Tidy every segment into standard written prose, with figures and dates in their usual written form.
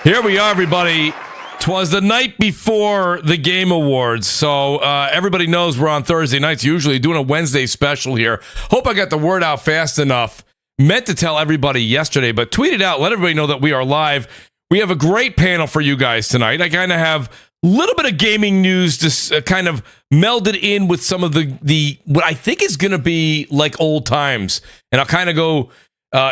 Here we are, everybody. 'Twas the night before the Game Awards, so everybody knows we're on Thursday nights, usually doing a Wednesday special here. Hope I got the word out fast enough. Meant to tell everybody yesterday, but tweet it out. Let everybody know that we are live. We have a great panel for you guys tonight. I kind of have a little bit of gaming news to kind of melded in with some of the what I think is going to be like old times. And I'll kind of go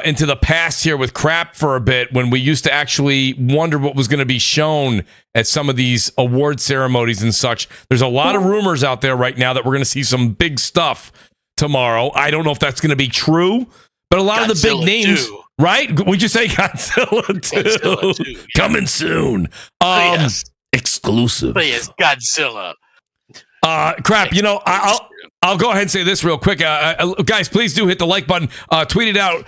into the past here with crap for a bit when we used to actually wonder what was going to be shown at some of these award ceremonies and such. There's a lot of rumors out there right now that we're going to see some big stuff tomorrow. I don't know if that's going to be true, but a lot of the big names, right? Would you say Godzilla 2? Godzilla 2 yeah. Coming soon. Yes. Exclusive. But yes, Godzilla. Crap, you know, I'll go ahead and say this real quick. Guys, please do hit the like button, tweet it out,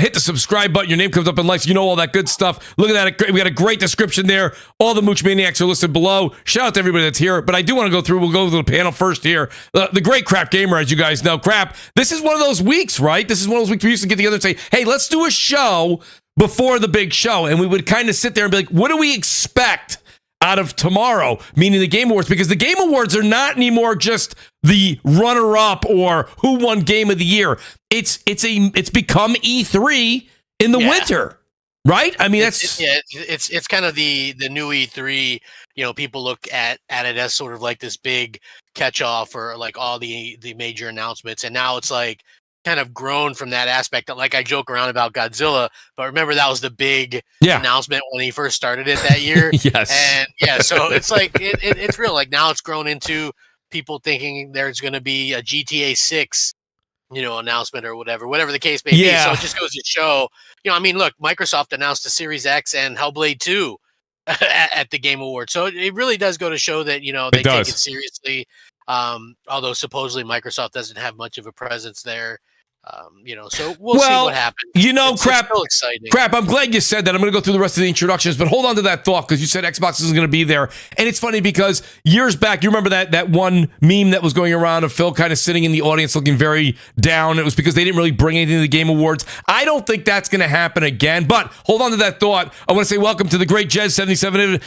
hit the subscribe button. Your name comes up in likes. You know all that good stuff. Look at that. We got a great description there. All the Mooch Maniacs are listed below. Shout out to everybody that's here. But I do want to go through. We'll go through the panel first here. The great Crap Gamer, as you guys know. Crap, this is one of those weeks, right? This is one of those weeks we used to get together and say, hey, let's do a show before the big show. And we would kind of sit there and be like, what do we expect out of tomorrow, meaning the Game Awards? Because the Game Awards are not anymore just the runner-up or who won Game of the Year. It's become E3 in the winter, right? I mean, it's kind of the new E3. You know, people look at it as sort of like this big catch-all for like all the major announcements, and now it's like kind of grown from that aspect. Like I joke around about Godzilla, but remember that was the big announcement when he first started it that year. Yes. And yeah, so it's like it's real. Like now it's grown into people thinking there's going to be a GTA 6, you know, announcement or whatever the case may be. So it just goes to show, you know, I mean, look, Microsoft announced the Series X and Hellblade 2 at the Game Awards. So it really does go to show that, you know, they take it seriously. Although supposedly Microsoft doesn't have much of a presence there. You know, so we'll see what happens. You know, Crap, it's still exciting. Crap, I'm glad you said that. I'm going to go through the rest of the introductions, but hold on to that thought because you said Xbox isn't going to be there. And it's funny because years back, you remember that one meme that was going around of Phil kind of sitting in the audience looking very down. It was because they didn't really bring anything to the Game Awards. I don't think that's going to happen again, but hold on to that thought. I want to say welcome to the great Jez7780.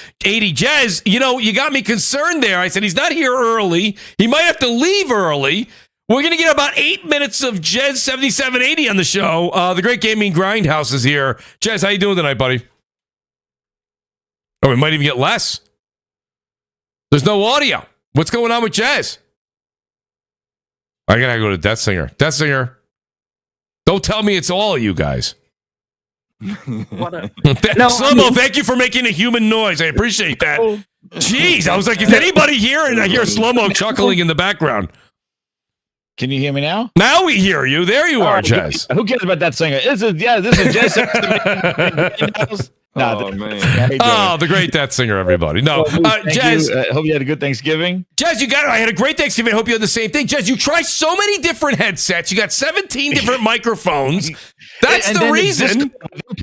Jez, you know, you got me concerned there. I said he's not here early. He might have to leave early. We're going to get about 8 minutes of Jez7780 on the show. The Great Gaming Grindhouse is here. Jez, how you doing tonight, buddy? Oh, we might even get less. There's no audio. What's going on with Jez? I got to go to Death Singer. Death Singer, don't tell me it's all of you guys. No, Slow-mo, thank you for making a human noise. I appreciate that. Jeez, I was like, is anybody here? And I hear Slow-Mo chuckling in the background. Can you hear me now? Now we hear you. There you are, Jez. Who cares about that singer? This is Jez. Man. Oh, the great Death Singer, everybody. No, Jez. Hope you had a good Thanksgiving. Jez, you got it. I had a great Thanksgiving. I hope you had the same thing. Jez, you try so many different headsets. You got 17 different microphones. That's the reason.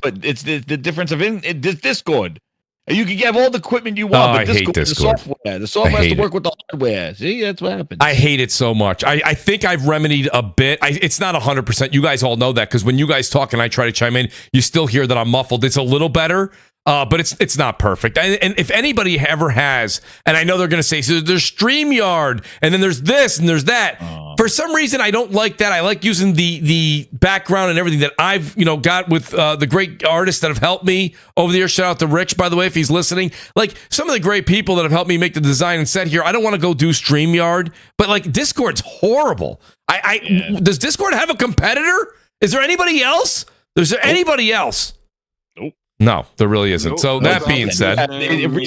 It's the difference of this Discord. You can have all the equipment you want, but hate Discord. The software has to work with the hardware. See, that's what happens. I hate it so much. I think I've remedied a bit. It's not 100%. You guys all know that because when you guys talk and I try to chime in, you still hear that I'm muffled. It's a little better, but it's not perfect. And if anybody ever has, and I know they're going to say, so there's StreamYard, and then there's this, and there's that. For some reason, I don't like that. I like using the background and everything that I've got with the great artists that have helped me over the years. Shout out to Rich, by the way, if he's listening. Like some of the great people that have helped me make the design and set here. I don't want to go do StreamYard, but like Discord's horrible. Does Discord have a competitor? Is there anybody else? Is there anybody else? Nope. No, there really isn't. So that being said, you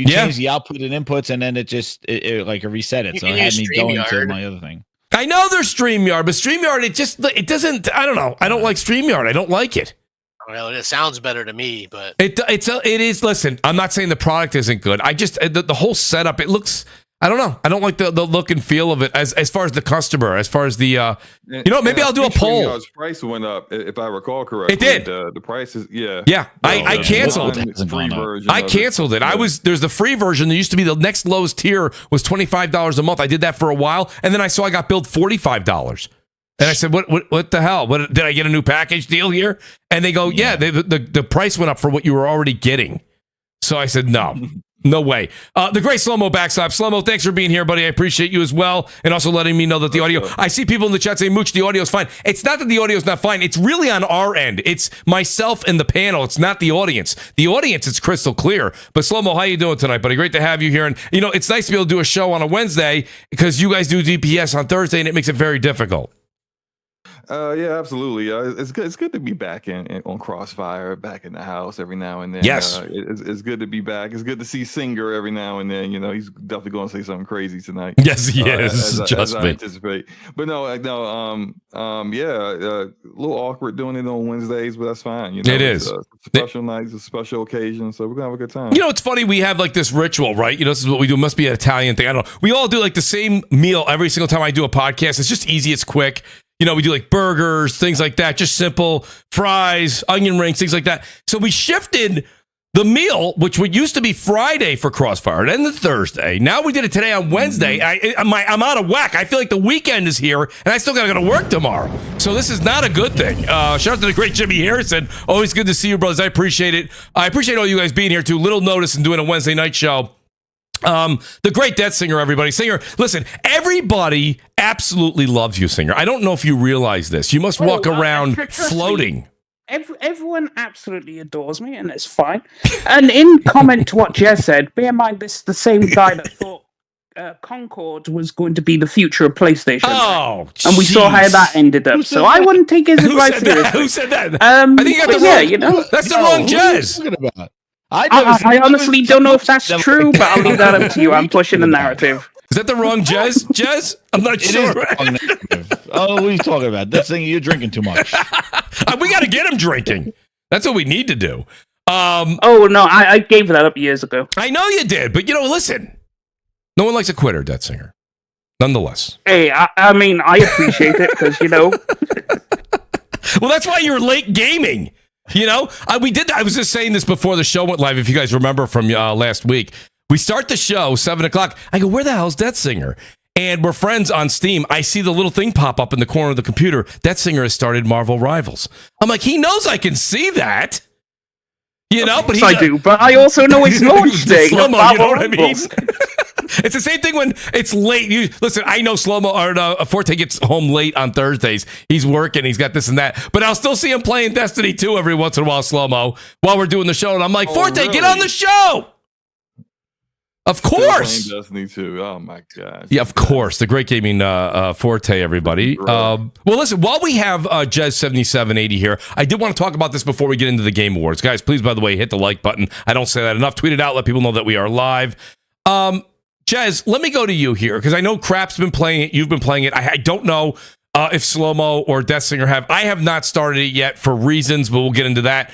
change the output and inputs, and then it like reset it. So it had me going to my other thing. I know there's StreamYard, but StreamYard, it doesn't. I don't know. I don't like StreamYard. I don't like it. Well, it sounds better to me, but it is. Listen, I'm not saying the product isn't good. I just the whole setup. It looks. I don't know. I don't like the look and feel of it as far as the customer, as far as the maybe I'll do a poll. StreamYard's price went up, if I recall correctly. It did. The price is Yeah, I canceled it. I canceled it. There's the free version. There used to be the next lowest tier was $25 a month. I did that for a while, and then I saw I got billed $45. And I said, what the hell? What did I get a new package deal here? And they go, yeah, the price went up for what you were already getting. So I said, no. No way. The great Slow-Mo backslap. Slow-Mo, thanks for being here, buddy. I appreciate you as well. And also letting me know that the audio... I see people in the chat saying, Mooch, the audio's fine. It's not that the audio's not fine. It's really on our end. It's myself and the panel. It's not the audience. The audience, it's crystal clear. But Slow-Mo, how you doing tonight, buddy? Great to have you here. And, it's nice to be able to do a show on a Wednesday because you guys do DPS on Thursday, and it makes it very difficult. Yeah, absolutely. It's good. It's good to be back on CrossFire, back in the house every now and then. Yes, it's good to be back. It's good to see Singer every now and then. He's definitely going to say something crazy tonight. Yes, he is. Just I anticipate. But no. A little awkward doing it on Wednesdays, but that's fine. It is special nights, a special occasion, so we're gonna have a good time. It's funny. We have like this ritual, right? This is what we do. It must be an Italian thing. I don't know. We all do like the same meal every single time I do a podcast. It's just easy. It's quick. We do like burgers, things like that, just simple fries, onion rings, things like that. So we shifted the meal, which would used to be Friday for Crossfire, and then the Thursday. Now we did it today on Wednesday. I'm out of whack. I feel like the weekend is here, and I still got to go to work tomorrow. So this is not a good thing. Shout out to the great Jimmy Harrison. Always good to see you, brothers. I appreciate it. I appreciate all you guys being here too. Little notice and doing a Wednesday night show. The great Death Singer, everybody. Singer, listen, everybody absolutely loves you, Singer. I don't know if you realize this. You must walk around floating. Everyone absolutely adores me, and it's fine. And in comment to what Jez said, bear in mind this is the same guy that thought Concord was going to be the future of PlayStation. Oh, and we saw how that ended up. So I wouldn't take his advice seriously. Who said that? I think you got the wrong. That's the wrong Jez. I honestly don't know if that's true, but I'll leave that up to you. I'm pushing the narrative. Is that the wrong Jez? Jez? I'm not sure. What are you talking about? That's saying you're drinking too much. We got to get him drinking. That's what we need to do. Oh, no, I gave that up years ago. I know you did, but, listen. No one likes a quitter, Death Singer. Nonetheless. Hey, I mean, I appreciate it because, Well, that's why you're late gaming. I was just saying this before the show went live, if you guys remember from last week. We start the show, 7 o'clock. I go, where the hell's Death Singer? And we're friends on Steam. I see the little thing pop up in the corner of the computer. Death Singer has started Marvel Rivals. I'm like, he knows I can see that. But I do, but I also know it's launch day. You know what I mean? It's the same thing when it's late. Listen, I know Slow-Mo or Forte gets home late on Thursdays. He's working. He's got this and that. But I'll still see him playing Destiny 2 every once in a while, Slow-Mo, while we're doing the show. And I'm like, Forte, really? Get on the show. Of Still playing course. Destiny 2. Oh my gosh. Yeah, of course. The great gaming forte, everybody. Right. Well, listen, while we have Jez7780 here, I did want to talk about this before we get into the Game Awards. Guys, please, by the way, hit the like button. I don't say that enough. Tweet it out. Let people know that we are live. Jez, let me go to you here because I know Crap's been playing it. You've been playing it. I don't know if Slow-Mo or Death Singer have. I have not started it yet for reasons, but we'll get into that.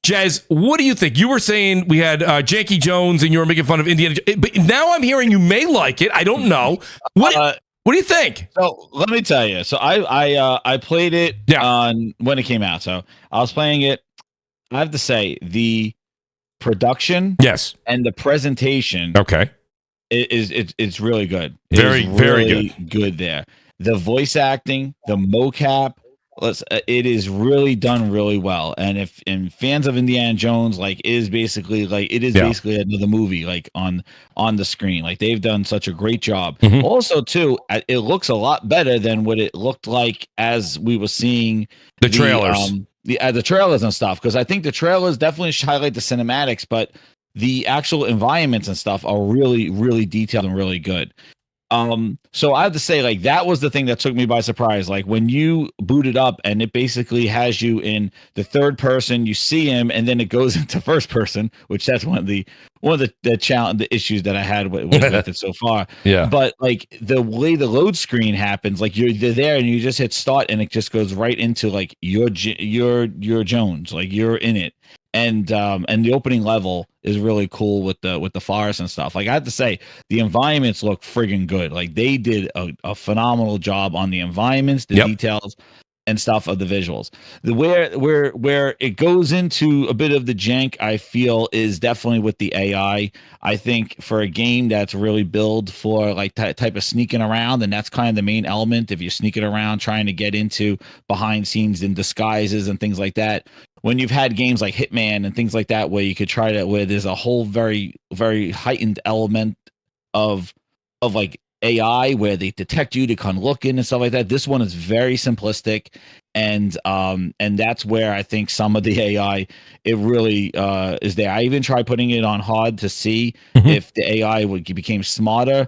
Jez, what do you think? You were saying we had Janky Jones and you were making fun of Indiana, but now I'm hearing you may like it. I don't know. What do you think? So let me tell you. So I played it on when it came out. So I was playing it. I have to say the production, and the presentation, it's really good. Very good there. The voice acting, the mocap. It is really done really well, and fans of Indiana Jones is basically basically another movie on the screen. Like they've done such a great job. Also, too, it looks a lot better than what it looked like as we were seeing the trailers, the trailers and stuff. Because I think the trailers definitely highlight the cinematics, but the actual environments and stuff are really, really detailed and really good. So I have to say, that was the thing that took me by surprise. Like when you boot it up and it basically has you in the third person, you see him, and then it goes into first person, which that's one of the challenge, the issues that I had with it so far. Yeah. But the way the load screen happens, you're there and you just hit start and it just goes right into your Jones, you're in it. And the opening level is really cool with the forest and stuff. I have to say, the environments look friggin' good. They did a phenomenal job on the environments, the details and stuff of the visuals. Where it goes into a bit of the jank, I feel, is definitely with the AI. I think for a game that's really built for type of sneaking around, and that's kind of the main element. If you're sneaking around trying to get into behind scenes and disguises and things like that. When you've had games like Hitman and things like that, where you could try to, where there's a whole very, very heightened element of AI, where they detect you to kind of look in and stuff like that. This one is very simplistic, and that's where I think some of the AI, it really is there. I even tried putting it on hard to see if the AI became smarter.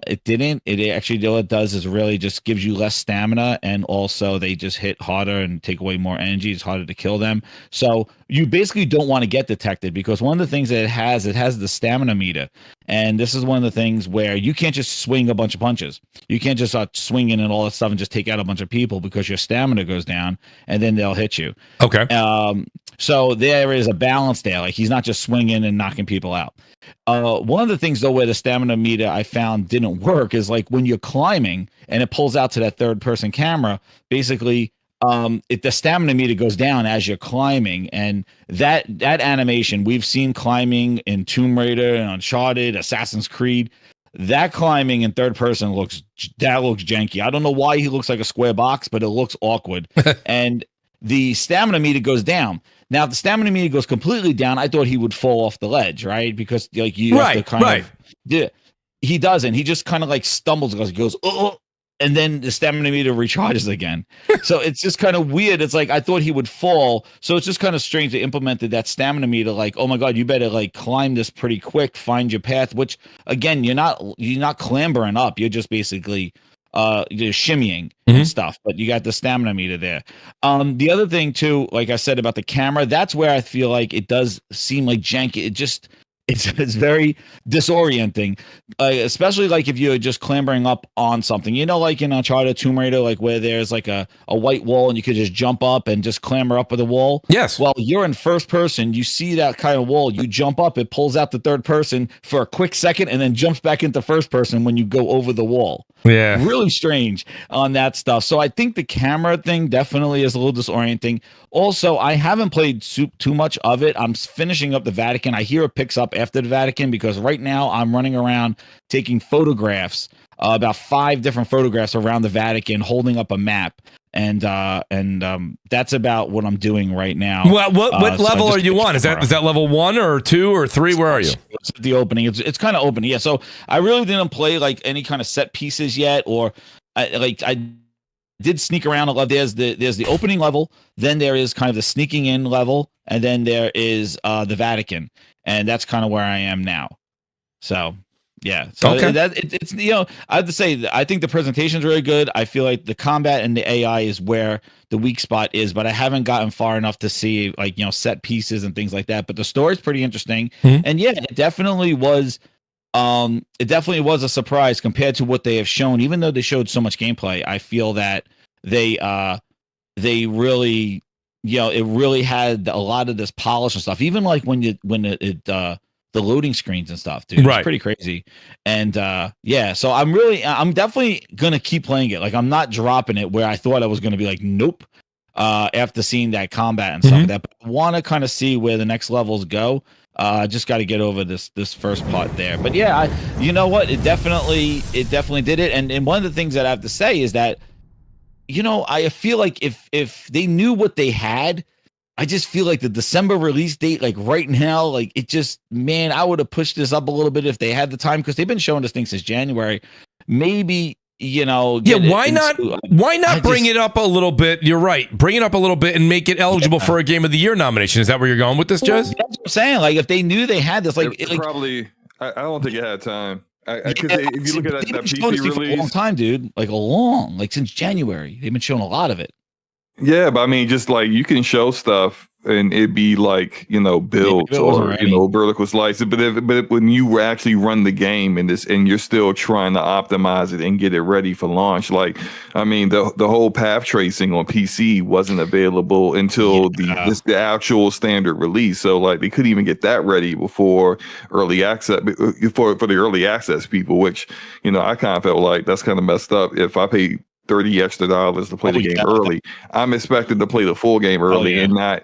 It didn't. It actually, all it does is really just gives you less stamina, and also they just hit harder and take away more energy. It's harder to kill them. So you basically don't want to get detected, because one of the things that it has the stamina meter. And this is one of the things where you can't just swing a bunch of punches. You can't just start swinging and all that stuff and just take out a bunch of people, because your stamina goes down and then they'll hit you. Okay. So there is a balance there. He's not just swinging and knocking people out. One of the things, though, where the stamina meter I found didn't work is when you're climbing and it pulls out to that third person camera, basically the stamina meter goes down as you're climbing, and that animation we've seen climbing in Tomb Raider and Uncharted, Assassin's Creed. That climbing in third person looks janky. I don't know why he looks like a square box, but it looks awkward. And the stamina meter goes down. Now, if the stamina meter goes completely down, I thought he would fall off the ledge, right? Because you have to kind of. Yeah, he doesn't. He just kind of stumbles because he goes, oh, and then the stamina meter recharges again. So it's just kind of weird. It's I thought he would fall. So it's just kind of strange they implemented that stamina meter. Oh my God, you better climb this pretty quick, find your path. Which again, you're not clambering up. You're just basically you're shimmying and stuff, but you got the stamina meter there. The other thing too, like I said about the camera, that's where I feel it does seem janky. It's very disorienting, especially if you're just clambering up on something, in Uncharted, Tomb Raider, where there's a white wall and you could just jump up and just clamber up with the wall. Yes. Well, you're in first person. You see that kind of wall. You jump up. It pulls out the third person for a quick second and then jumps back into first person when you go over the wall. Yeah. Really strange on that stuff. So I think the camera thing definitely is a little disorienting. Also, I haven't played too much of it. I'm finishing up the Vatican. I hear it picks up after the Vatican, because right now I'm running around taking photographs, about 5 different photographs around the Vatican, holding up a map. And that's about what I'm doing right now. Well, what level are you on? Is that level 1 or 2 or 3? Where are you? It's the opening. It's kind of open. Yeah. So I really didn't play any kind of set pieces yet, or I did sneak around a lot. There's the opening level, then there is kind of the sneaking in level, and then there is the Vatican, and that's kind of where I am now. So Yeah, so Okay. it's I have to say I think the presentation is really good. I feel like the combat and the AI is where the weak spot is, but I haven't gotten far enough to see like set pieces and things like that. But the story is pretty interesting, and yeah, it definitely was. It definitely was a surprise compared to what they have shown. Even though they showed so much gameplay, I feel that they really it really had a lot of this polish and stuff. Even like when the loading screens and stuff, dude. It's pretty crazy. And yeah, so I'm definitely gonna keep playing it. Like I'm not dropping it where I thought I was gonna be like, nope. After seeing that combat and stuff like that. But I wanna kind of see where the next levels go. Just got to get over this first part there. But yeah, you know what? It definitely did it. And one of the things that I have to say is that, I feel like if they knew what they had, I just feel like the December release date, like right now, like it just, man, I would have pushed this up a little bit if they had the time, because they've been showing this thing since January. Maybe, why not bring it up a little bit? You're right. Bring it up a little bit and make it eligible for a Game of the Year nomination. Is that where you're going with this, Jez? That's what I'm saying. Like if they knew they had this, probably, I don't think it had time. Because if you look at that PC release, for a long time, dude, like since January, they've been showing a lot of it. Yeah, but I mean, just like you can show stuff and it'd be like built or vertical slice. But when you actually run the game and you're still trying to optimize it and get it ready for launch, like I mean, the whole path tracing on PC wasn't available until the actual standard release. So like they couldn't even get that ready before early access for the early access people, which I kind of felt like that's kind of messed up. If I paid $30 extra to play the game early, I'm expected to play the full game early and not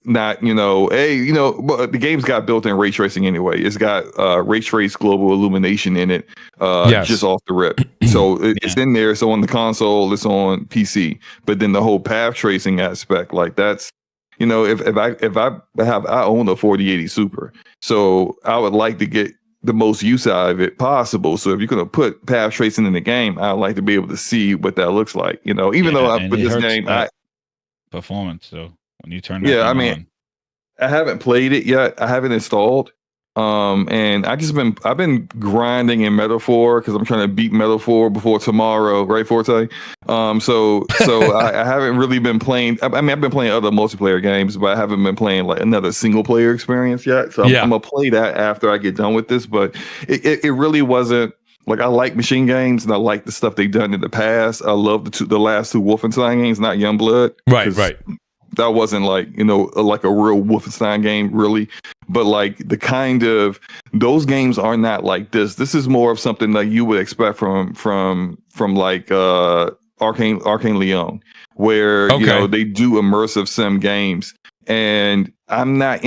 but the game's got built-in ray tracing anyway. It's got ray trace global illumination in it, just off the rip. So it's in there. So on the console, it's on PC. But then the whole path tracing aspect, like that's if I own a 4080 Super, so I would like to get the most use out of it possible. So if you're gonna put path tracing in the game, I'd like to be able to see what that looks like. Even though I put this game, performance. So when you turn that I mean, I haven't played it yet. I haven't installed. And I've been grinding in Metal 4 because I'm trying to beat Metal 4 before tomorrow, right, Forte? So I haven't really been playing. I mean, I've been playing other multiplayer games, but I haven't been playing like another single player experience yet. So I'm gonna play that after I get done with this. But it really wasn't like, I like machine games and I like the stuff they've done in the past. I love the last two Wolfenstein games, not Youngblood. Right. That wasn't like like a real Wolfenstein game, really. But like the kind of those games are not like this. This is more of something that you would expect from like Arcane Leon, where they do immersive sim games. And I'm not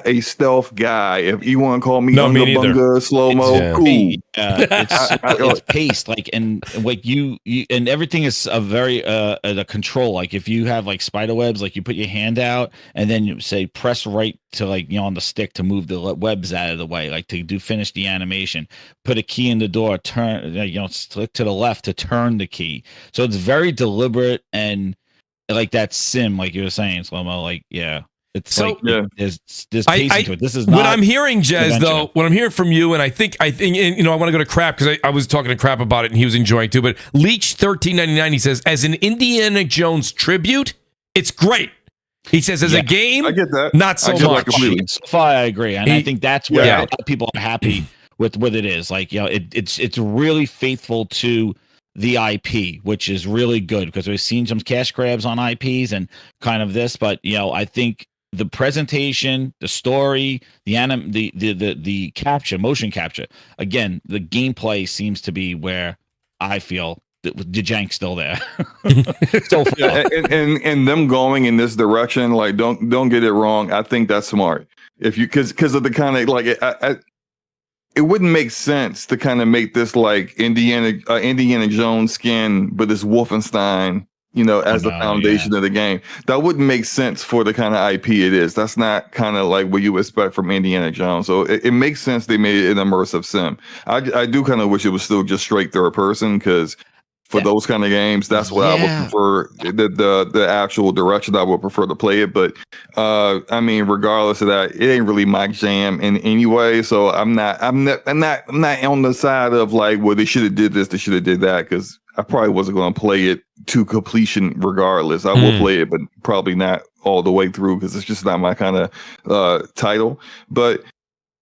a stealth guy. If you want to call me bunga slow mo, cool. It's paced, like, and like you and everything is a very a control. Like if you have like spider webs, like you put your hand out and then you say press right to like on the stick to move the webs out of the way, like to finish the animation. Put a key in the door, turn click to the left to turn the key. So it's very deliberate and like that sim, like you were saying, slow-mo, like it's so, there's pacing to it. This is not what I'm hearing, Jez, though. What I'm hearing from you, and I think I want to go to Crap because I was talking to Crap about it and he was enjoying too. But Leech 1399, he says, as an Indiana Jones tribute, it's great. He says, as a game, I get that. Not so much. So far, I agree, and I think that's where a lot of people are happy with what it is. Like it's really faithful to the IP, which is really good because we've seen some cash grabs on IPs and kind of this, but I think the presentation, the story, the capture, motion capture, again, the gameplay seems to be where I feel the jank's still there. And them going in this direction, like don't get it wrong. I think that's smart. If you because of the kind of like it wouldn't make sense to kind of make this like Indiana Jones skin, but this Wolfenstein, as the foundation of the game. That wouldn't make sense for the kind of IP it is. That's not kind of like what you expect from Indiana Jones. So it makes sense they made it an immersive sim. I do kind of wish it was still just straight third person because for those kind of games. That's what I would prefer. The actual direction I would prefer to play it. But I mean, regardless of that, it ain't really my jam in any way. So I'm not on the side of like, well, they should have did this, they should have did that, because I probably wasn't going to play it to completion regardless. I will play it, but probably not all the way through, because it's just not my kind of title. But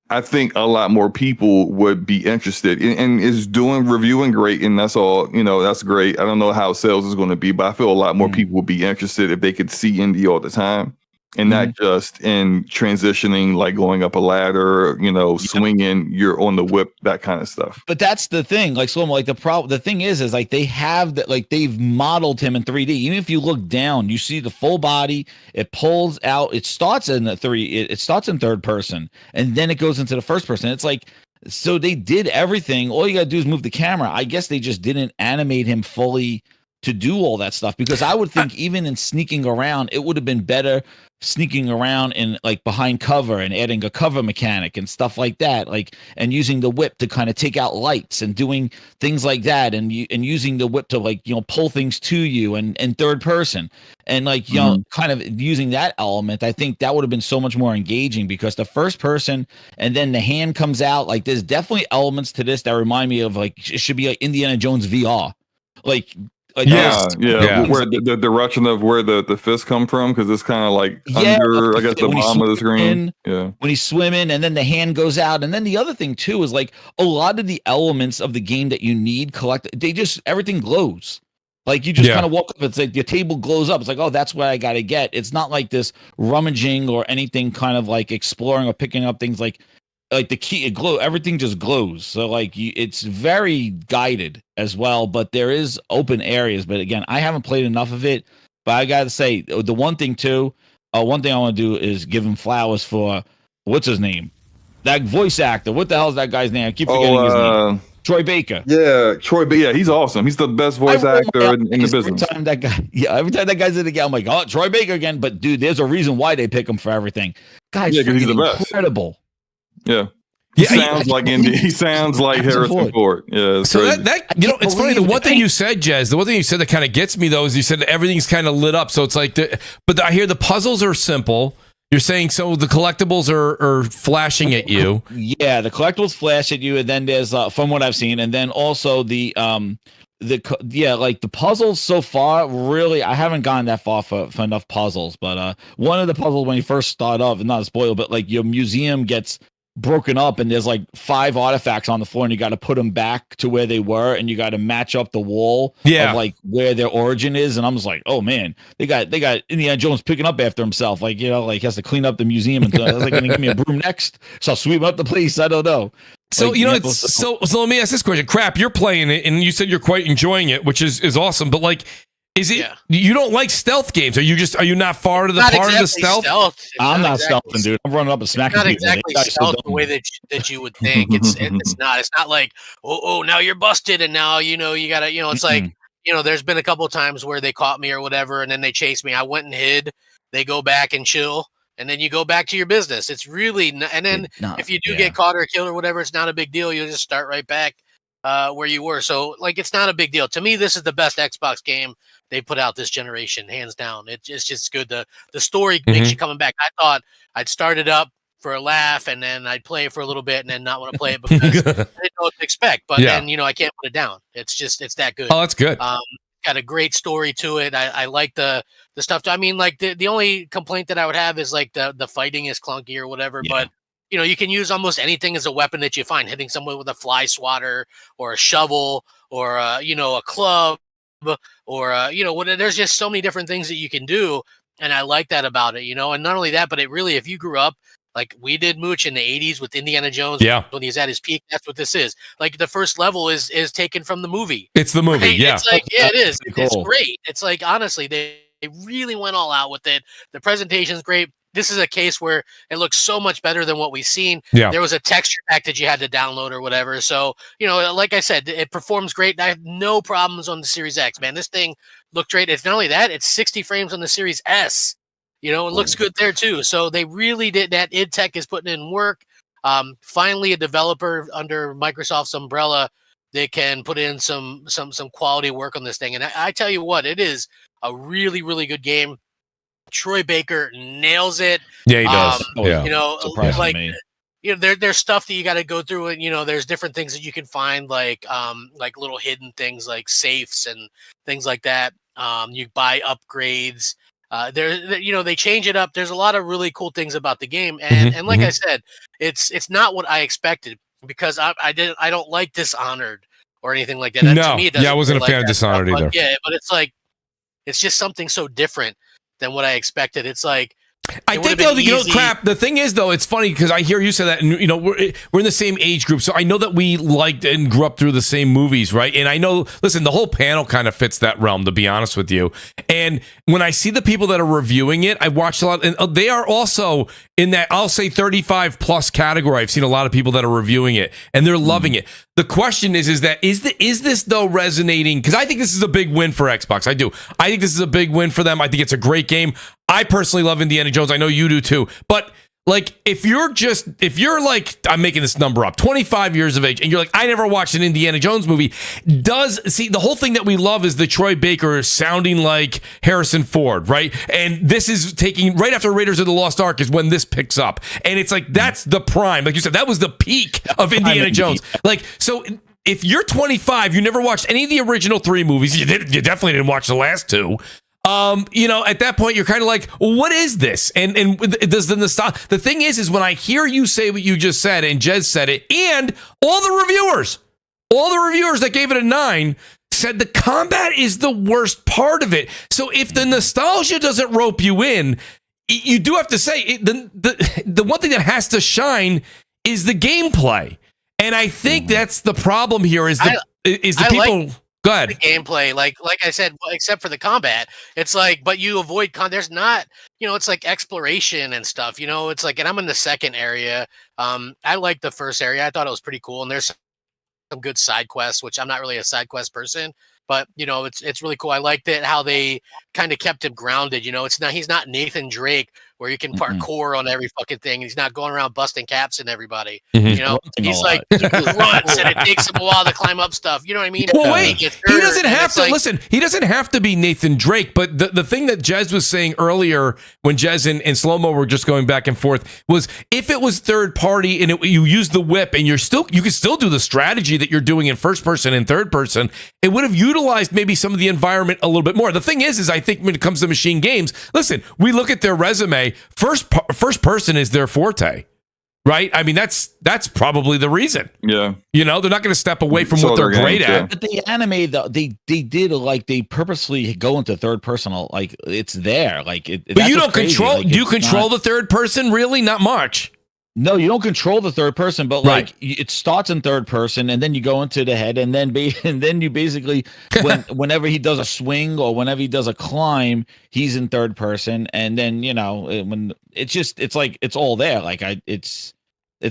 I think a lot more people would be interested, and is reviewing great, and that's all. That's great. I don't know how sales is going to be, but I feel a lot more people would be interested if they could see indie all the time, and not just in transitioning, like going up a ladder, swinging, you're on the whip, that kind of stuff. But that's the thing, like Slomo, like the thing is like they have that, like they've modeled him in 3D. Even if you look down, you see the full body. It pulls out. It starts in it starts in third person, and then it goes into the first person. It's like, so they did everything. All you gotta do is move the camera. I guess they just didn't animate him fully to do all that stuff, because I would think even in sneaking around, it would have been better sneaking around in like behind cover and adding a cover mechanic and stuff like that, like, and using the whip to kind of take out lights and doing things like that, and using the whip to, like, pull things to you and third person, and like, kind of using that element. I think that would have been so much more engaging, because the first person and then the hand comes out, like, there's definitely elements to this that remind me of, like, it should be like Indiana Jones VR, like where the direction of where the fist come from, because it's kind of like under, I guess, the bottom of the screen. When he's swimming, and then the hand goes out, and then the other thing too is, like, a lot of the elements of the game that you need everything glows. Like, you just kind of walk up, it's like your table glows up. It's like, oh, that's what I got to get. It's not like this rummaging or anything, kind of like exploring or picking up things like the key, everything just glows. So like it's very guided as well, but there is open areas. But again, I haven't played enough of it, but I gotta say, the one thing I want to do is give him flowers for, what's his name, that voice actor. What the hell is that guy's name? I keep forgetting his name. Troy Baker. Yeah, Troy Baker. Yeah, he's awesome. He's the best voice actor in the business. Every time that guy's in the game, I'm like, oh, Troy Baker again. But dude, there's a reason why they pick him for everything. Guys, he's the best. Incredible. Yeah. He sounds like Harrison Ford. Yeah. So that it's funny. The one thing you said, Jez, the one thing you said that kind of gets me though is you said everything's kind of lit up. So it's like, but I hear the puzzles are simple. You're saying so the collectibles are flashing at you. Yeah, the collectibles flash at you, and then there's from what I've seen, and then also the puzzles so far, really, I haven't gone that far for enough puzzles. But one of the puzzles when you first start off, not a spoiler, but like your museum gets broken up, and there's like 5 artifacts on the floor, and you got to put them back to where they were, and you got to match up the wall of like where their origin is. And I'm just like, oh man, they got Indiana Jones picking up after himself, like, like he has to clean up the museum, and I was like, gonna give me a broom next, so I'll sweep up the place. I don't know. So so let me ask this question. Crap, you're playing it, and you said you're quite enjoying it, which is awesome. But like, is it you don't like stealth games? Are you not far to the part of the stealth? I'm not stealthing, dude. I'm running up and smacking people. Not exactly stealth the way that you would think. It's not like oh now you're busted, and now you gotta it's like there's been a couple of times where they caught me or whatever, and then they chased me. I went and hid. They go back and chill, and then you go back to your business. It's really and then if you do get caught or killed or whatever, it's not a big deal. You'll just start right back where you were. So like, it's not a big deal to me. This is the best Xbox game they put out this generation, hands down. It's just good. The story makes you coming back. I thought I'd start it up for a laugh, and then I'd play it for a little bit, and then not want to play it because I didn't know what to expect. But then I can't put it down. It's that good. Oh, that's good. Got a great story to it. I like the stuff. I mean, like the only complaint that I would have is like the fighting is clunky or whatever. But you can use almost anything as a weapon that you find. Hitting someone with a fly swatter or a shovel or a club. Or there's just so many different things that you can do, and I like that about it, and not only that, but it really, if you grew up like we did, Mooch, in the 80s with Indiana Jones, when he's at his peak, that's what this is. Like the first level is taken from the movie. It's the movie. Right? It's like it is. It's great. It's like, honestly, they really went all out with it. The presentation's great. This is a case where it looks so much better than what we've seen. There was a texture pack that you had to download or whatever. So, like I said, it performs great. I have no problems on the Series X, man. This thing looked great. It's not only that, it's 60 frames on the Series S. It looks good there too. So they really did that. id Tech is putting in work. Finally, a developer under Microsoft's umbrella they can put in some quality work on this thing. And I tell you what, it is a really, really good game. Troy Baker nails it. Yeah, he does. You know, Surprising me. You know, there's stuff that you got to go through, and you know, there's different things that you can find, like little hidden things like safes and things like that. You buy upgrades. You know, they change it up. There's a lot of really cool things about the game, and like I said, it's not what I expected, because I don't like Dishonored or anything like that. No, to me, I wasn't a fan of Dishonored either. Yeah, but it's like, it's just something so different than what I expected. It's like, I think though, you know, crap. The thing is though, it's funny because I hear you say that, and you know, we're in the same age group, so I know that we liked and grew up through the same movies, right? And I know, listen, the whole panel kind of fits that realm, to be honest with you. And when I see the people that are reviewing it, I watched a lot, and they are also in that, I'll say 35 plus category. I've seen a lot of people that are reviewing it, and they're loving it. The question is this though resonating? Because I think this is a big win for Xbox. I do. I think this is a big win for them. I think it's a great game. I personally love Indiana Jones. I know you do too. But like, if you're like, I'm making this number up, 25 years of age, and you're like, I never watched an Indiana Jones movie. The whole thing that we love is the Troy Baker sounding like Harrison Ford, right? And this is taking right after Raiders of the Lost Ark is when this picks up. And it's like, that's the prime. Like you said, that was the peak of Indiana Jones. Like, so if you're 25, you never watched any of the original 3 movies, you definitely didn't watch the last 2. You know, at that point, you're kind of like, well, what is this? And does the nostalgia? The thing is when I hear you say what you just said, and Jez said it, and all the reviewers that gave it a 9 said the combat is the worst part of it. So if the nostalgia doesn't rope you in, you do have to say the one thing that has to shine is the gameplay. And I think that's the problem here. Is the people. Go ahead. The gameplay, like I said, except for the combat, it's like, but you avoid there's not, you know, it's like exploration and stuff, you know, it's like, and I'm in the second area. I like the first area. I thought it was pretty cool, and there's some good side quests, which I'm not really a side quest person, but you know, it's really cool. I liked it how they kind of kept him grounded. You know, he's not Nathan Drake where you can parkour on every fucking thing. He's not going around busting caps in everybody. You know, he's like, he runs and it takes him a while to climb up stuff. You know what I mean? Well, wait, he doesn't have to listen. He doesn't have to be Nathan Drake. But the thing that Jez was saying earlier, when Jez and Slow-Mo were just going back and forth, was if it was third party and you use the whip and you can still do the strategy that you're doing in first person and third person, it would have utilized maybe some of the environment a little bit more. The thing is I think when it comes to machine games, listen, we look at their resume. First person is their forte, right? I mean, that's probably the reason. Yeah, you know, they're not going to step away from what they're great at. But the anime, they did like they purposely go into third person, like it's there, like it. But you don't control. Like, do you control the third person? Really, not much. No, you don't control the third person, but like it starts in third person, and then you go into the head, and then you basically whenever he does a swing or whenever he does a climb, he's in third person, and then you know when it's like it's all there. Like it's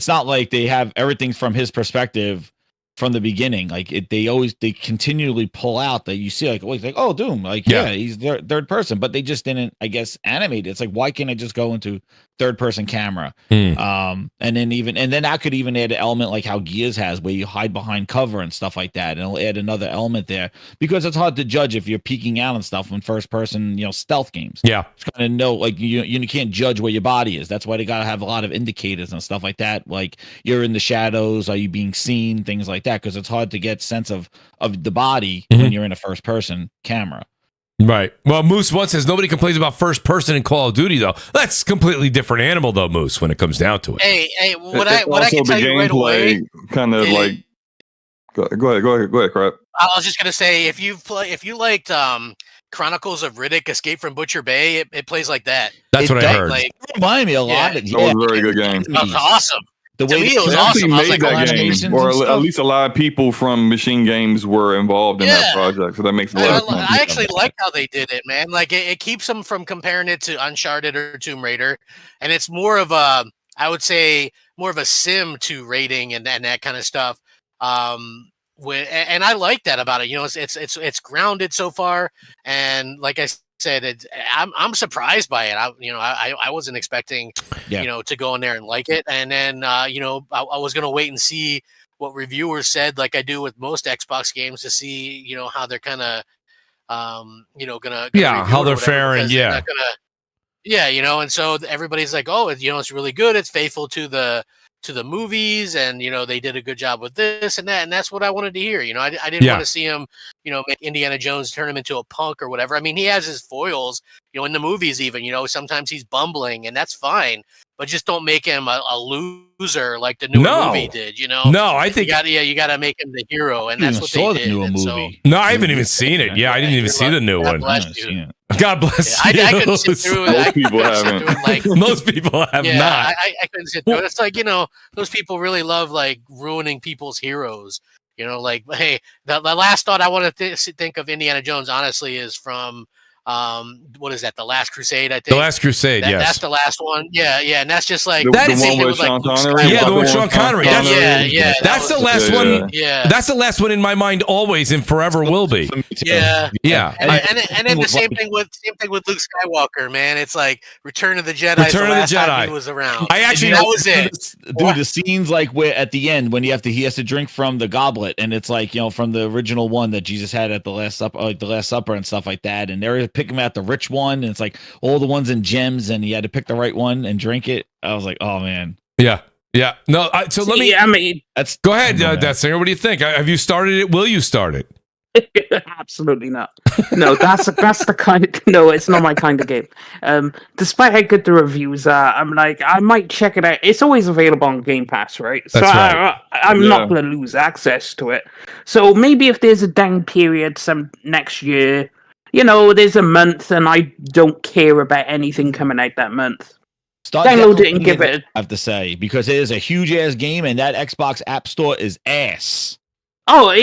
not like they have everything from his perspective from the beginning. Like they continually pull out that you see like oh Doom, like yeah he's third person, but they just didn't, I guess, animate it. It's like, why can't I just go into third person camera? And then that could even add an element like how Gears has, where you hide behind cover and stuff like that, and it'll add another element there, because it's hard to judge if you're peeking out and stuff in first person, you know, stealth games. It's kind of know, like you can't judge where your body is. That's why they got to have a lot of indicators and stuff like that, like you're in the shadows, are you being seen, things like that, because it's hard to get sense of the body when you're in a first person camera. Right. Well, Moose once says nobody complains about first person in Call of Duty, though. That's a completely different animal, though, Moose, when it comes down to it. Hey, what I can tell you right away, kind of like. Go ahead, Crap. I was just gonna say, if you liked Chronicles of Riddick: Escape from Butcher Bay, it plays like that. That's what I heard. Like, it reminded me a lot. That was a very good game. That was awesome. The way it was awesome. I was like, that game, or at least a lot of people from Machine Games were involved in that project, so that makes a lot of sense. I actually like how they did it, man. Like it keeps them from comparing it to Uncharted or Tomb Raider, and it's more of a, I would say, more of a sim to rating and that kind of stuff. And I like that about it. You know, it's grounded so far, and like I said, I'm surprised by it. I wasn't expecting, you know, to go in there and like it. And then, you know, I was going to wait and see what reviewers said, like I do with most Xbox games, to see, you know, how they're kind of, gonna how they're faring. Yeah. Not gonna, yeah, you know, and so everybody's like, oh, you know, it's really good. It's faithful to the movies, and you know, they did a good job with this and that, and that's what I wanted to hear. You know, I didn't want to see him, you know, make Indiana Jones turn him into a punk or whatever. I mean, he has his foils, you know, in the movies even, you know, sometimes he's bumbling, and that's fine, but just don't make him a loser like the new movie did, you know? No, I think you gotta make him the hero, and that's what they did. The new movie. So, no, I haven't even seen it. Yeah, I didn't even see the new one. God bless you. I couldn't sit through it. Most people haven't. Most people have not. I couldn't sit through it. It's like, you know, those people really love like ruining people's heroes. You know, like, hey, the last thought I want to think of Indiana Jones, honestly, is from what is that? The Last Crusade, I think. The Last Crusade, yes. That's the last one. Yeah, and that's just like the one with Sean Connery. Yeah, the one with Sean Connery. That's the last one. Yeah, that's the last one in my mind, always and forever will be. Yeah. And then the same thing with Luke Skywalker, man. It's like Return of the Jedi. Return of the Jedi. He was around. I actually that was it, dude. The scenes like where at the end when he has to drink from the goblet, and it's like, you know, from the original one that Jesus had at the Last Supper, like the Last Supper and stuff like that, and they're picking out the rich one, and it's like all the ones in gems, and he had to pick the right one and drink it. I was like, oh man. Yeah. No, so let me. I mean, go ahead, that singer. What do you think? Have you started it? Will you start it? Absolutely not. No, that's the kind of, no, it's not my kind of game. Despite how good the reviews are, I'm like, I might check it out. It's always available on Game Pass, right? So I'm not going to lose access to it. So maybe if there's a down period some next year, you know, there's a month and I don't care about anything coming out that month. Download it and give it. I have to say, because it is a huge ass game, and that Xbox App Store is ass. Oh,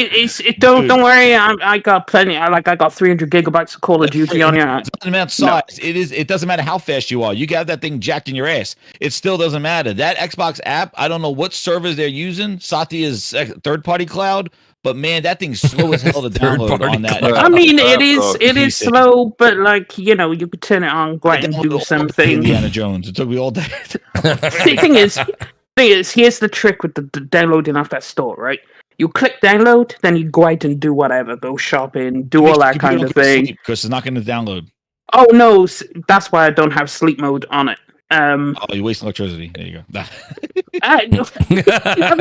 don't worry. I got plenty. I got 300 gigabytes of Call of Duty on here. It doesn't matter size. It doesn't matter how fast you are. You got that thing jacked in your ass. It still doesn't matter. That Xbox app, I don't know what servers they're using. Satya's third-party cloud, but man, that thing's slow as hell to download on that. I mean, it is slow, but like, you know, you could turn it on, go out and do something. Indiana Jones. It took me all day. The thing is, here's the trick with the downloading off that store, right? You click download, then you go out and do whatever, go shopping, do all that kind of thing. Because it's not going to download. Oh no, that's why I don't have sleep mode on it. You waste electricity. There you go. I mean,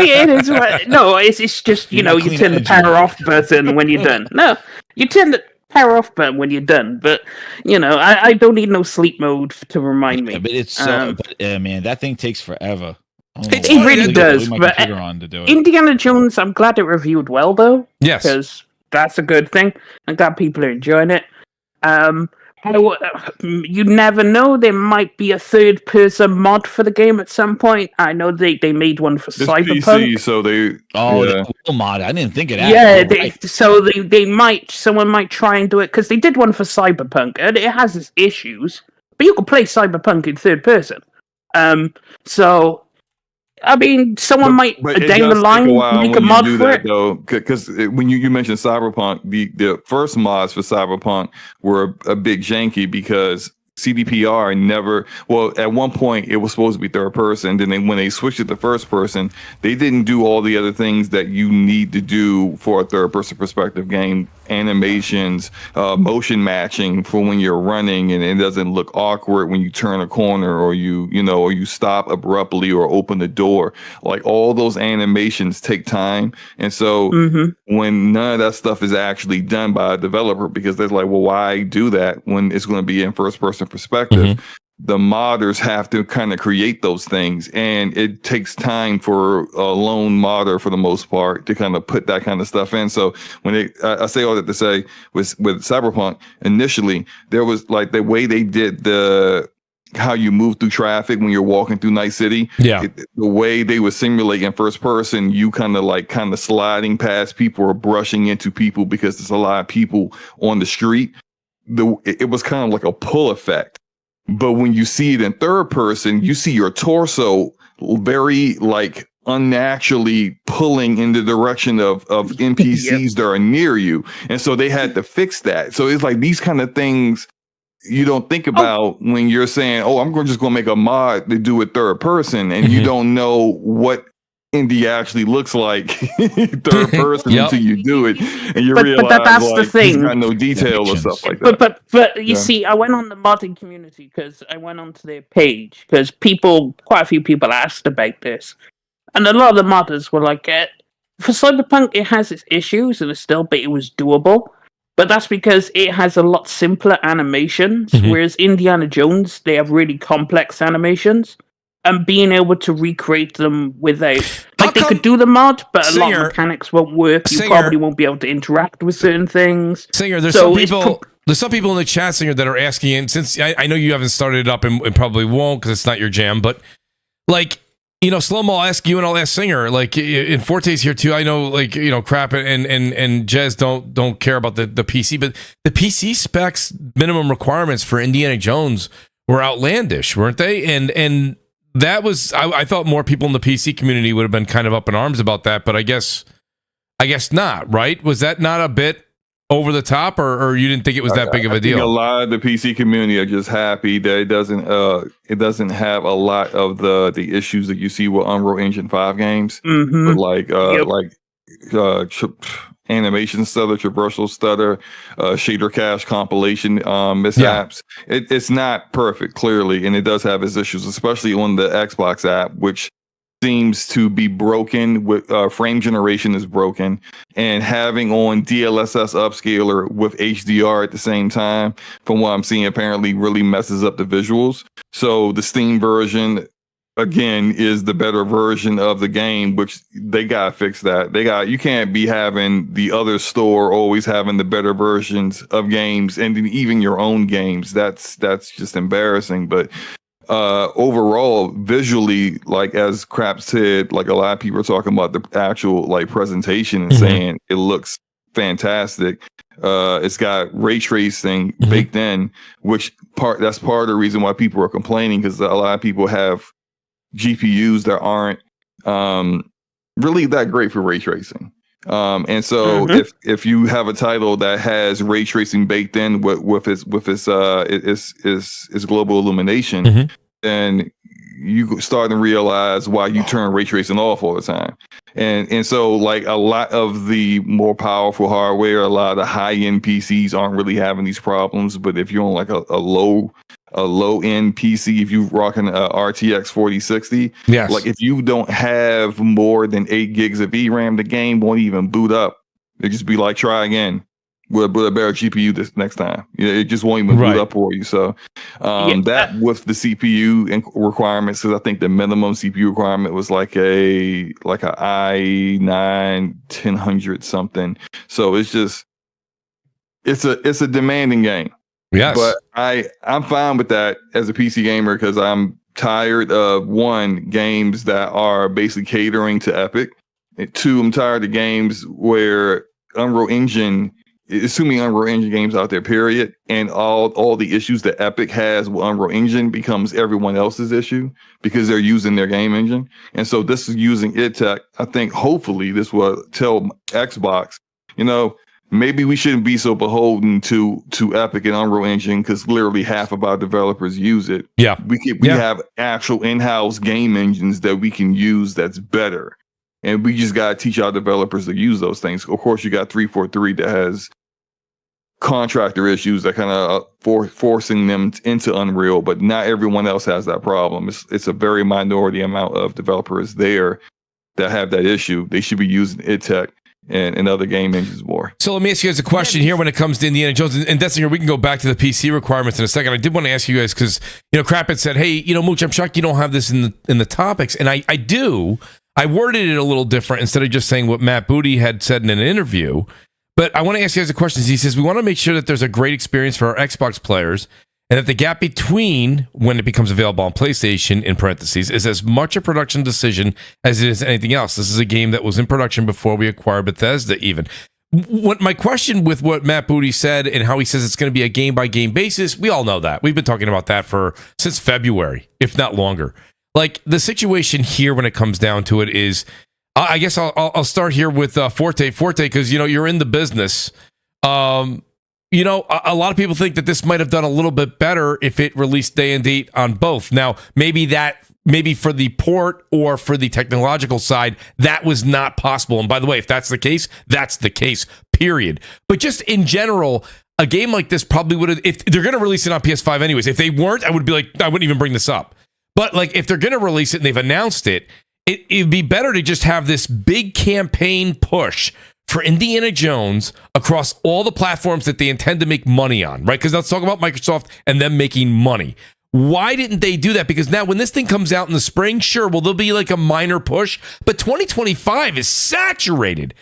it is. No, it's just, you know, you turn the power off button when you're done. No, you turn the power off button when you're done. But you know, I don't need no sleep mode to remind me. But it's man, that thing takes forever. It really does. But Indiana Jones, I'm glad it reviewed well, though. Yes, because that's a good thing. I'm glad people are enjoying it. You never know. There might be a third-person mod for the game at some point. I know they made one for Cyberpunk. PC, so they mod. I didn't think of that. Yeah, they might. Someone might try and do it because they did one for Cyberpunk, and it has its issues. But you can play Cyberpunk in third person. So. I mean, someone might down the line make a mod for it, though, because when you mentioned Cyberpunk, the first mods for Cyberpunk were a bit janky because CDPR never. Well, at one point it was supposed to be third person. Then when they switched it to first person, they didn't do all the other things that you need to do for a third person perspective game. Animations, motion matching for when you're running, and it doesn't look awkward when you turn a corner or you stop abruptly or open the door. Like all those animations take time, and so when none of that stuff is actually done by a developer, because they're like, well, why do that when it's going to be in first person perspective? The modders have to kind of create those things, and it takes time for a lone modder for the most part to kind of put that kind of stuff in. So when I say all that to say with Cyberpunk, initially there was like the way they did how you move through traffic when you're walking through Night City. Yeah, the way they were simulating in first person, you kind of sliding past people or brushing into people because there's a lot of people on the street. It was kind of like a pull effect. But when you see it in third person, you see your torso very like unnaturally pulling in the direction of NPCs that are near you. And so they had to fix that. So it's like these kind of things you don't think about when you're saying, oh, I'm just going to make a mod to do it third person. And you don't know what Indie actually looks like third person until you do it, and you realize that's like the thing. he's got no detail or stuff like that. But you see, I went on the modding community because I went onto their page because quite a few people asked about this, and a lot of the modders were like, for Cyberpunk, it has its issues, and it was doable. But that's because it has a lot simpler animations, whereas Indiana Jones, they have really complex animations. And being able to recreate them without... Like, they could do the mod, but a lot of mechanics won't work. You probably won't be able to interact with certain things. Singer, there's some people in the chat, Singer, that are asking, and since I know you haven't started it up and probably won't because it's not your jam, but, like, you know, Slow-Mo, I'll ask you and I'll ask Singer. Like, in Forte's here, too. I know, like, you know, Crap and Jez don't care about the PC, but the PC specs minimum requirements for Indiana Jones were outlandish, weren't they? And that was, I thought more people in the PC community would have been kind of up in arms about that, but I guess not, right? Was that not a bit over the top, or you didn't think it was that big of a deal? I think a lot of the PC community are just happy that it doesn't have a lot of the issues that you see with Unreal Engine 5 games, but like animation stutter, traversal stutter, shader cache compilation mishaps. It's not perfect, clearly, and it does have its issues, especially on the Xbox app, which seems to be broken. With frame generation is broken, and having on DLSS upscaler with HDR at the same time, from what I'm seeing, apparently really messes up the visuals. So the Steam version, again, is the better version of the game, which they gotta fix that. You can't be having the other store always having the better versions of games, and even your own games. That's just embarrassing. But overall, visually, like as Crap said, like a lot of people are talking about the actual like presentation and saying it looks fantastic. It's got ray tracing baked in, that's part of the reason why people are complaining, because a lot of people have GPUs that aren't really that great for ray tracing. And so if you have a title that has ray tracing baked in with its global illumination, then you start to realize why you turn ray tracing off all the time. And so like a lot of the more powerful hardware, a lot of the high-end PCs aren't really having these problems. But if you're on like a low-end PC, if you're rocking a RTX 4060, like if you don't have more than 8 gigs of VRAM, the game won't even boot up. It just be like, try again with a better GPU this next time. It just won't even boot up for you. So that with the CPU requirements, because I think the minimum CPU requirement was like a i9 1000 something. So it's a demanding game. Yes. But I'm fine with that as a PC gamer, because I'm tired of, one, games that are basically catering to Epic. And two, I'm tired of games where Unreal Engine, assuming Unreal Engine games out there, period, and all the issues that Epic has with Unreal Engine becomes everyone else's issue because they're using their game engine. And so this is using id Tech. I think hopefully this will tell Xbox, maybe we shouldn't be so beholden to Epic and Unreal Engine, because literally half of our developers use it. Yeah. We have actual in-house game engines that we can use that's better. And we just got to teach our developers to use those things. Of course, you got 343 that has contractor issues that kind of forcing them into Unreal, but not everyone else has that problem. It's a very minority amount of developers there that have that issue. They should be using id Tech and other game engines more. So let me ask you guys a question here when it comes to Indiana Jones. And Destiny, we can go back to the PC requirements in a second. I did want to ask you guys, because, Crap had said, hey, Mooch, I'm shocked you don't have this in the topics. And I do. I worded it a little different instead of just saying what Matt Booty had said in an interview. But I want to ask you guys a question. He says, we want to make sure that there's a great experience for our Xbox players, and that the gap between when it becomes available on PlayStation, in parentheses, is as much a production decision as it is anything else. This is a game that was in production before we acquired Bethesda even. What my question with what Matt Booty said and how he says it's going to be a game-by-game basis, we all know that. We've been talking about that since February, if not longer. Like, the situation here when it comes down to it is, I guess I'll start here with Forte, because, you're in the business. A lot of people think that this might have done a little bit better if it released day and date on both. Now, maybe that maybe for the port or for the technological side, that was not possible. And by the way, if that's the case, that's the case, period. But just in general, a game like this probably would have, if they're going to release it on PS5 anyways, if they weren't, I would be like, I wouldn't even bring this up. But like, if they're going to release it and they've announced it, it'd be better to just have this big campaign push for Indiana Jones across all the platforms that they intend to make money on, right? Because let's talk about Microsoft and them making money. Why didn't they do that? Because now when this thing comes out in the spring, sure, well, there'll be like a minor push, but 2025 is saturated.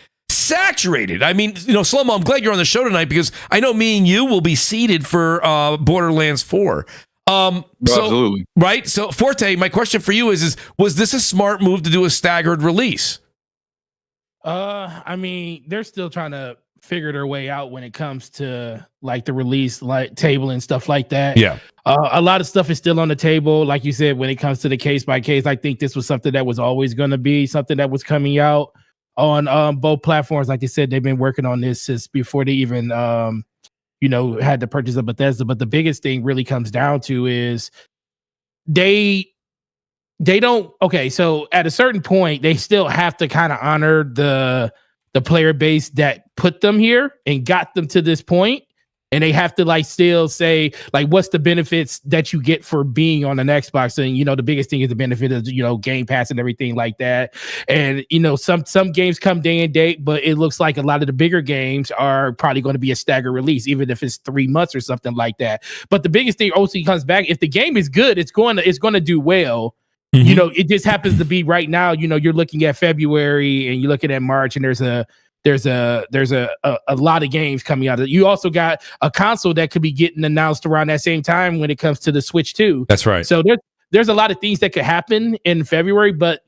I mean, Slow-Mo, I'm glad you're on the show tonight because I know me and you will be seated for Borderlands 4. Absolutely. Right? So, Forte, my question for you is was this a smart move to do a staggered release? I mean, they're still trying to figure their way out when it comes to like the release like table and stuff like that. Yeah. A lot of stuff is still on the table. Like you said, when it comes to the case by case, I think this was something that was always going to be something that was coming out on both platforms. Like I said, they've been working on this since before they even, had the purchase of Bethesda. But the biggest thing really comes down to is they don't. Okay, so at a certain point, they still have to kind of honor the player base that put them here and got them to this point. And they have to like still say like, what's the benefits that you get for being on an Xbox? And, the biggest thing is the benefit of, Game Pass and everything like that. And, some games come day and date, but it looks like a lot of the bigger games are probably going to be a staggered release, even if it's 3 months or something like that. But the biggest thing also comes back, if the game is good, it's going to do well. Mm-hmm. It just happens to be right now, you're looking at February and you're looking at March and there's a lot of games coming out. You also got a console that could be getting announced around that same time when it comes to the Switch 2. That's right. So there's a lot of things that could happen in February, but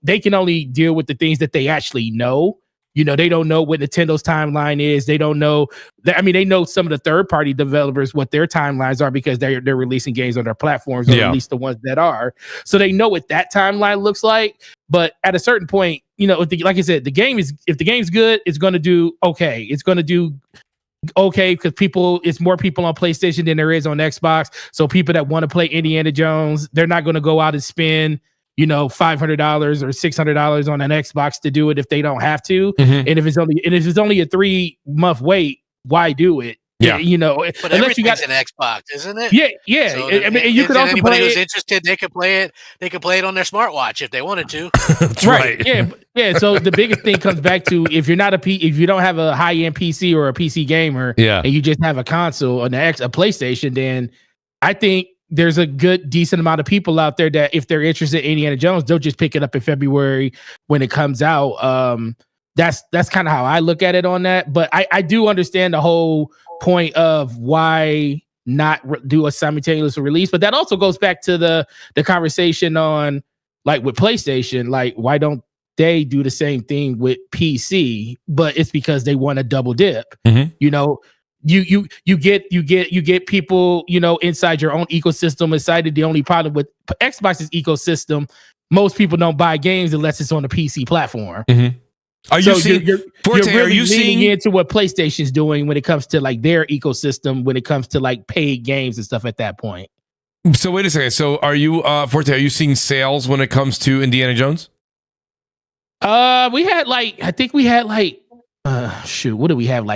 they can only deal with the things that they actually know. They don't know what Nintendo's timeline is. They don't know that. I mean, they know some of the third-party developers what their timelines are because they're releasing games on their platforms, or at least the ones that are. So they know what that timeline looks like. But at a certain point, like I said, if the game's good, it's going to do okay. It's going to do okay because it's more people on PlayStation than there is on Xbox. So people that want to play Indiana Jones, they're not going to go out and spend $500 or $600 on an Xbox to do it if they don't have to. Mm-hmm. And if it's only a 3-month wait, why do it? Yeah. But everything's an Xbox, isn't it? Yeah. So you could also anybody play who's interested, they could play it. They could play it on their smartwatch if they wanted to. That's right. Yeah. So the biggest thing comes back to if you don't have a high-end PC or a PC gamer, and you just have a console and a PlayStation, then I think there's a decent amount of people out there that if they're interested in Indiana Jones, they'll just pick it up in February when it comes out. That's kind of how I look at it on that. But I do understand the whole point of why not do a simultaneous release. But that also goes back to the conversation on like with PlayStation, like why don't they do the same thing with PC? But it's because they want to double dip. Mm-hmm. You get people, inside your own ecosystem excited. The only problem with Xbox's ecosystem, most people don't buy games unless it's on the PC platform. Mm-hmm. You're really leaning into what PlayStation's doing when it comes to like their ecosystem, when it comes to like paid games and stuff at that point. So wait a second. So are you, Forte, are you seeing sales when it comes to Indiana Jones? What do we have?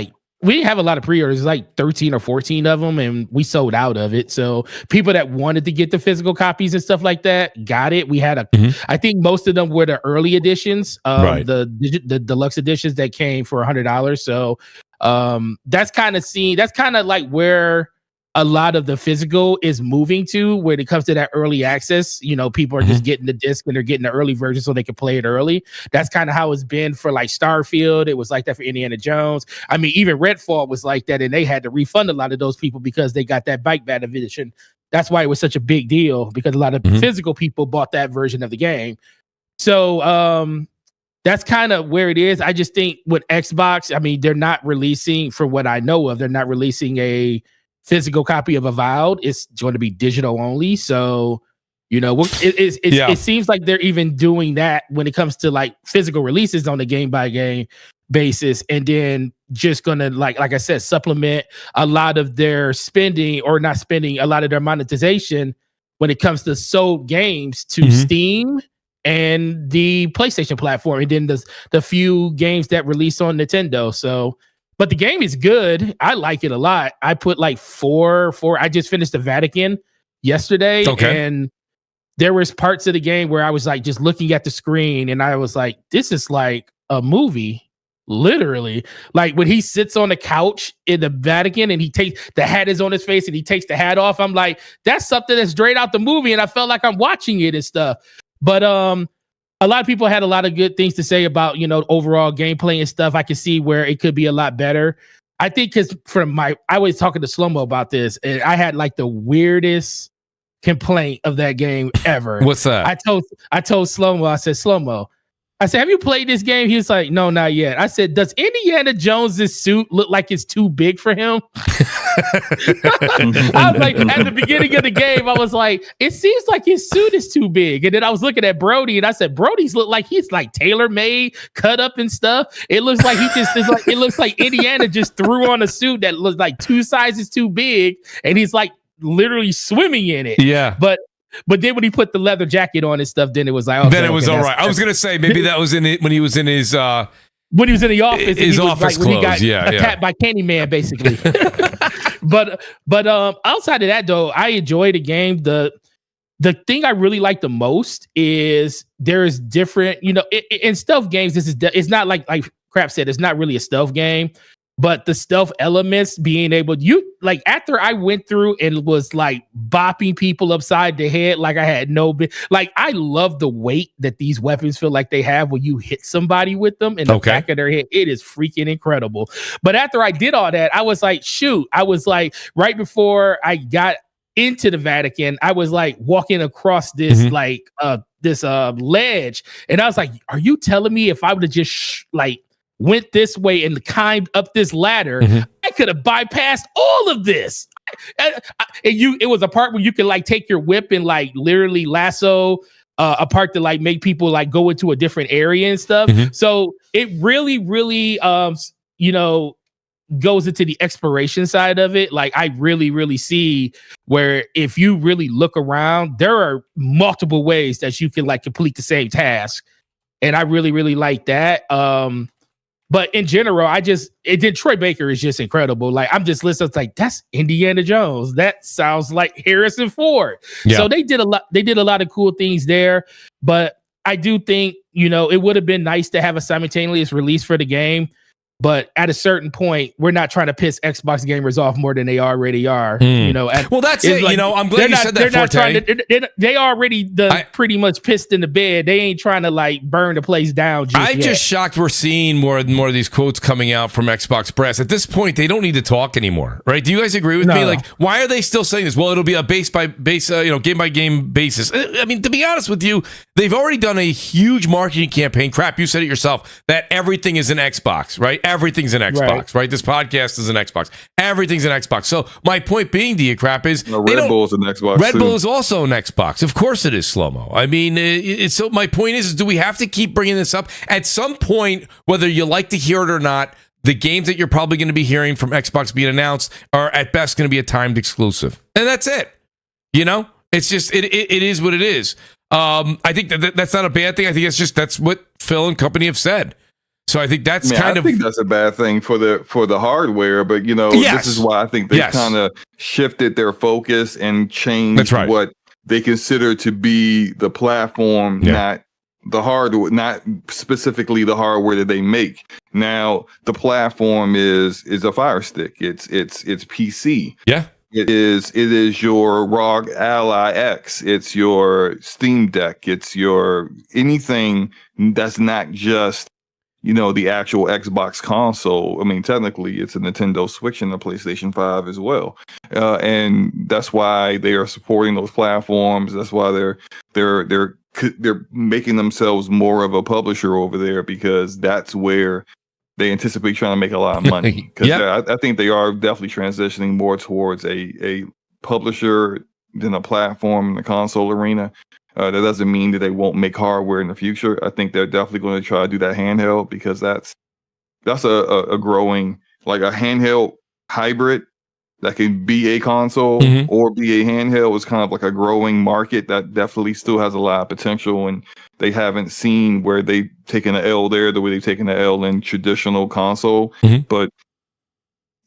We didn't have a lot of pre-orders, like 13 or 14 of them, and we sold out of it. So people that wanted to get the physical copies and stuff like that got it. We had I think most of them were the early editions, the deluxe editions that came for $100. So that's kind of like where a lot of the physical is moving to when it comes to that early access. People are just getting the disc and they're getting the early version so they can play it early. That's kind of how it's been for like Starfield. It was like that for Indiana Jones. I mean, even Redfall was like that, and they had to refund a lot of those people because they got that bike bat edition. That's why it was such a big deal, because a lot of physical people bought that version of the game. So that's kind of where it is. I just think with Xbox, I mean, they're not releasing, for what I know of, they're not releasing a physical copy of Avowed. It's going to be digital only. So, it seems like they're even doing that when it comes to like physical releases on a game by game basis, and then just gonna like I said, supplement a lot of their spending, or not spending, a lot of their monetization when it comes to sold games to Steam and the PlayStation platform, and then the few games that release on Nintendo. So, but the game is good. I like it a lot. I put like 4. I just finished the Vatican yesterday, and there was parts of the game where I was like just looking at the screen, and I was like, this is like a movie. Literally, like when he sits on the couch in the Vatican and he takes the hat is on his face and he takes the hat off, I'm like, that's something that's straight out the movie, and I felt like I'm watching it and stuff. But a lot of people had a lot of good things to say about, you know, overall gameplay and stuff. I can see where it could be a lot better. I think because I was talking to Slow-Mo about this, and I had like the weirdest complaint of that game ever. What's that? I told Slow-Mo, I said, Slow-Mo, I said, have you played this game? He was like, no, not yet. I said, does Indiana Jones's suit look like it's too big for him? I was like, at the beginning of the game, I was like, it seems like his suit is too big. And then I was looking at Brody, and I said, Brody's look like he's like tailor-made, cut up and stuff. It looks like it looks like Indiana just threw on a suit that looks like 2 sizes too big, and he's like literally swimming in it. Yeah. But then when he put the leather jacket on and stuff, then it was like, okay, then it was all right. I was gonna say maybe that was in it when he was in his when he was in the office, his office clothes. When he got attacked by Candyman, basically. but outside of that though, I enjoy the game. The thing I really like the most is there is different, you know, in stealth games. It's not like Crap said, it's not really a stealth game. But the stealth elements, being able, after I went through and was like bopping people upside the head, like I had I love the weight that these weapons feel like they have when you hit somebody with them in the back of their head. It is freaking incredible. But after I did all that, I was like, shoot, I was like, right before I got into the Vatican, I was like walking across this ledge, and I was like, are you telling me if I would have just went this way and climbed up this ladder, I could have bypassed all of this? It was a part where you could like take your whip and like literally lasso a part to like make people like go into a different area and stuff. So it really, really, goes into the exploration side of it. Like I really, really see where if you really look around, there are multiple ways that you can like complete the same task. And I really, really like that. But in general, Troy Baker is just incredible. Like I'm just listening, it's like, that's Indiana Jones. That sounds like Harrison Ford. Yeah. So they did a lot of cool things there. But I do think, it would have been nice to have a simultaneous release for the game. But at a certain point, we're not trying to piss Xbox gamers off more than they already are. Well, that's it. Like, I'm glad you said that. They already pretty much pissed in the bed. They ain't trying to like burn the place down. Just shocked we're seeing more and more of these quotes coming out from Xbox press. At this point, they don't need to talk anymore, right? Do you guys agree with me? Like, why are they still saying this? Well, it'll be a base by base, game by game basis. I mean, to be honest with you, they've already done a huge marketing campaign. Crap, you said it yourself that everything is an Xbox, right? Everything's an Xbox, right? This podcast is an Xbox. Everything's an Xbox. So my point being to you, Crap, is Red Bull's an Xbox. Red Bull is also an Xbox. Of course it is, Slow-Mo. I mean, so my point is, do we have to keep bringing this up? At some point, whether you like to hear it or not, the games that you're probably going to be hearing from Xbox being announced are at best going to be a timed exclusive. And that's it. It's just, it is what it is. I think that's not a bad thing. I think that's what Phil and company have said. So I think that's I think that's a bad thing for the hardware, but this is why I think they kind of shifted their focus and changed what they consider to be the platform, not the hardware, not specifically the hardware that they make. Now the platform is a Fire Stick. It's PC. Yeah. It is your ROG Ally X. It's your Steam Deck. It's your anything that's not just the actual Xbox console. I mean, technically, it's a Nintendo Switch and a PlayStation 5 as well, and that's why they are supporting those platforms. That's why they're making themselves more of a publisher over there, because that's where they anticipate trying to make a lot of money. Because I think they are definitely transitioning more towards a publisher than a platform in the console arena. That doesn't mean that they won't make hardware in the future. I think they're definitely going to try to do that handheld, because that's a growing, like a handheld hybrid that can be a console or be a handheld is kind of like a growing market that definitely still has a lot of potential, and they haven't seen where they've taken an L there the way they've taken an L in traditional console. But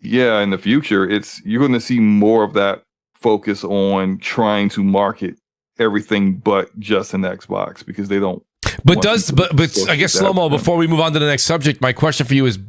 yeah, in the future, you're going to see more of that focus on trying to market everything but just an Xbox, because they don't. But I guess Slow-Mo, before we move on to the next subject, my question for you is,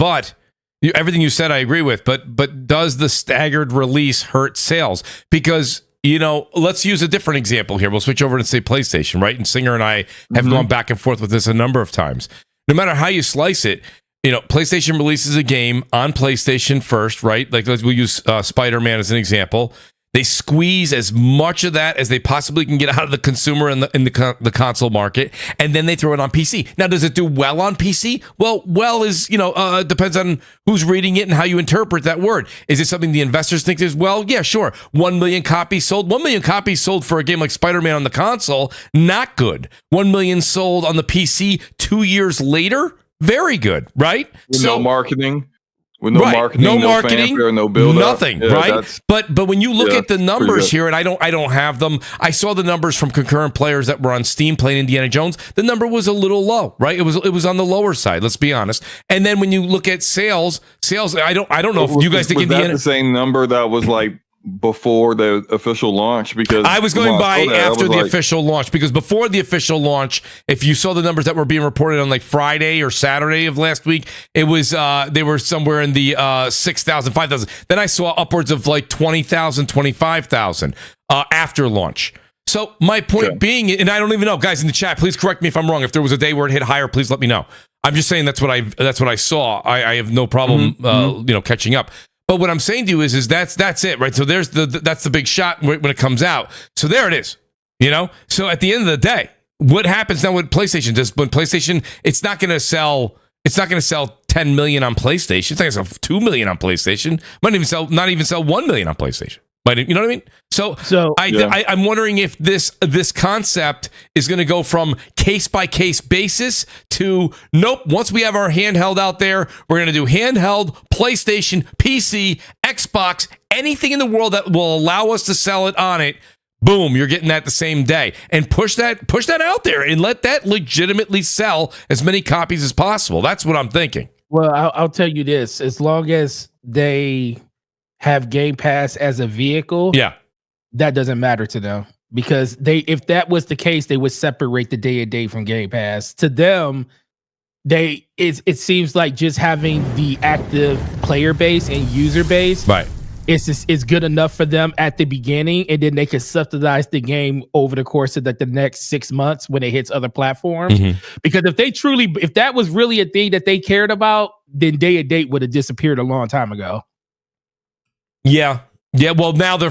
everything you said I agree with, but does the staggered release hurt sales? Because, let's use a different example here. We'll switch over and say PlayStation, right? And Singer and I have gone back and forth with this a number of times. No matter how you slice it, PlayStation releases a game on PlayStation first, right? Like, we'll use Spider-Man as an example. They squeeze as much of that as they possibly can get out of the consumer in the console market, and then they throw it on PC. Now, does it do well on PC? Well is, depends on who's reading it and how you interpret that word. Is it something the investors think is, yeah, sure. 1 million copies sold. 1 million copies sold for a game like Spider-Man on the console, not good. 1 million sold on the PC 2 years later, very good, right? No marketing. With no marketing, no fanfare, no build nothing, right? But when you look at the numbers here, and I don't have them. I saw the numbers from concurrent players that were on Steam playing Indiana Jones. The number was a little low, right? It was on the lower side. Let's be honest. And then when you look at sales, I don't know if you guys think Indiana the same number that was like before the official launch, because I was going by after the official launch, because before the official launch, if you saw the numbers that were being reported on like Friday or Saturday of last week, it was they were somewhere in the 6,000, 5,000. Then I saw upwards of like 20,000, 25,000 after launch. So my point being, and I don't even know, guys in the chat, please correct me if I'm wrong. If there was a day where it hit higher, please let me know. I'm just saying that's what I saw. I have no problem catching up. But what I'm saying to you is that's it, right? So that's the big shot when it comes out. So there it is, So at the end of the day, what happens now with PlayStation? When PlayStation, it's not going to sell 10 million on PlayStation. It's not going to sell 2 million on PlayStation. Not even sell 1 million on PlayStation. You know what I mean? So I'm wondering if this concept is going to go from case by case basis to nope. Once we have our handheld out there, we're going to do handheld, PlayStation, PC, Xbox, anything in the world that will allow us to sell it on it. Boom, you're getting that the same day, and push that out there and let that legitimately sell as many copies as possible. That's what I'm thinking. Well, I'll tell you this: as long as they have Game Pass as a vehicle, that doesn't matter to them, because if that was the case, they would separate the day and date from Game Pass. To them, it seems like just having the active player base and user base, right, it's good enough for them at the beginning, and then they can subsidize the game over the course of the next 6 months when it hits other platforms. Because if that was really a thing that they cared about, then day and date would have disappeared a long time ago. Yeah. Well, now they're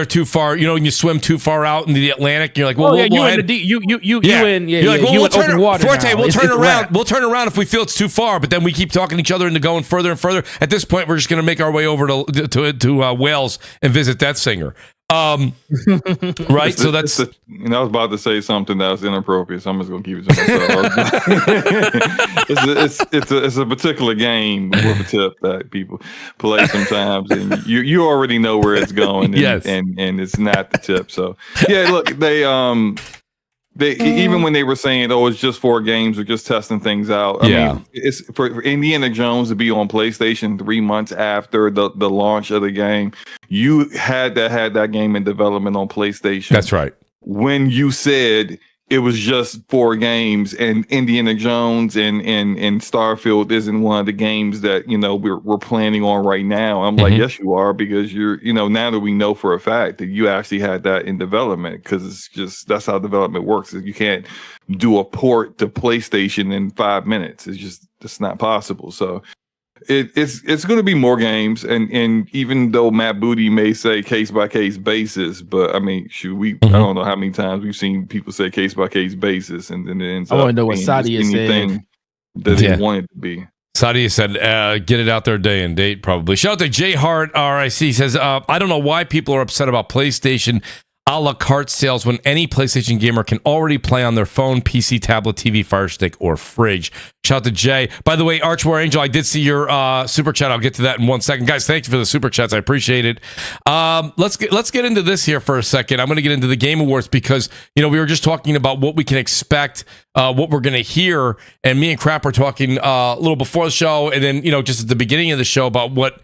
too far. When you swim too far out into the Atlantic, you're like, well, you're like, we'll turn around. Forte, we'll turn around if we feel it's too far. But then we keep talking each other into going further and further. At this point, we're just going to make our way over to Wales and visit that singer. Right. So that's. I was about to say something that was inappropriate, so I'm just gonna keep it to myself. It's a particular game with a tip that people play sometimes, and you already know where it's going. And, and it's not the tip. So look, they even when they were saying, it's just 4 games, or just testing things out. I mean, it's for Indiana Jones to be on PlayStation 3 months after the launch of the game. You had that game in development on PlayStation. That's right. When you said it was just 4 games, and Indiana Jones and Starfield isn't one of the games that we're planning on right now. I'm like, yes, you are, because you're now that we know for a fact that you actually had that in development, because it's just that's how development works. You can't do a port to PlayStation in 5 minutes. It's not possible. So it's going to be more games, and even though Matt Booty may say case by case basis, but I mean, I don't know how many times we've seen people say case by case basis, and then it ends up. I want to know what Sadia said that they wanted to be. Sadia said, "Get it out there day and date." Probably. Shout out to J Hart RIC says, "I don't know why people are upset about PlayStation a la carte sales when any PlayStation gamer can already play on their phone, PC, tablet, TV, Fire Stick, or fridge. Shout out to Jay. By the way, Archwar Angel, I did see your super chat. I'll get to that in 1 second. Guys, thank you for the super chats. I appreciate it. Let's get into this here for a second. I'm going to get into the Game Awards because, we were just talking about what we can expect, what we're going to hear, and me and Crap were talking a little before the show, and then, just at the beginning of the show about what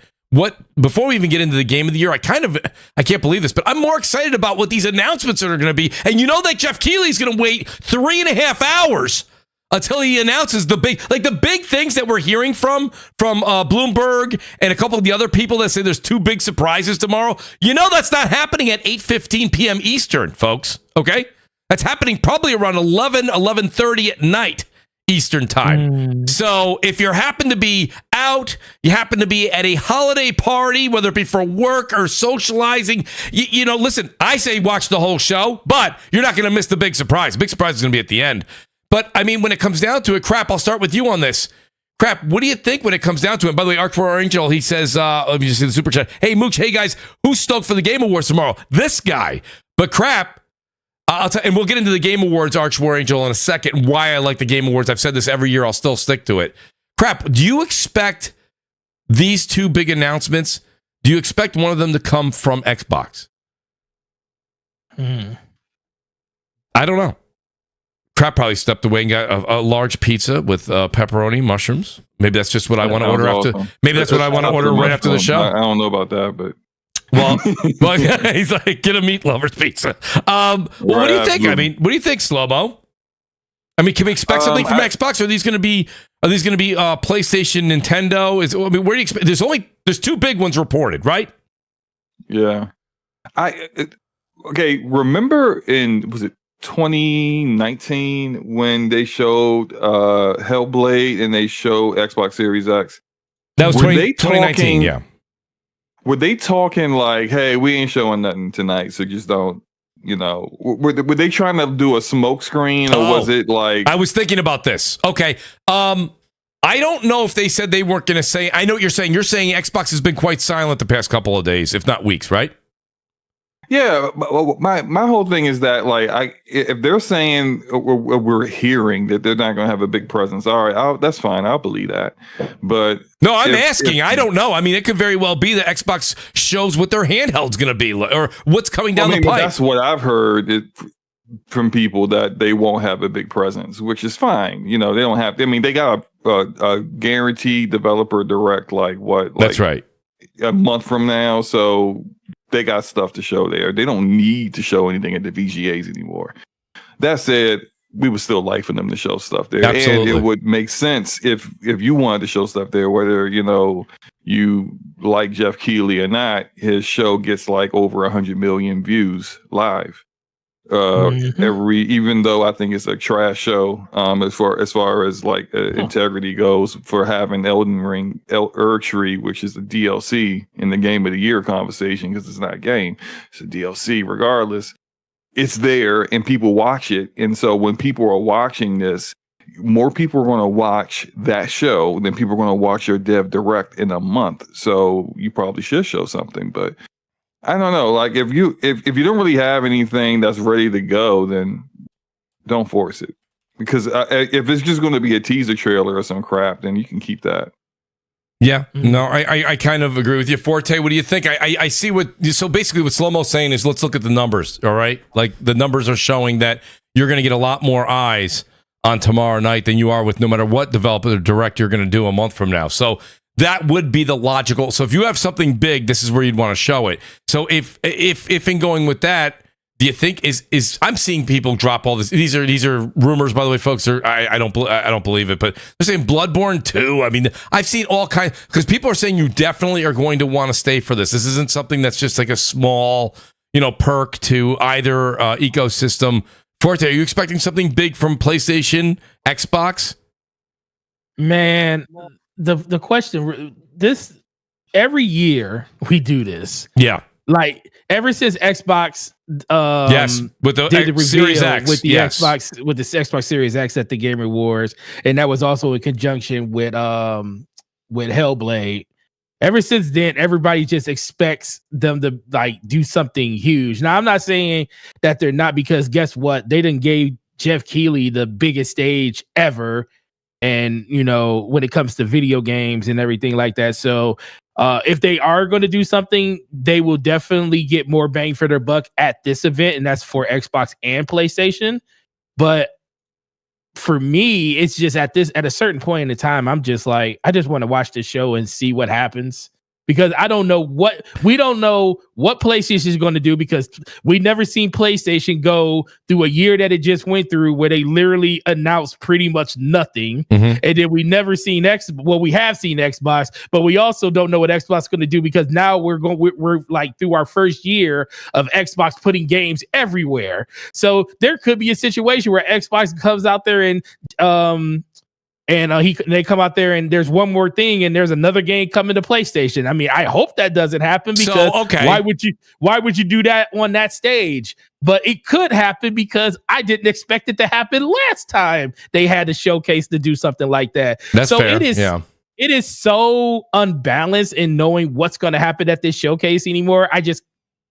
before we even get into the game of the year, I can't believe this, but I'm more excited about what these announcements are going to be. And that Jeff Keighley's going to wait 3.5 hours until he announces the big things that we're hearing from Bloomberg and a couple of the other people that say there's 2 big surprises tomorrow. That's not happening at 8:15 p.m. Eastern, folks. Okay, that's happening probably around 11:30 at night Eastern time. So if you happen to be out, you happen to be at a holiday party, whether it be for work or socializing, listen, I say watch the whole show, but you're not going to miss the big surprise. Big surprise is going to be at the end. But I mean, when it comes down to it, Crap, I'll start with you on this. Crap, what do you think when it comes down to it? By the way, Arch4 Angel, he says, let me just see the super chat. Hey, Mooch, hey guys, who's stoked for the Game Awards tomorrow? This guy. But Crap, I'll tell, and we'll get into the Game Awards, Archwar Angel, in a second. Why I like the Game Awards. I've said this every year. I'll still stick to it. Crap, do you expect these 2 big announcements? Do you expect one of them to come from Xbox? I don't know. Crap probably stepped away and got a large pizza with pepperoni, mushrooms. Maybe that's just what I want to order after. Maybe that's what I want to order right after the show. I don't know about that, but. Well, he's like, get a meat lover's pizza. What do you think? I mean, what do you think, Slow-Mo? I mean, can we expect something from Xbox? Are these going to be PlayStation, Nintendo? Where do you expect? There's 2 big ones reported, right? Yeah. Remember was it 2019 when they showed Hellblade and they showed Xbox Series X? That was 2019, yeah. Were they talking like, hey, we ain't showing nothing tonight, so just don't, were they trying to do a smoke screen, or was it like... I was thinking about this. Okay. I don't know if they said they weren't going to say... I know what you're saying. You're saying Xbox has been quite silent the past couple of days, if not weeks, right? Yeah, my whole thing is that, like, if they're saying we're hearing that they're not going to have a big presence, all right, that's fine. I'll believe that. But no, I'm asking. I don't know. I mean, it could very well be that Xbox shows what their handheld's going to be, or what's coming down the pipe. That's what I've heard from people, that they won't have a big presence, which is fine. They don't have. I mean, they got a guaranteed developer direct, That's right. A month from now, so. They got stuff to show there. They don't need to show anything at the VGAs anymore. That said, we would still like for them to show stuff there. Absolutely. And it would make sense if you wanted to show stuff there, whether, you like Jeff Keighley or not, his show gets like over 100 million views live. Even though I think it's a trash show, as far as like integrity goes, for having Elden Ring Erdtree, which is a DLC in the Game of the Year conversation, because it's not a game, it's a DLC. Regardless, it's there and people watch it, and so when people are watching this, more people are going to watch that show than people are going to watch your dev direct in a month. So you probably should show something, but. I don't know. Like, if you don't really have anything that's ready to go, then don't force it. Because if it's just going to be a teaser trailer or some crap, then you can keep that. Yeah, no, I kind of agree with you. Forte, what do you think? I see so basically what Slow-Mo's saying is, let's look at the numbers, all right? Like, the numbers are showing that you're going to get a lot more eyes on tomorrow night than you are with no matter what developer or direct you're going to do a month from now. So that would be the logical. So if you have something big, this is where you'd want to show it. So if in going with that, do you think is I'm seeing people drop all this? These are rumors, by the way, folks. I don't believe it, but they're saying Bloodborne 2. I mean, I've seen all kinds, because people are saying you definitely are going to want to stay for this. This isn't something that's just like a small, perk to either ecosystem. Forte, are you expecting something big from PlayStation, Xbox? Man, the question, this every year we do this. Yeah. Like ever since Xbox yes, with the did the Series X, with the Xbox Series X at the Game Awards, and that was also in conjunction with Hellblade. Ever since then, everybody just expects them to like do something huge. Now, I'm not saying that they're not, because guess what? They done gave Jeff Keighley the biggest stage ever. And, you know, when it comes to video games and everything like that. So if they are going to do something, they will definitely get more bang for their buck at this event. And that's for Xbox and PlayStation. But for me, it's just at a certain point in the time, I'm just like, I just want to watch the show and see what happens, because we don't know what PlayStation is going to do, because we never seen PlayStation go through a year that it just went through where they literally announced pretty much nothing. Mm-hmm. And then we never seen we have seen Xbox, but we also don't know what Xbox is going to do, because now we're like through our first year of Xbox putting games everywhere. So there could be a situation where Xbox comes out there and they come out there and there's one more thing and there's another game coming to PlayStation. I mean, I hope that doesn't happen, because why would you do that on that stage? But it could happen, because I didn't expect it to happen last time they had a showcase to do something like that. That's so fair. It is so unbalanced in knowing what's going to happen at this showcase anymore. I just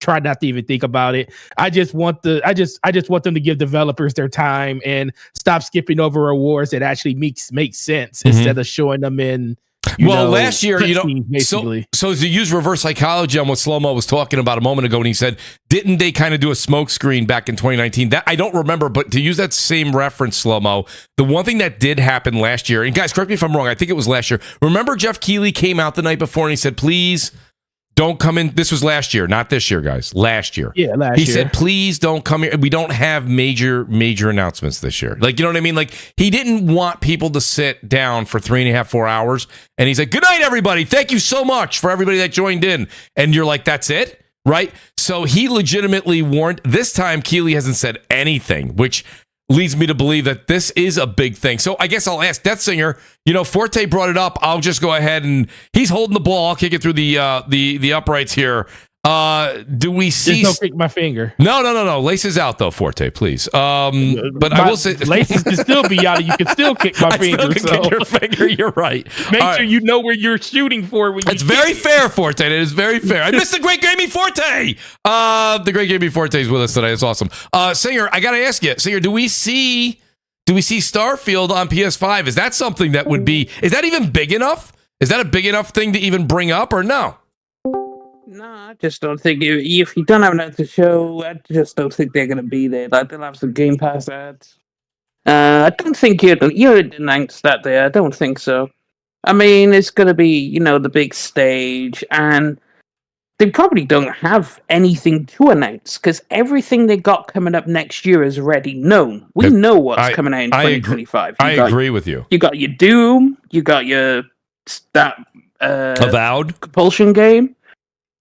try not to even think about it. I just want them to give developers their time and stop skipping over awards that actually makes sense, instead of showing them in. Last year, basically. So to use reverse psychology on what Slow-Mo was talking about a moment ago, when he said, didn't they kind of do a smoke screen back in 2019? That I don't remember, but to use that same reference, Slow-Mo, the one thing that did happen last year, and guys, correct me if I'm wrong, I think it was last year. Remember Jeff Keighley came out the night before and he said, please don't come in. This was last year, not this year, guys. Last year. Yeah, last year. He year. said, please don't come here. We don't have major announcements this year. Like, you know what I mean? Like, he didn't want people to sit down for 3.5, 4 hours. And he's like, good night, everybody. Thank you so much for everybody that joined in. And you're like, that's it? Right? So he legitimately warned. This time, Keighley hasn't said anything, which leads me to believe that this is a big thing. So I guess I'll ask Death Singer. You know, Forte brought it up. I'll just go ahead and he's holding the ball. I'll kick it through the uprights here. Do we see? Just don't kick my finger. No. Laces out though, Forte, please. But I will say laces can still be out. You can still kick my finger. Kick your finger. You're right. Make sure you know where you're shooting for. When it's very fair, Forte. It is very fair. I missed the great Gaming Forte. The great Gaming Forte is with us today. It's awesome. Singer, I gotta ask you, Singer, do we see Starfield on PS5? Is that something that would be? Is that even big enough? Is that a big enough thing to even bring up, or no? No, I just don't think if you don't have that to show, I just don't think they're going to be there. Like, they'll have some Game Pass ads. I don't think you'd announce that there. I don't think so. I mean, it's going to be, the big stage, and they probably don't have anything to announce, because everything they got coming up next year is already known. We know what's coming out in 2025. I agree with you. You got your Doom, you got your Avowed Compulsion game.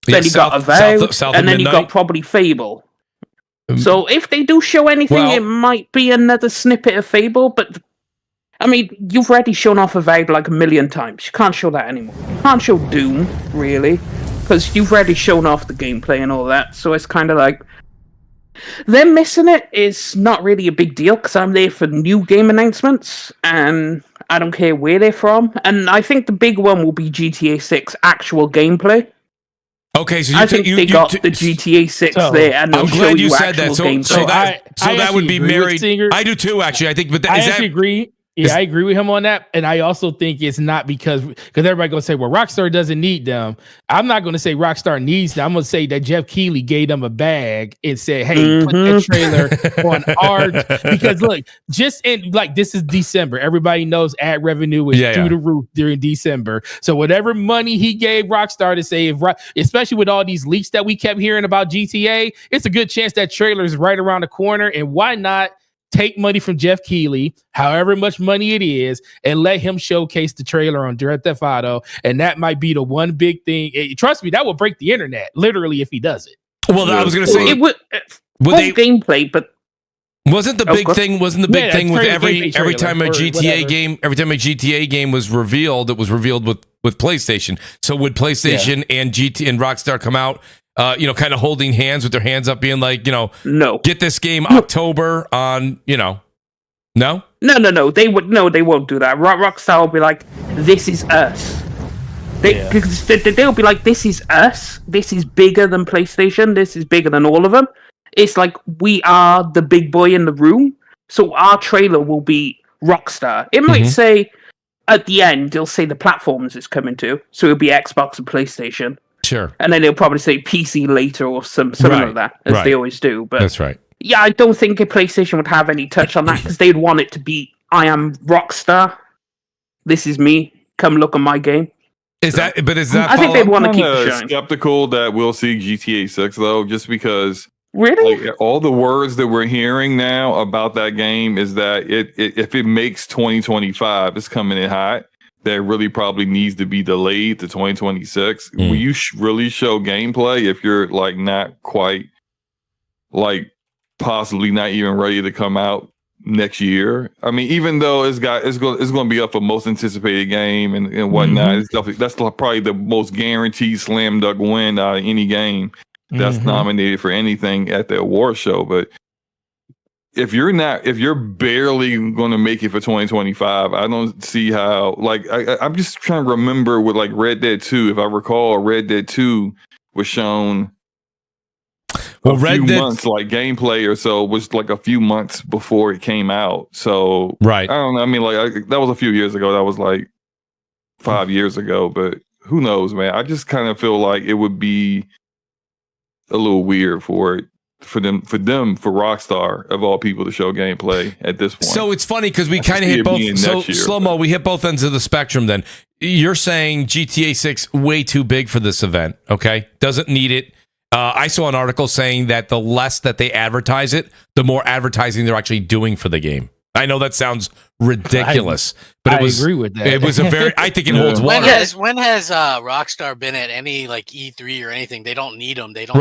Then you got Avowed, and then you got probably Fable. So if they do show anything, it might be another snippet of Fable, but I mean, you've already shown off Avowed like 1 million times. You can't show that anymore. You can't show Doom, really, because you've already shown off the gameplay and all that, so it's kind of like them missing it is not really a big deal, because I'm there for new game announcements, and I don't care where they're from, and I think the big one will be GTA 6 actual gameplay. Okay, so I think they got the GTA 6 there, and I'm glad you said that. So I that would be married. I do too, actually. I think, but I actually agree. Yeah, I agree with him on that, and I also think it's not because everybody gonna say, well, Rockstar doesn't need them. I'm not gonna say Rockstar needs them. I'm gonna say that Jeff Keighley gave them a bag and said, hey, put that trailer on art, because look, this is December. Everybody knows ad revenue is through the roof during December. So whatever money he gave Rockstar to say, especially with all these leaks that we kept hearing about GTA, it's a good chance that trailer is right around the corner, and why not take money from Jeff Keighley, however much money it is, and let him showcase the trailer on Grand Theft Auto, and that might be the one big thing. Trust me, that will break the internet, literally, if he does it. Well, I was going to say it would gameplay, but wasn't the big thing? Wasn't the big thing with every time a GTA game was revealed, it was revealed with PlayStation. So would PlayStation and Rockstar come out? Kind of holding hands with their hands up, being like, no, get this game October on, no? No. They won't do that. Rockstar will be like, this is us. Because they'll be like, this is us. This is bigger than PlayStation. This is bigger than all of them. It's like we are the big boy in the room. So our trailer will be Rockstar. It might say at the end, it'll say the platforms it's coming to. So it'll be Xbox and PlayStation. Sure. And then it'll probably say PC later or something like that, as they always do. But that's right. Yeah, I don't think a PlayStation would have any touch on that because they'd want it to be, I am Rockstar. This is me. Come look at my game. I think they'd want to keep it showing. Skeptical that we'll see GTA 6 though, just because really all the words that we're hearing now about that game is that if it makes 2025, it's coming in hot. That really probably needs to be delayed to 2026. Will you really show gameplay if you're like not quite, like possibly not even ready to come out next year? I mean, even though it's going to be up for most anticipated game and whatnot, it's definitely, that's probably the most guaranteed slam dunk win out of any game that's nominated for anything at the award show. But if you're barely going to make it for 2025, I don't see how. Like I'm just trying to remember with like Red Dead 2. If I recall, Red Dead 2 was shown a few months, like gameplay or so was like a few months before it came out. So right, I don't know. I mean, like that was a few years ago. That was like 5 years ago. But who knows, man? I just kind of feel like it would be a little weird for Rockstar of all people to show gameplay at this point. So it's funny because we kind of hit both. So Slow-mo, we hit both ends of the spectrum. Then you're saying GTA 6 way too big for this event. Okay, doesn't need it. I saw an article saying that the less that they advertise it, the more advertising they're actually doing for the game. I know that sounds ridiculous, but I agree with that. It was a very. I think it holds water. When has Rockstar been at any like E3 or anything? They don't need them. They don't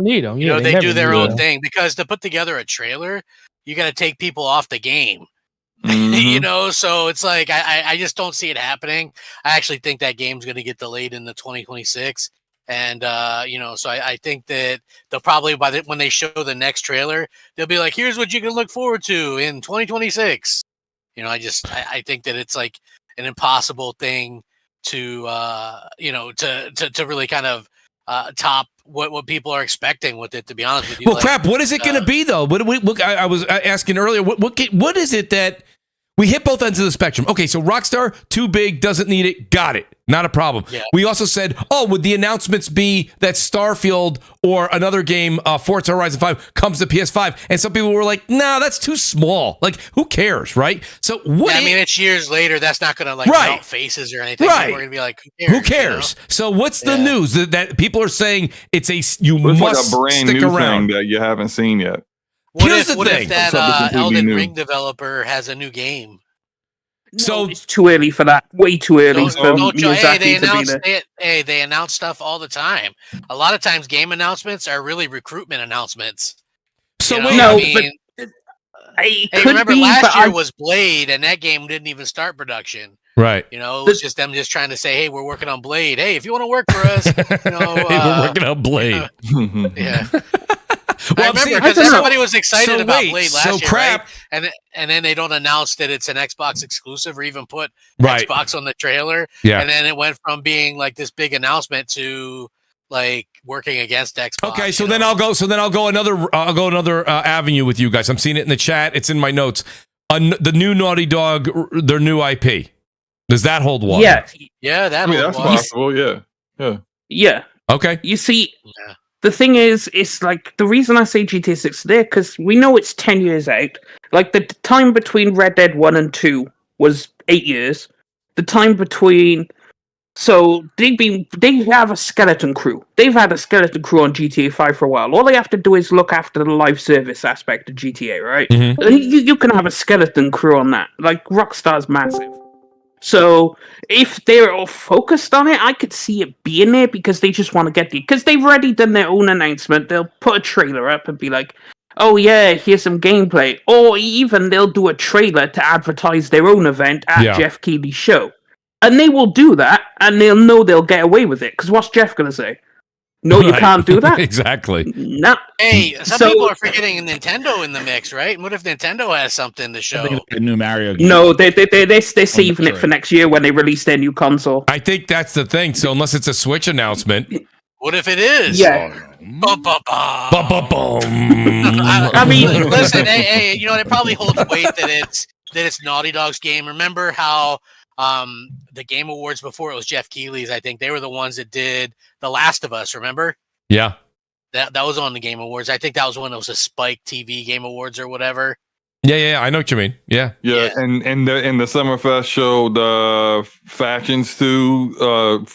need them. You know, they do their own thing because to put together a trailer, you got to take people off the game. You know, so it's like I just don't see it happening. I actually think that game's going to get delayed into 2026. And you know, so I think that they'll probably when they show the next trailer, they'll be like, "Here's what you can look forward to in 2026." You know, I think that it's like an impossible thing to you know to really kind of top what people are expecting with it. To be honest with you, well, crap. What is it going to be though? Look, I was asking earlier. What is it that we hit both ends of the spectrum? Okay, so Rockstar too big, doesn't need it. Got it. Not a problem. Yeah. We also said, would the announcements be that Starfield or another game, Forza Horizon 5, comes to PS5? And some people were like, nah, that's too small. Like, who cares, right? So what? Yeah, I mean, it's years later. That's not going to like melt faces or anything. Right. We're going to be like, who cares? You know? So what's the news that people are saying it's must like a brand stick new around thing that you haven't seen yet? What if that Elden Ring developer has a new game? So it's too early for that. Way too early for Miyazaki to be there. They announce stuff all the time. A lot of times, game announcements are really recruitment announcements. So remember last year was Blade, and that game didn't even start production. Right. You know, it was just them just trying to say, "Hey, we're working on Blade. Hey, if you want to work for us, you know, we're working on Blade." Yeah. Well, I remember because everybody was excited about Blade last year, right? And then they don't announce that it's an Xbox exclusive or even put Xbox on the trailer. Yeah. And then it went from being like this big announcement to like working against Xbox. Okay, so then I'll go another avenue with you guys. I'm seeing it in the chat. It's in my notes. The new Naughty Dog, their new IP. Does that hold water? Yeah, that's possible. Yeah. Okay. You see. Yeah. The thing is, it's like the reason I say GTA 6 there because we know it's 10 years out. Like the time between Red Dead 1 and 2 was 8 years. The time between they have a skeleton crew. They've had a skeleton crew on GTA 5 for a while. All they have to do is look after the live service aspect of GTA, right? Mm-hmm. And you can have a skeleton crew on that. Like Rockstar's massive. So if they're all focused on it, I could see it being there because they just want to get because they've already done their own announcement. They'll put a trailer up and be like, "Oh yeah, here's some gameplay," or even they'll do a trailer to advertise their own event at Jeff Keighley's show, and they will do that, and they'll know they'll get away with it because what's Jeff gonna say? No, you can't do that. Exactly. No. Hey, some people are forgetting Nintendo in the mix, right? What if Nintendo has something to show? A new Mario game. No, they're saving it for next year when they release their new console. I think that's the thing. So unless it's a Switch announcement, what if it is? Yeah. bum, bum, bum. I mean, listen, hey, you know, it probably holds weight that it's Naughty Dog's game. Remember how the Game Awards before it was Jeff Keighley's? I think they were the ones that did The Last of Us. Remember? Yeah. That was on the Game Awards. I think that was when it was a Spike TV Game Awards or whatever. Yeah, I know what you mean. Yeah. And the Summerfest showed factions to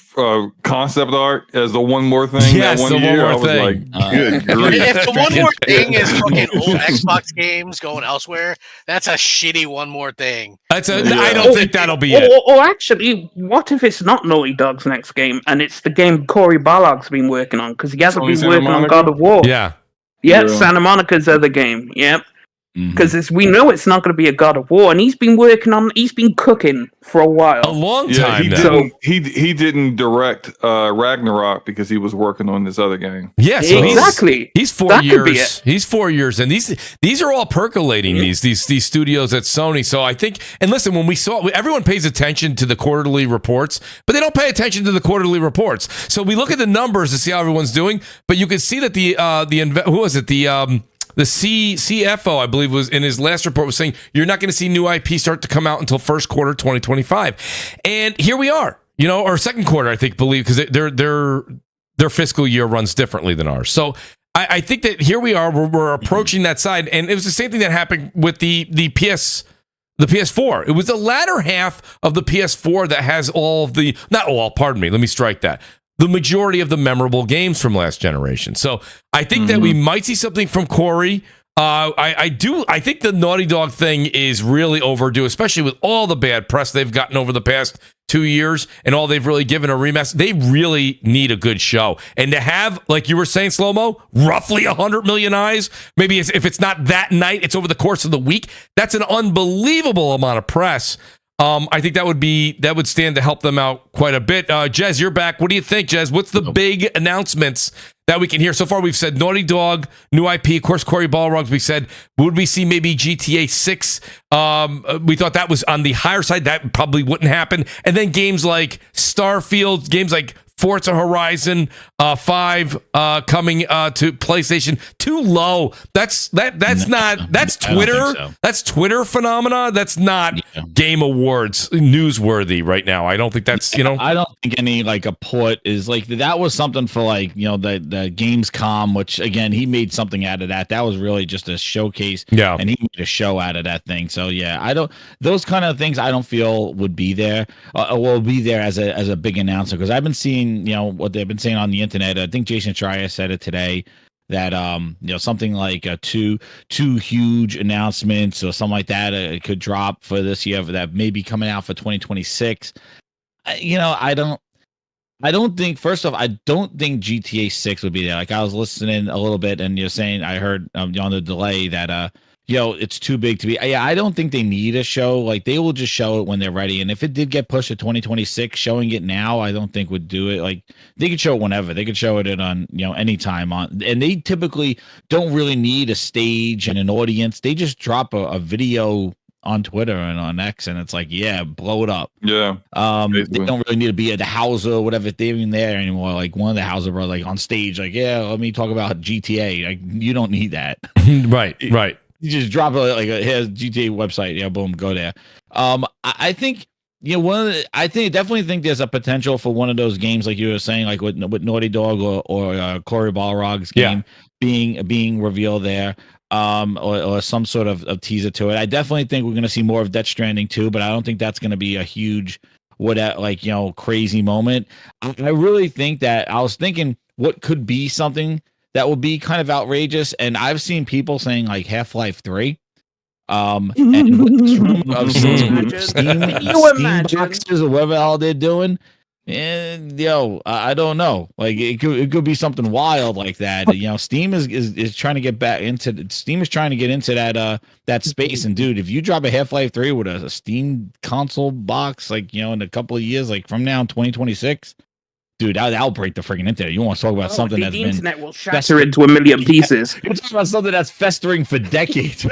concept art as the one more thing. Yes, that one the year. one more I was thing. like, good grief. If the one more thing is fucking old Xbox games going elsewhere, that's a shitty one more thing. I don't think that'll be it. Or actually, what if it's not Naughty Dog's next game and it's the game Cory Barlog's been working on? Because he hasn't been working on God of War. Yeah. Yeah, Santa Monica's other game. Yep. Mhm. Because we know it's not going to be a God of War, and he's been cooking for a while. A long time now. So- He didn't direct Ragnarok because he was working on this other game. Yeah, so Exactly. He's 4 That could be years. it. He's 4 years, and these are all percolating. These studios at Sony. So I think, and listen, when everyone pays attention to the quarterly reports, but they don't pay attention to the quarterly reports. So we look at the numbers to see how everyone's doing, but you can see that the CFO, I believe, was in his last report was saying you're not going to see new IP start to come out until first quarter 2025, and here we are. Or second quarter, I think, because their fiscal year runs differently than ours. So I think that here we are. We're approaching that side, and it was the same thing that happened with the PS4. It was the latter half of the PS4 that has let me strike that. The majority of the memorable games from last generation. So I think that we might see something from Corey. I think the Naughty Dog thing is really overdue, especially with all the bad press they've gotten over the past 2 years and all they've really given a remaster. They really need a good show. And to have, like you were saying, Slow-Mo, roughly 100 million eyes, maybe if it's not that night, it's over the course of the week. That's an unbelievable amount of press. I think that would stand to help them out quite a bit. Jez, you're back. What do you think, Jez? What's the big announcements that we can hear? So far, we've said Naughty Dog, new IP, of course, Cory Barlog. We said, would we see maybe GTA 6? We thought that was on the higher side. That probably wouldn't happen. And then games like Starfield, games like Forza Horizon 5 coming to PlayStation. Too low. That's Twitter. So. That's Twitter phenomena. That's not Game Awards newsworthy right now. I don't think that's I don't think any a port is that was something for the Gamescom, which again he made something out of that. That was really just a showcase. Yeah, and he made a show out of that thing. So yeah, those kind of things I don't feel would be there. Will be there as a big announcer, because I've been seeing what they've been saying on the internet. I think Jason Schreier said it today that something like two huge announcements or something like that could drop for this year that may be coming out for 2026. I don't think, first off, I don't think GTA 6 would be there. I was listening a little bit and you're saying, I heard on the delay that it's too big to be. Yeah, I don't think they need a show. They will just show it when they're ready. And if it did get pushed to 2026, showing it now, I don't think would do it. They could show it whenever. They could show it on, any time on. And they typically don't really need a stage and an audience. They just drop a video on Twitter and on X, and it's blow it up. Yeah. They don't really need to be at the house or whatever if they're even there anymore. One of the houses bro on stage, let me talk about GTA. You don't need that. Right. You just drop here's GTA website, boom, go there. I think definitely think there's a potential for one of those games like you were saying, with Naughty Dog or Cory Balrog's game being revealed there. Or some sort of teaser to it. I definitely think we're going to see more of Death Stranding too, but I don't think that's going to be a huge, crazy moment. I really think that I was thinking what could be something that would be kind of outrageous, and I've seen people saying Half-Life 3. And Steam boxes or whatever the hell they're doing. And I don't know. It could be something wild like that. Steam is trying to get back into. Steam is trying to get into that space. And dude, if you drop a Half-Life 3 with a Steam console box, in a couple of years, from now in 2026, Dude, that'll break the friggin' internet. You want to talk about something that's the been internet will shatter into a million pieces. You're talking about something that's festering for decades,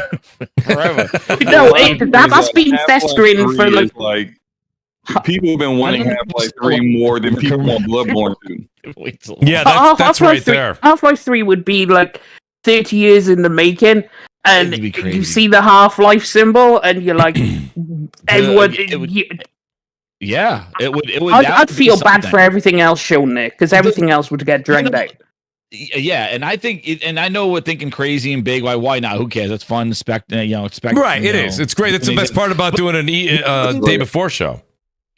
forever. No, that's been festering for like people have been wanting Half-Life 3 more than people want Bloodborne 2. Yeah, that's right there. Half-Life 3 would be like 30 years in the making, and you see the Half-Life symbol, and you're like, everyone. Yeah, it would. I'd feel bad for everything else shown there, because everything else would get dragged out. Yeah, and I think, and I know we're thinking crazy and big. Why not? Who cares? It's fun. Expect. Right, it is. It's great. That's the best part about doing a day before show.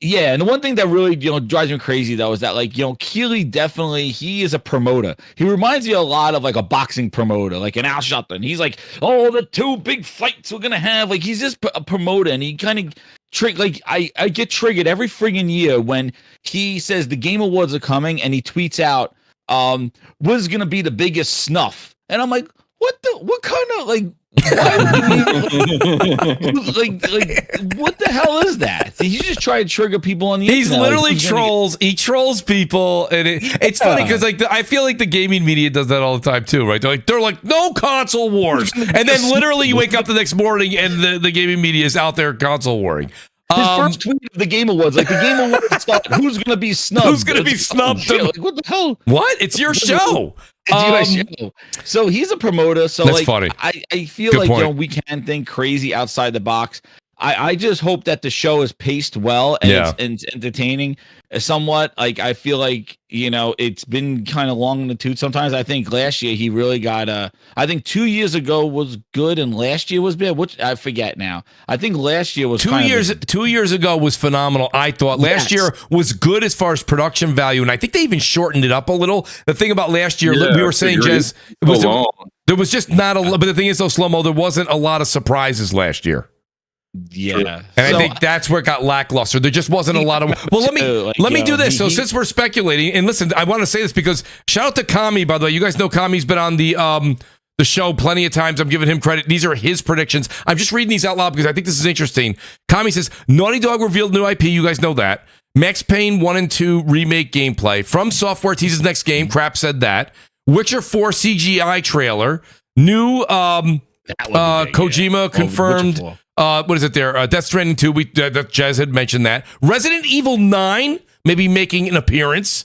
Yeah, and the one thing that really drives me crazy though is that Keighley definitely, he is a promoter. He reminds me a lot of like a boxing promoter, like an Al Shelton. He's like, oh, the 2 big fights we're gonna have. Like he's just a promoter, and he kind of I get triggered every friggin' year when he says the Game Awards are coming, and he tweets out, "What's gonna be the biggest snuff?" And I'm like, what kind of like what the hell is that? He just try to trigger people on the internet. He's literally trolls. He trolls people, and it's funny because I feel like the gaming media does that all the time too, right? They're like no console wars, and then literally you wake up the next morning and the gaming media is out there console warring. His first tweet of the Game Awards, like the Game Awards thought, who's going to be snubbed? Who's going to be snubbed? Like, what the hell? What? It's your show. It's your show. So he's a promoter. So that's funny. I feel Good point. We can think crazy outside the box. I just hope that the show is paced well and it's entertaining somewhat. Like I feel like it's been kind of long in the tooth. Sometimes I think last year he really got I think 2 years ago was good and last year was bad. Which I forget now. I think last year was 2 years. 2 years ago was phenomenal. I thought last year was good as far as production value, and I think they even shortened it up a little. The thing about last year, we were saying, Jez, there was just not a. But the thing is, though, Slow-Mo, there wasn't a lot of surprises last year. Yeah, and I think that's where it got lackluster. There just wasn't a lot of. Well, let me do this. So since we're speculating, and listen, I want to say this because shout out to Kami, by the way. You guys know Kami's been on the show plenty of times. I'm giving him credit. These are his predictions. I'm just reading these out loud because I think this is interesting. Kami says Naughty Dog revealed new IP. You guys know that. Max Payne 1 and 2 remake gameplay. From Software teases next game. Crap said that. Witcher 4 CGI trailer. New Kojima confirmed. What is it there? Death Stranding 2. Jez had mentioned that. Resident Evil 9 maybe making an appearance.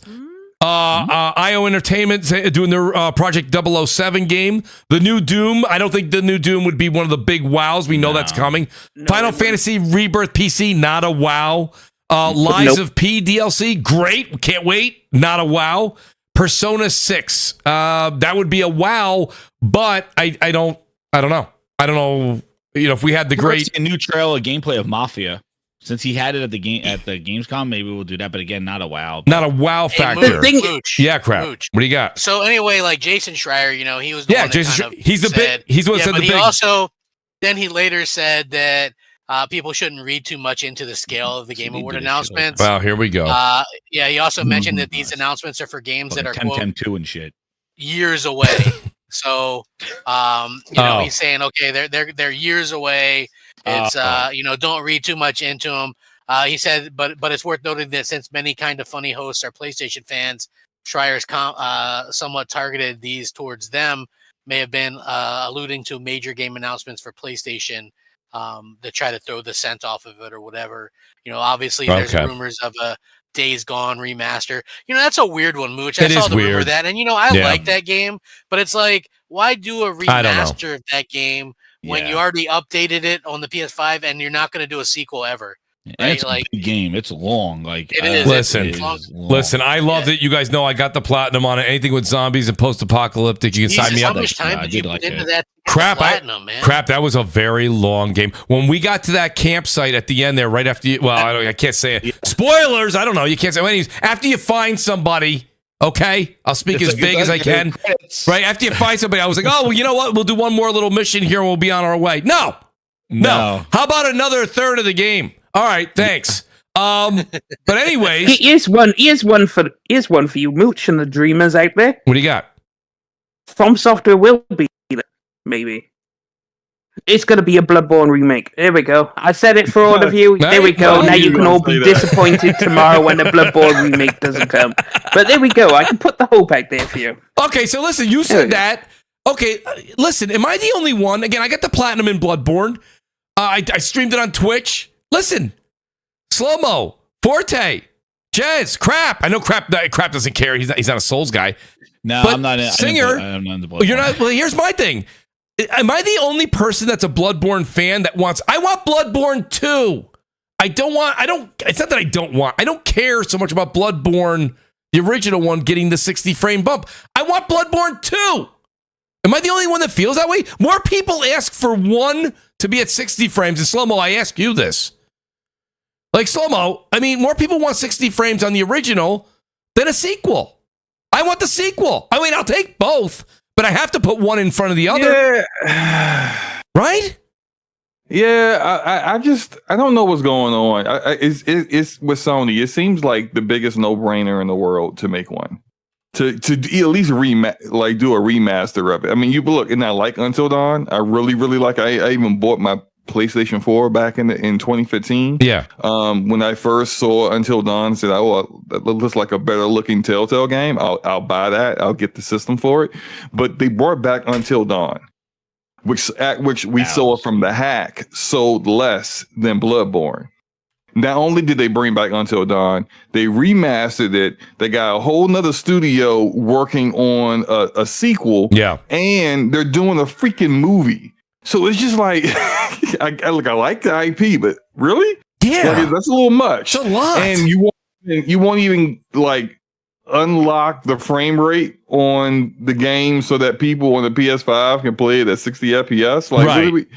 IO Entertainment doing their Project 007 game. The new Doom. I don't think the new Doom would be one of the big wows. We know that's coming. Final Fantasy Rebirth PC. Not a wow. Lies of P DLC. Great. Can't wait. Not a wow. Persona 6. That would be a wow, but I don't know. I don't know. If we had the a new trailer gameplay of Mafia, since he had it at the Gamescom, maybe we'll do that. But again, not a wow. Not a wow factor. Mooch. Yeah, crap. Mooch. What do you got? So anyway, like Jason Schreier, he was the one that Jason. He's the big. He's the one that said the big. Also, then he later said that people shouldn't read too much into the scale of the Game Award announcements. Well, here we go. He also mentioned that these announcements are for games that are quote 2 and shit years away. So, he's saying, okay, they're years away. It's don't read too much into them. He said, but it's worth noting that since many kind of funny hosts are PlayStation fans, Schreier's somewhat targeted these towards them. May have been alluding to major game announcements for PlayStation to try to throw the scent off of it or whatever. Obviously there's rumors of a Days Gone remaster. That's a weird one, Mooch. I saw the rumor of that, and I like that game, but it's like, why do a remaster of that game when you already updated it on the PS5 and you're not going to do a sequel ever? Right? It's a big game. It's long. Like it is. Listen. I love that. You guys know I got the platinum on it. Anything with zombies and post-apocalyptic, you can sign me up. How much time did you put into that? Crap, platinum, man. Crap, that was a very long game. When we got to that campsite at the end there, right after you, I can't say it. Spoilers, I don't know. You can't say anyways. After you find somebody, okay, I'll speak as big as I can. Right after you find somebody, I was like, oh, well, you know what? We'll do one more little mission here and we'll be on our way. No. How about another third of the game? All right, thanks. But anyways, here's one for you, Mooch, and the dreamers out there. What do you got? From Software will be there, maybe. It's going to be a Bloodborne remake. There we go. I said it for all of you. There we go. Now you can all be disappointed tomorrow when the Bloodborne remake doesn't come. But there we go. I can put the hope out there for you. Okay, so listen, you said that. Okay, listen, am I the only one? Again, I got the platinum in Bloodborne. I streamed it on Twitch. Listen, Slow-Mo, Forte, Jez, Crap. I know Crap doesn't care. He's not a Souls guy. No, but I'm not. Singer, I'm not in the Bloodborne. you're not. Well, here's my thing. Am I the only person that's a Bloodborne fan that wants? I want Bloodborne 2. It's not that I don't want. I don't care so much about Bloodborne, the original one, getting the 60 frame bump. I want Bloodborne 2. Am I the only one that feels that way? More people ask for 1 to be at 60 frames. And Slow-Mo, I ask you this. Like Slow-Mo, I mean, more people want 60 frames on the original than a sequel. I want the sequel. I mean, I'll take both, but I have to put one in front of the other. Yeah. Right? Yeah, I don't know what's going on. It's with Sony. It seems like the biggest no-brainer in the world to make one. To at least do a remaster of it. I mean, you look, and I like Until Dawn. I really, really like. I even bought my PlayStation 4 back in 2015. Yeah. When I first saw Until Dawn, I said, "Oh, that looks like a better looking Telltale game. I'll buy that. I'll get the system for it." But they brought back Until Dawn, which we saw from the hack sold less than Bloodborne. Not only did they bring back Until Dawn, they remastered it. They got a whole nother studio working on a sequel. Yeah. And they're doing a freaking movie. So it's just like, I like the IP, but really? Yeah. Like, that's a little much. It's a lot. And you won't even like unlock the frame rate on the game so that people on the PS5 can play it at 60 FPS. Like, right.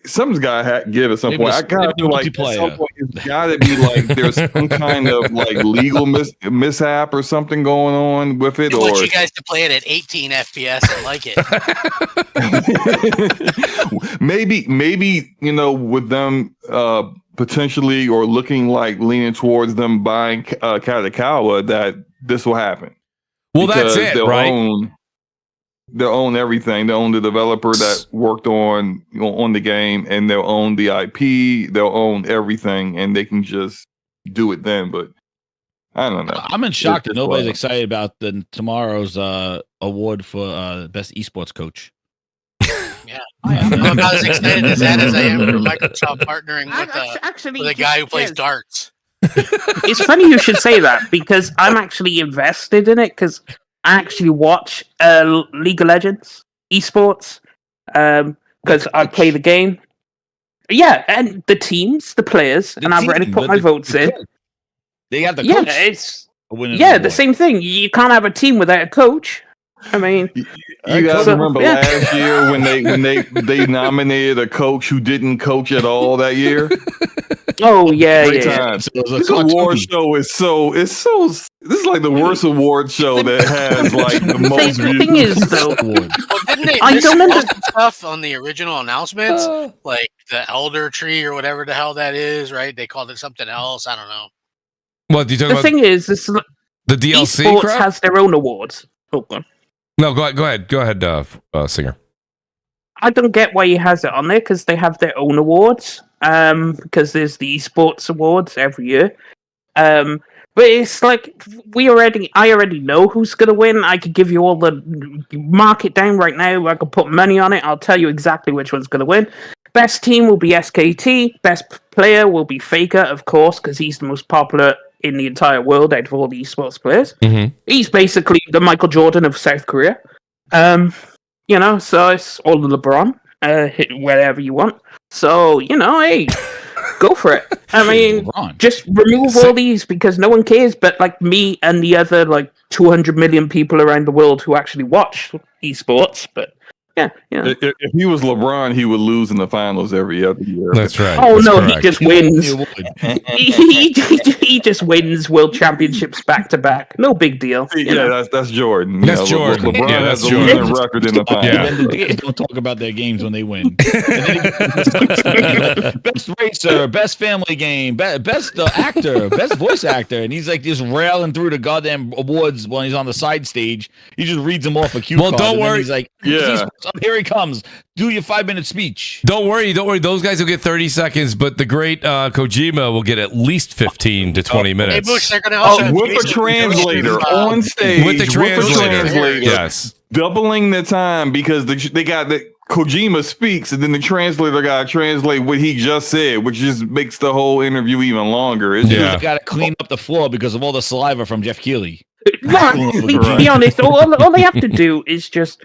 Something's got to give at some point. I gotta feel like at some point it's got to be like there's some kind of like legal mishap or something going on with it. I want you guys to play it at 18 FPS and like it. maybe with them potentially or looking like leaning towards them buying Kadokawa, that this will happen. Well, that's it, right? They'll own everything. They'll own the developer that worked on the game, and they'll own the IP. They'll own everything, and they can just do it then. But I don't know. I'm in shock that nobody's excited about tomorrow's award for best esports coach. Yeah, I'm about as excited as that as I am for Microsoft partnering with a guy who plays darts. It's funny you should say that because I'm actually invested in it because I actually watch League of Legends esports because I play the game. Yeah, and the teams, the players, and I've already put my votes in. They have the coach. The same thing. You can't have a team without a coach. I mean, you guys remember last year when they nominated a coach who didn't coach at all that year? Oh yeah. This award show is so. This is like the worst award show that has like the most views. The thing is, though, didn't they miss stuff on the original announcements, like the Elder Tree or whatever the hell that is? Right? They called it something else. I don't know. What do you talk about? The thing is, this the DLC Esports has their own awards. Oh, God. No, go ahead, Singer. I don't get why he has it on there because they have their own awards. Because there's the Esports awards every year. But it's like I already know who's gonna win. I could give you all the mark it down right now. I could put money on it. I'll tell you exactly which one's gonna win. Best team will be SKT. Best player will be Faker, of course, because he's the most popular in the entire world out of all the esports players. Mm-hmm. He's basically the Michael Jordan of South Korea. So it's all the LeBron, hit wherever you want. So, hey, go for it. I mean, just remove all these because no one cares but like me and the other like 200 million people around the world who actually watch esports. But yeah. If he was LeBron, he would lose in the finals every other year. That's right. Oh, that's no, correct. He just wins. he just wins world championships back to back. No big deal. That's Jordan. That's Jordan. LeBron that's has Jordan. a winning record in the finals. Yeah. Don't talk about their games when they win. Best racer, best family game, best actor, best voice actor, and he's like just railing through the goddamn awards when he's on the side stage. He just reads them off a cue card. Well, don't worry. He's like, Here he comes. Do your 5-minute speech. Don't worry. Those guys will get 30 seconds, but the great Kojima will get at least 15 to 20 minutes. Hey, Mooch, they're going to also with a translator on stage. With the translator. Yes. Doubling the time because they got the Kojima speaks and then the translator got to translate what he just said, which just makes the whole interview even longer. It's They got to clean up the floor because of all the saliva from Jeff Keighley. To be honest, all they have to do is just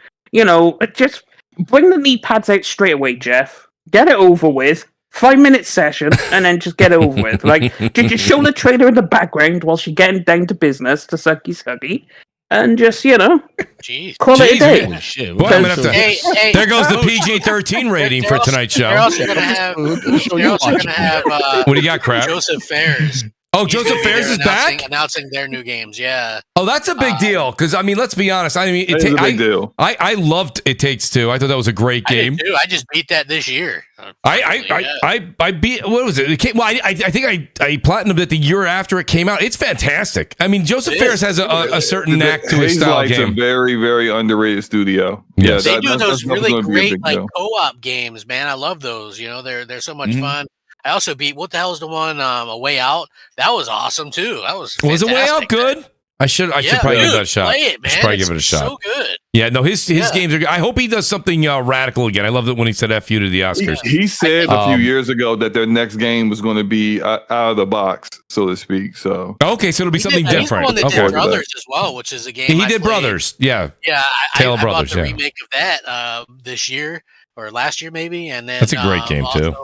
bring the knee pads out straight away, Jeff. Get it over with. 5-minute session, and then just get it over with. Like, just show the trader in the background while she's getting down to business to sucky, and just Jeez. call it a day. Holy shit. Boy, I'm gonna have to, there goes the PG-13 rating for tonight's show. They're also going to have. What do you got, Crap? Joseph Fares. Oh, Joseph Fares is back? Announcing their new games, yeah. Oh, that's a big deal. Because, I mean, let's be honest. I mean, it's a big deal. I loved It Takes Two. I thought that was a great game. I did too. I just beat that this year. I beat, what was it? It came, well, I think I platinumed it the year after it came out. It's fantastic. I mean, Joseph Fares has a certain knack to his style game. It's a very, very underrated studio. Yes. They do those really great co-op games, man. I love those. They're so much fun. I also beat, what the hell is the one, A Way Out? That was awesome too. That was fantastic. Was A Way Out good? I should probably give that a shot. Play it, man. Should probably give it a shot. So good. Yeah, no, his games are good. I hope he does something radical again. I love it when he said F you to the Oscars. He said a few years ago that their next game was going to be out of the box, so to speak. So okay, so it'll be something different. He's the one that did Brothers as well, which is a game he did Brothers. Yeah. Yeah, Tale of I Brothers, bought the remake of that this year or last year maybe, and then that's a great game too.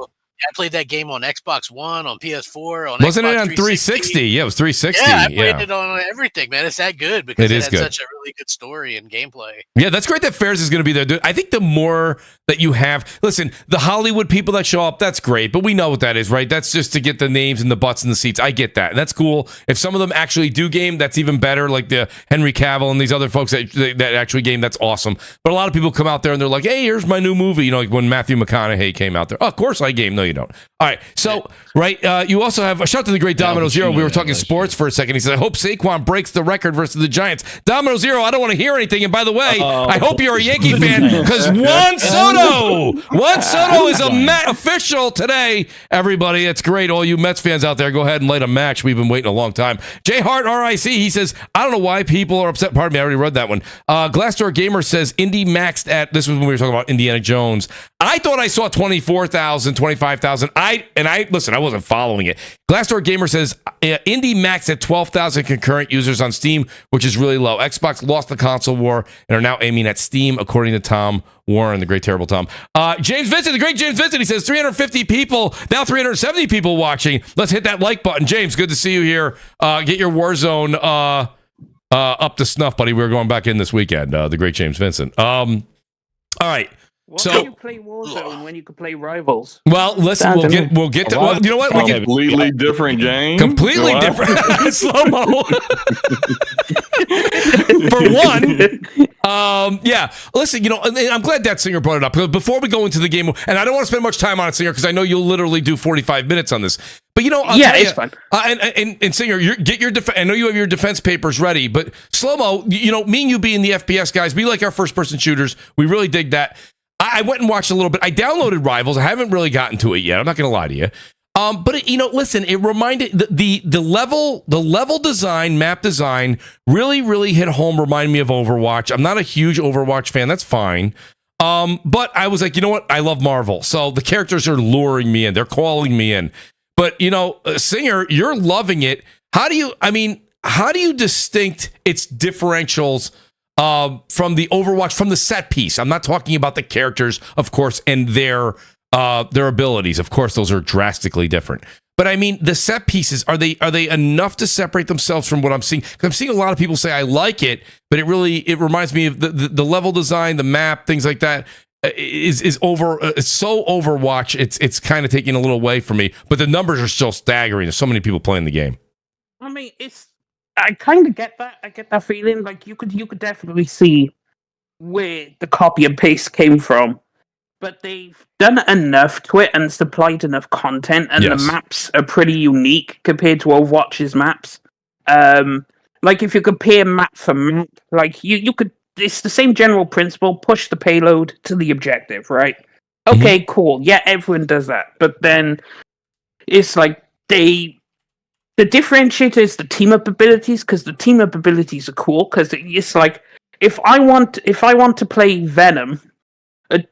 I played that game on Xbox One, on PS4, on Wasn't Xbox it on 360? Yeah, it was 360. Yeah, I played it on everything, man. It's that good because it had such a really good story and gameplay. Yeah, that's great that Fares is going to be there, dude. I think the more that you have, listen, the Hollywood people that show up, that's great, but we know what that is, right? That's just to get the names and the butts in the seats. I get that, and that's cool. If some of them actually do game, that's even better. Like the Henry Cavill and these other folks that actually game, that's awesome. But a lot of people come out there and they're like, "Hey, here's my new movie." Like when Matthew McConaughey came out there. Oh, of course I game. No, you don't. All right, so you also have a shout to the great Domino Zero. We were talking sports for a second. He said, "I hope Saquon breaks the record versus the Giants." Domino Zero, I don't want to hear anything. And by the way, I hope you're a Yankee fan because Juan Soto is a Met official today. Everybody, it's great. All you Mets fans out there, go ahead and light a match. We've been waiting a long time. J Hart RIC, he says, "I don't know why people are upset." Pardon me, I already read that one. Glassdoor Gamer says Indy maxed at, this was when we were talking about Indiana Jones. I thought I saw 24,000, 25,000. Listen, I wasn't following it. Glassdoor Gamer says Indy maxed at 12,000 concurrent users on Steam, which is really low. Xbox lost the console war and are now aiming at Steam, according to Tom Warren, the great terrible Tom. James Vincent, the great James Vincent, he says 350 people, now 370 people watching. Let's hit that like button. James, good to see you here. Get your Warzone up to snuff, buddy. We're going back in this weekend. The great James Vincent. All right. Why do you play Warzone when you can play Rivals? Well, listen, we'll get to. Well, you know what? Completely different game. Completely different. Slow mo. For one, yeah. Listen, I'm glad that Singer brought it up because before we go into the game, and I don't want to spend much time on it, Singer, because I know you'll literally do 45 minutes on this. But it's fun. And Singer, get your I know you have your defense papers ready, but slow mo. Me and you being the FPS guys, we like our first person shooters. We really dig that. I went and watched a little bit. I downloaded Rivals. I haven't really gotten to it yet. I'm not going to lie to you. But listen, it reminded the level design, map design really hit home. Reminded me of Overwatch. I'm not a huge Overwatch fan. That's fine. But I was like, you know what? I love Marvel. So the characters are luring me in. They're calling me in. But Singer, you're loving it. How do you distinct its differentials from the Overwatch, from the set piece? I'm not talking about the characters, of course, and their abilities. Of course, those are drastically different. But I mean, the set pieces, are they enough to separate themselves from what I'm seeing? Because I'm seeing a lot of people say I like it, but it reminds me of the level design, the map, things like that. It's so Overwatch. It's kind of taking a little away from me, but the numbers are still staggering. There's so many people playing the game. I mean, I kind of get that. I get that feeling. Like you could definitely see where the copy and paste came from, but they've done enough to it and supplied enough content, and the maps are pretty unique compared to Overwatch's maps. Like if you compare map for map, like you could it's the same general principle. Push the payload to the objective, right? Okay, cool. Yeah, everyone does that, but then it's like the differentiator is the team up abilities, because the team up abilities are cool. Because it's like if I want to play Venom,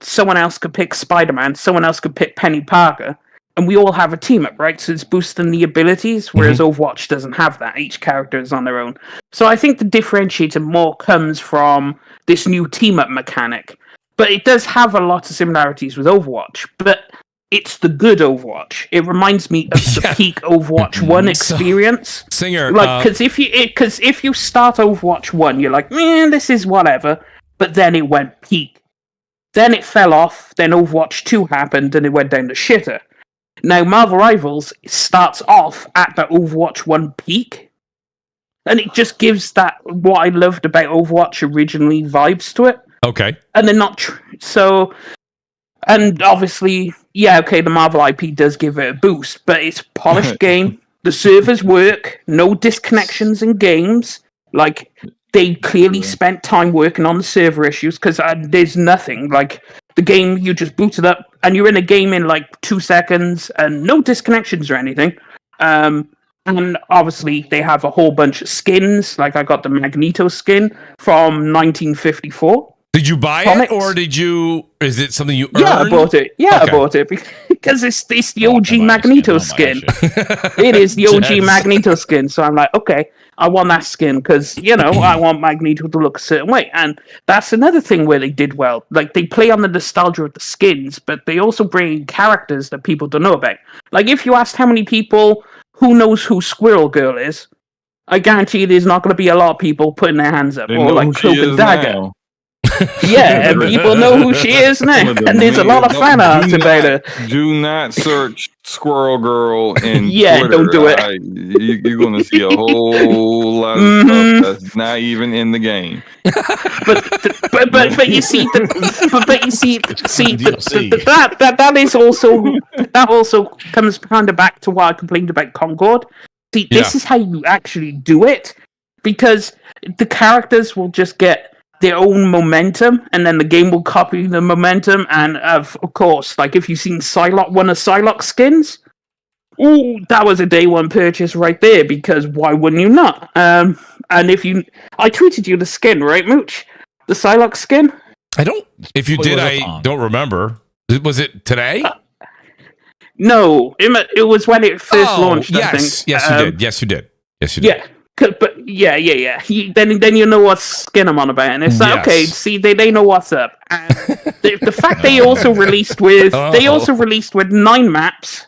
someone else could pick Spider-Man, someone else could pick Penny Parker, and we all have a team up, right? So it's boosting the abilities, whereas Overwatch doesn't have that. Each character is on their own. So I think the differentiator more comes from this new team up mechanic. But it does have a lot of similarities with Overwatch. But it's the good Overwatch. It reminds me of the peak Overwatch 1 experience. Singer, like, because if you start Overwatch 1, you're like, man, this is whatever. But then it went peak. Then it fell off. Then Overwatch 2 happened, and it went down to shitter. Now, Marvel Rivals starts off at the Overwatch 1 peak. And it just gives that, what I loved about Overwatch originally, vibes to it. Okay. And they're not so, and obviously, yeah, okay, the Marvel IP does give it a boost, but it's a polished game. The servers work, no disconnections in games. Like, they clearly spent time working on the server issues, because there's nothing. Like, the game, you just boot it up, and you're in a game in like 2 seconds, and no disconnections or anything. And obviously, they have a whole bunch of skins. Like, I got the Magneto skin from 1954. Did you buy it, or is it something you earned? Yeah, I bought it. Yeah, okay. I bought it because it's the OG Magneto skin. It is the OG Magneto skin. So I'm like, okay, I want that skin because, I want Magneto to look a certain way. And that's another thing where they did well. Like, they play on the nostalgia of the skins, but they also bring in characters that people don't know about. Like, if you asked how many people who knows who Squirrel Girl is, I guarantee there's not going to be a lot of people putting their hands up. Or like Cloak and Dagger. Now. Yeah, people know who she is now, and there's a lot of fan art about her. Do not search Squirrel Girl in yeah, Twitter. Don't do it. You're going to see a whole lot of stuff that's not even in the game. But you see, that also comes kind of back to what I complained about Concord. See, this is how you actually do it, because the characters will just get their own momentum, and then the game will copy the momentum. And of course, like if you've seen Psylocke, one of Psylocke's skins, ooh, that was a day one purchase right there, because why wouldn't you not? And I tweeted you the skin, right, Mooch? The Psylocke skin? I don't. If you did, I don't remember. Was it today? No, it was when it first launched. Yes, I think. Yes, you did. Yes, you did. Yeah. But yeah. Then you know what skin I'm on about, and it's like, okay, see, they know what's up. And the fact they also released with 9 maps,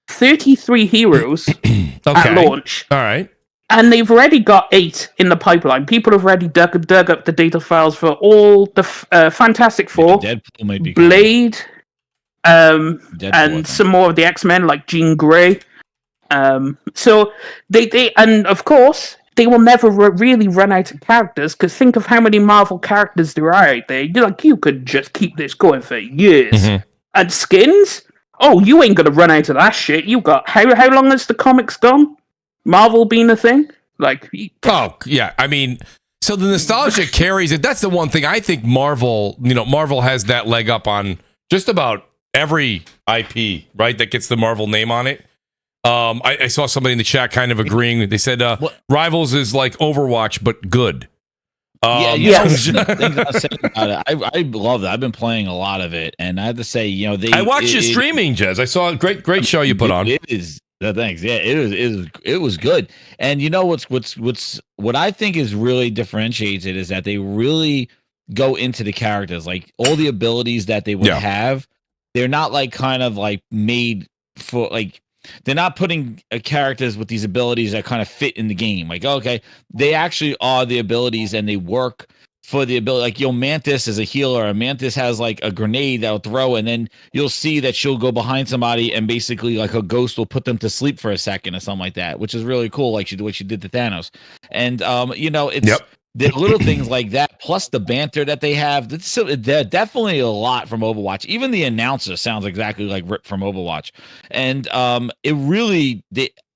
33 heroes at launch. All right, and they've already got 8 in the pipeline. People have already dug up the data files for all the Fantastic Four, Blade, and some more of the X-Men like Jean Grey. So they and of course they will never really run out of characters, because think of how many Marvel characters there are out there. You could just keep this going for years. And skins, you ain't gonna run out of that shit. You got how long has the comics gone? Marvel being a thing, like I mean, so the nostalgia carries it. That's the one thing I think Marvel has that leg up on just about every IP, right? That gets the Marvel name on it. I saw somebody in the chat kind of agreeing. They said Rivals is like Overwatch but good. I love that. I've been playing a lot of it, and I have to say, I watched you streaming, Jez. I saw a great show you put on. It is. Thanks. Yeah, it was good. And what I think is really differentiates it is that they really go into the characters, like all the abilities that they would have. They're not like kind of like made for like. They're not putting characters with these abilities that kind of fit in the game. Like, okay, they actually are the abilities, and they work for the ability. Like, Mantis is a healer. A Mantis has like a grenade that'll throw, and then you'll see that she'll go behind somebody, and basically like a ghost will put them to sleep for a second or something like that, which is really cool. Like what she did to Thanos, and it's. The little things like that, plus the banter that they have, they're definitely a lot from Overwatch. Even the announcer sounds exactly like Rip from Overwatch. And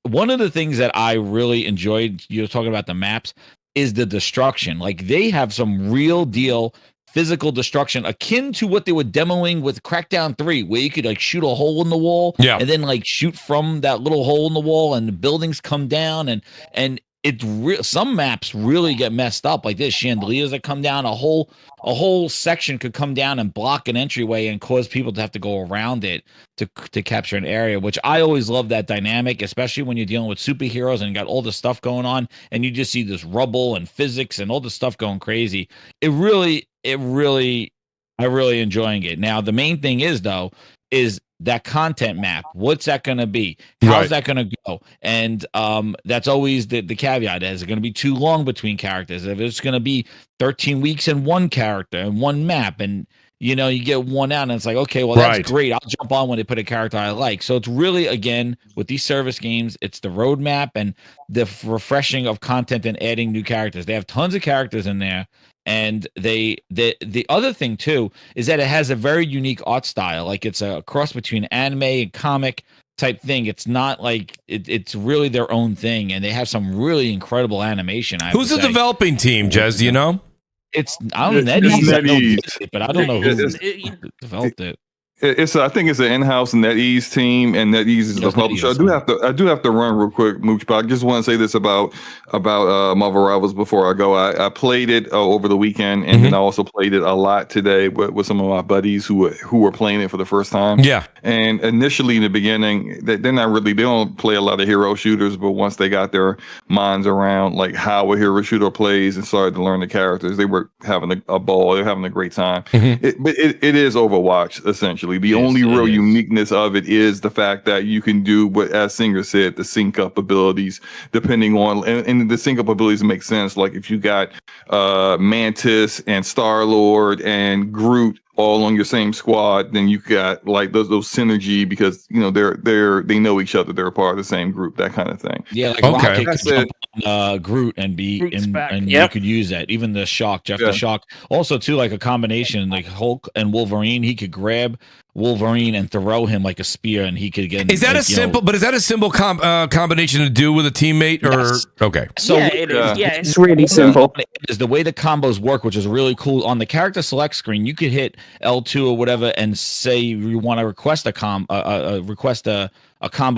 one of the things that I really enjoyed, you were talking about the maps, is the destruction. Like they have some real deal physical destruction akin to what they were demoing with Crackdown 3, where you could like shoot a hole in the wall and then like shoot from that little hole in the wall and the buildings come down and it's real. Some maps really get messed up like this. Chandeliers that come down, a whole section could come down and block an entryway and cause people to have to go around it to capture an area, which I always love that dynamic, especially when you're dealing with superheroes and you got all the stuff going on and you just see this rubble and physics and all the stuff going crazy. I'm really enjoying it. Now, the main thing is that content map. What's that going to be? How's that going to go? And that's always the caveat. Is it going to be too long between characters? If it's going to be 13 weeks in one character and one map, and you get one out, and it's like, okay, well, that's great. I'll jump on when they put a character I like. So it's really, again, with these service games, it's the roadmap and the refreshing of content and adding new characters. They have tons of characters in there. And the other thing too is that it has a very unique art style. Like it's a cross between anime and comic type thing. It's not like it's really their own thing, and they have some really incredible animation. Who's the developing team, Jez? Do you know? I don't know NetEase, but I don't know who developed it. I think it's an in-house NetEase team, and NetEase is the publisher. I do have to run real quick, Mooch, but I just want to say this about Marvel Rivals before I go. I played it over the weekend, and then I also played it a lot today with some of my buddies who were playing it for the first time. Yeah. And initially in the beginning, they don't play a lot of hero shooters, but once they got their minds around like how a hero shooter plays and started to learn the characters, they were having a ball. They're having a great time. But it is Overwatch essentially. The only real uniqueness of it is the fact that you can do what, as Singer said, the sync up abilities, depending on, and the sync up abilities make sense. Like if you got Mantis and Star-Lord and Groot all on your same squad, then you got like those synergy because they know each other, they're a part of the same group, that kind of thing. Yeah, like Rocket could jump on Groot and you could use that. Even the Shock, the Shock. Also, too, like a combination like Hulk and Wolverine, he could grab Wolverine and throw him like a spear, and he could get. Is that a simple combination to do with a teammate? Or okay, so it is. Yeah, it's really simple. Is the way the combos work, which is really cool. On the character select screen, you could hit L2 or whatever, and say you want to request a combo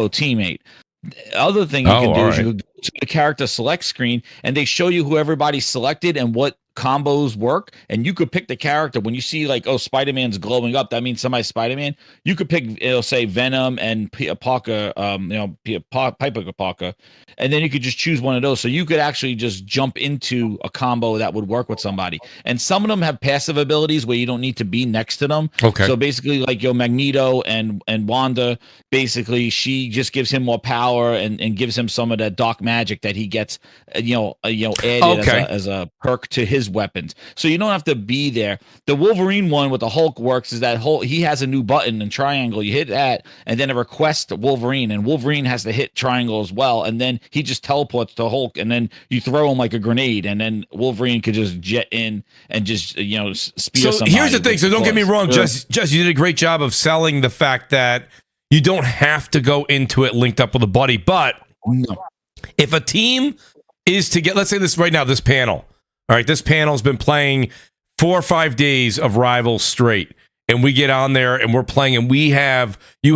teammate. The other thing you can do is you go to the character select screen, and they show you who everybody selected and what combos work, and you could pick the character. When you see like, oh, Spider-Man's glowing up, that means somebody's Spider-Man. You could pick, it'll say Venom and Parker, Piper Parker, and then you could just choose one of those. So you could actually just jump into a combo that would work with somebody. And some of them have passive abilities where you don't need to be next to them. Okay. So basically, like Magneto and Wanda, basically she just gives him more power and gives him some of that dark magic that he gets, added as a perk to his weapons. So you don't have to be there. The Wolverine one with the Hulk works is that he has a new button and triangle. You hit that, and then it requests Wolverine, and Wolverine has to hit triangle as well, and then he just teleports to Hulk, and then you throw him like a grenade, and then Wolverine could just jet in and just spear somebody. Here's the thing. So don't get me wrong, Jess, you did a great job of selling the fact that you don't have to go into it linked up with a buddy, but if a team is to get, let's say this right now, this panel. All right, this panel's been playing 4 or 5 days of Rivals straight, and we get on there and we're playing, and you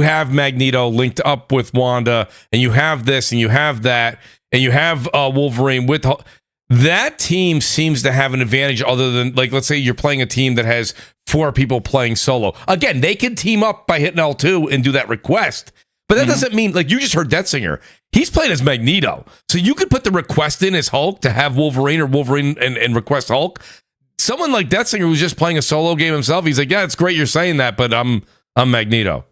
have Magneto linked up with Wanda, and you have this, and you have that, and you have Wolverine with that team seems to have an advantage other than, like, let's say you're playing a team that has 4 people playing solo. Again, they can team up by hitting L2 and do that request. But that doesn't mean, like, you just heard Death Singer. He's playing as Magneto. So you could put the request in as Hulk to have Wolverine or Wolverine and request Hulk. Someone like Death Singer who's just playing a solo game himself, he's like, yeah, it's great you're saying that, but I'm Magneto.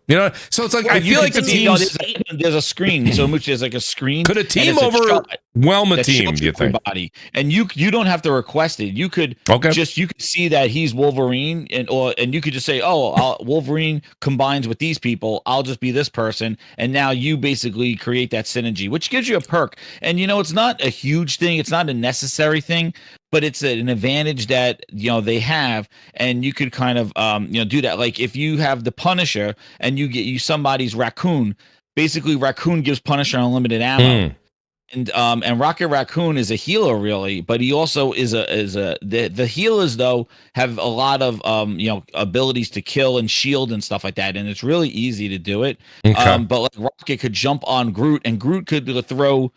So it's like, I feel like the teams... There's a screen. So much there's like a screen. Could a team overwhelm a team, do you think? Everybody. And you don't have to request it. You could you could see that he's Wolverine, and you could just say, Wolverine combines with these people. I'll just be this person. And now you basically create that synergy, which gives you a perk. And it's not a huge thing. It's not a necessary thing, but it's an advantage that they have, and you could kind of do that. Like if you have the Punisher and you get somebody's Raccoon, basically Raccoon gives Punisher unlimited ammo. and Rocket Raccoon is a healer really, but he also is the healers though have a lot of abilities to kill and shield and stuff like that, and it's really easy to do it. Okay. But like Rocket could jump on Groot, and Groot could throw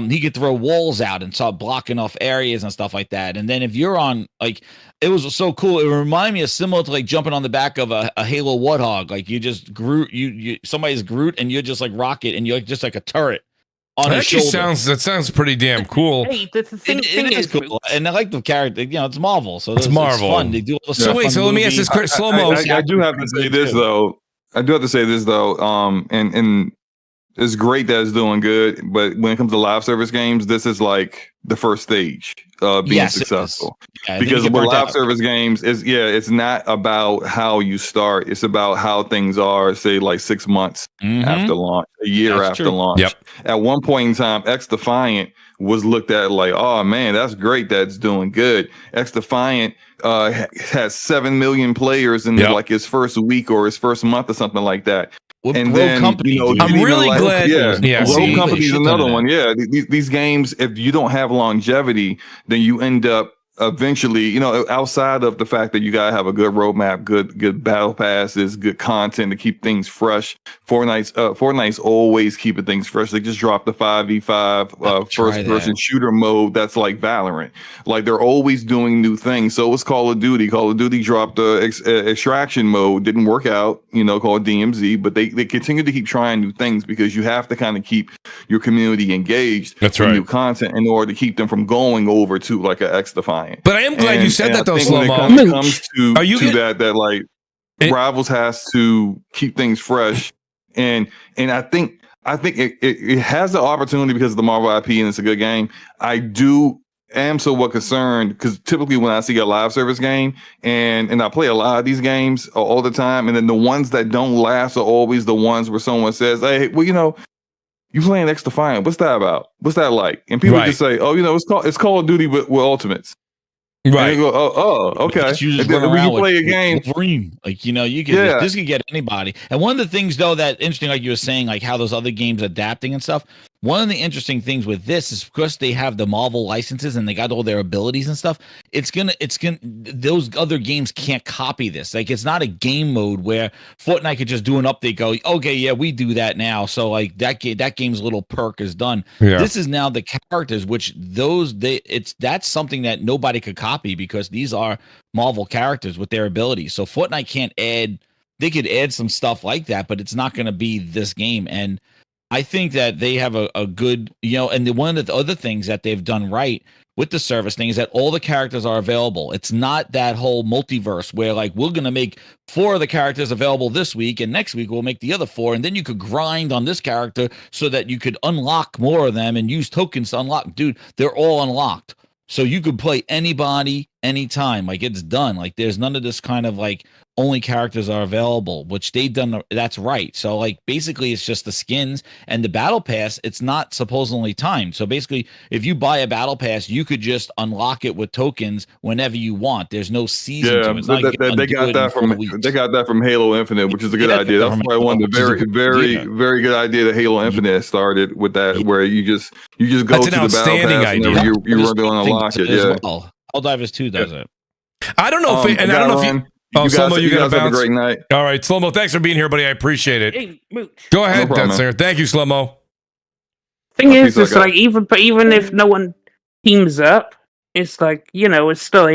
he could throw walls out and start blocking off areas and stuff like that. And then if you're on, like, it was so cool. It reminded me of similar to like jumping on the back of a Halo Warthog. Like you just Groot, you somebody's Groot, and you're just like Rocket, and you're just like a turret on his shoulder. That sounds pretty damn cool. Hey, the thing It is cool, and I like the character. It's Marvel, so it's Marvel. It's fun. They do all the so wait, so let me ask this slow mo. I do have to say this though. And it's great that it's doing good, but when it comes to live service games, this is like the first stage of being successful. Yeah, because with live service games, it's not about how you start; it's about how things are. Say like 6 months after launch, a year after launch. Yep. At one point in time, X Defiant was looked at like, oh man, that's great, that's doing good. X Defiant has 7 million players in like his first week or his first month or something like that. And then, Company, I'm really glad. Rogue Company is another one. Yeah, these games, if you don't have longevity, then you end up eventually, outside of the fact that you gotta have a good roadmap, good battle passes, good content to keep things fresh. Fortnite's always keeping things fresh. They just dropped the 5v5 first person shooter mode that's like Valorant. Like they're always doing new things. So it's Call of Duty. Call of Duty dropped the extraction mode, didn't work out, called DMZ, but they continue to keep trying new things because you have to kind of keep your community engaged with new content in order to keep them from going over to like an X Defiant. But I am glad you said that though, Slow Mo. When it comes to that like Rivals has to keep things fresh, and I think it has the opportunity because of the Marvel IP and it's a good game. I am somewhat concerned because typically when I see a live service game and I play a lot of these games all the time, and then the ones that don't last are always the ones where someone says, "Hey, well, you playing X Defiant? What's that about? What's that like?" And people just say, "Oh, it's Call of Duty with Ultimates." Right. And they go, okay. You just when you play a game, like you can this could get anybody. And one of the things though that interesting, like you were saying, like how those other games adapting and stuff. One of the interesting things with this is because they have the Marvel licenses and they got all their abilities and stuff. It's gonna those other games can't copy this. Like it's not a game mode where Fortnite could just do an update, go, okay, yeah, we do that now. So like that game's little perk is done. Yeah. This is now the characters, which that's something that nobody could copy because these are Marvel characters with their abilities. So Fortnite can't add. They could add some stuff like that, but it's not going to be this game. And I think that they have a good, and one of the other things that they've done right with the service thing is that all the characters are available. It's not that whole multiverse where like we're going to make 4 of the characters available this week and next week we'll make the other 4. And then you could grind on this character so that you could unlock more of them and use tokens to unlock. Dude, they're all unlocked. So you could play anybody, anytime. Like it's done. Like there's none of this kind of like only characters are available, which they've done. That's right. So like basically it's just the skins and the battle pass. It's not supposedly timed. So basically if you buy a battle pass, you could just unlock it with tokens whenever you want. There's no season to it. They got that from Halo Infinite, which is a good idea. That's probably one of the very good idea that Halo Infinite started with that, where you just go to the battle pass whenever you run to unlock it. Yeah. Well. Helldivers 2 does it. I don't know if I don't know if you. Oh, Slow-Mo, you got to bounce. Have a great night. All right, Slow-Mo, thanks for being here, buddy. I appreciate it. Hey, Mooch. Go ahead, Singer. Thank you, Slow-Mo. Thing is, it's like even if no one teams up, it's like it's still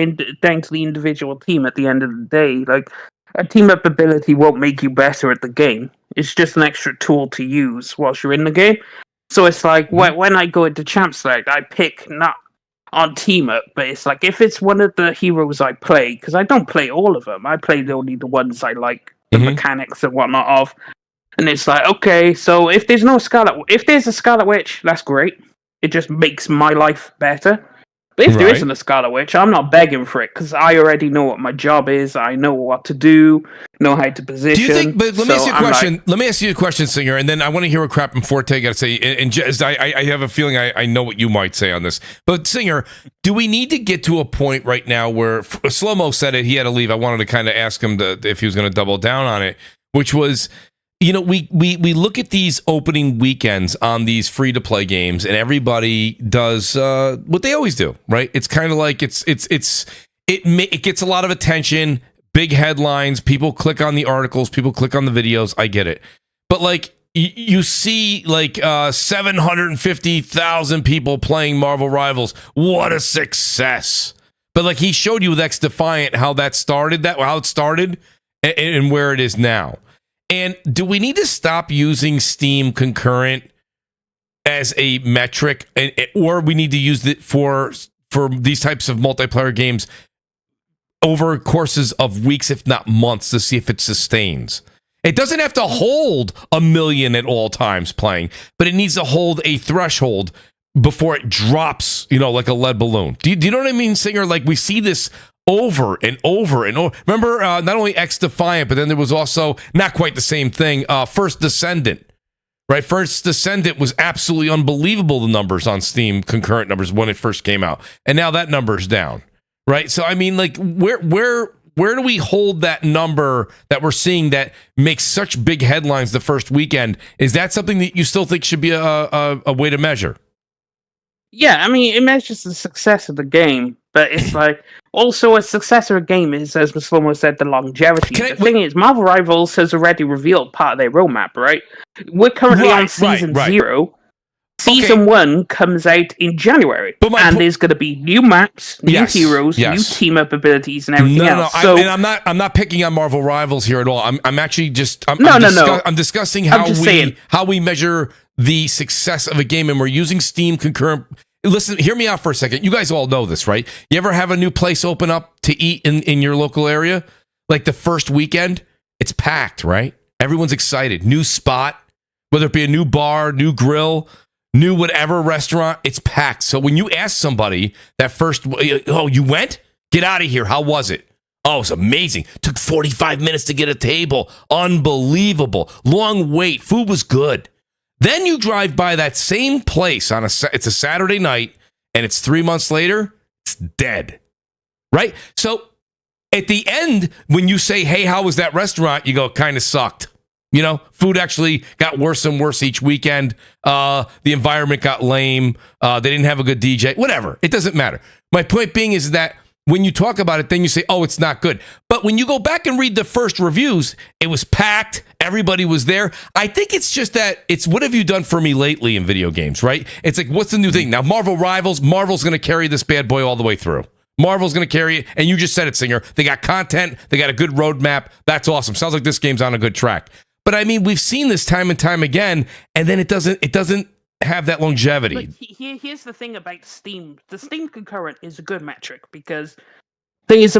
down to the individual team at the end of the day. Like a team up ability won't make you better at the game. It's just an extra tool to use whilst you're in the game. So it's like when I go into Champ Select, I pick not on team up, but it's like if it's one of the heroes I play, because I don't play all of them, I play only the ones I like the mechanics and whatnot of, and it's like, okay, so if there's a Scarlet Witch, that's great, it just makes my life better. But if there isn't a Scarlet Witch, I'm not begging for it because I already know what my job is. I know what to do, know how to position. Do you think? But let me ask you a question. Let me ask you a question, Singer, and then I want to hear what Crap and Forte got to say. And just, I have a feeling I know what you might say on this. But Singer, do we need to get to a point right now where Slow-Mo said it? He had to leave. I wanted to kind of ask him if he was going to double down on it, which was, you know, we look at these opening weekends on these free to play games, and everybody does what they always do, right? It's kind of like it gets a lot of attention, big headlines, people click on the articles, people click on the videos. I get it, but like you see, like 750,000 people playing Marvel Rivals. What a success! But like he showed you with X Defiant how it started and where it is now. And do we need to stop using Steam concurrent as a metric, or we need to use it for these types of multiplayer games over courses of weeks, if not months, to see if it sustains? It doesn't have to hold 1 million at all times playing, but it needs to hold a threshold before it drops, you know, like a lead balloon. Do you know what I mean, Singer? Like we see this over and over and over. Remember, not only X Defiant, but then there was also not quite the same thing. First Descendant, right? First Descendant was absolutely unbelievable. The numbers on Steam, concurrent numbers when it first came out, and now that number's down, right? So I mean, like, where do we hold that number that we're seeing that makes such big headlines the first weekend? Is that something that you still think should be a way to measure? Yeah, I mean, it measures the success of the game, but it's like also a success of a game is, as Slomo said, the longevity. The thing is, Marvel Rivals has already revealed part of their roadmap, right? We're currently on season 0. Season 1 comes out in January, and there's going to be new maps, new heroes, new team up abilities, and everything else. So, I'm not picking on Marvel Rivals here at all. I'm actually just I'm discussing how we measure the success of a game, and we're using Steam concurrent. Listen, hear me out for a second. You guys all know this, right? You ever have a new place open up to eat in your local area? Like the first weekend, it's packed, right? Everyone's excited. New spot, whether it be a new bar, new grill, new whatever restaurant, it's packed. So when you ask somebody that first, oh, you went? Get out of here. How was it? Oh, it was amazing. Took 45 minutes to get a table. Unbelievable. Long wait. Food was good. Then you drive by that same place it's a Saturday night, and it's 3 months later, it's dead, right? So at the end, when you say, hey, how was that restaurant? You go, kind of sucked. You know, food actually got worse and worse each weekend. The environment got lame. They didn't have a good DJ, whatever. It doesn't matter. My point being is that when you talk about it, then you say, oh, it's not good. But when you go back and read the first reviews, it was packed. Everybody was there. I think it's just that it's what have you done for me lately in video games, right? It's like, what's the new thing? Now, Marvel's going to carry this bad boy all the way through. Marvel's going to carry it. And you just said it, Singer. They got content. They got a good roadmap. That's awesome. Sounds like this game's on a good track. But I mean, we've seen this time and time again, and then it doesn't have that longevity. But here's the thing about Steam. The Steam concurrent is a good metric because there's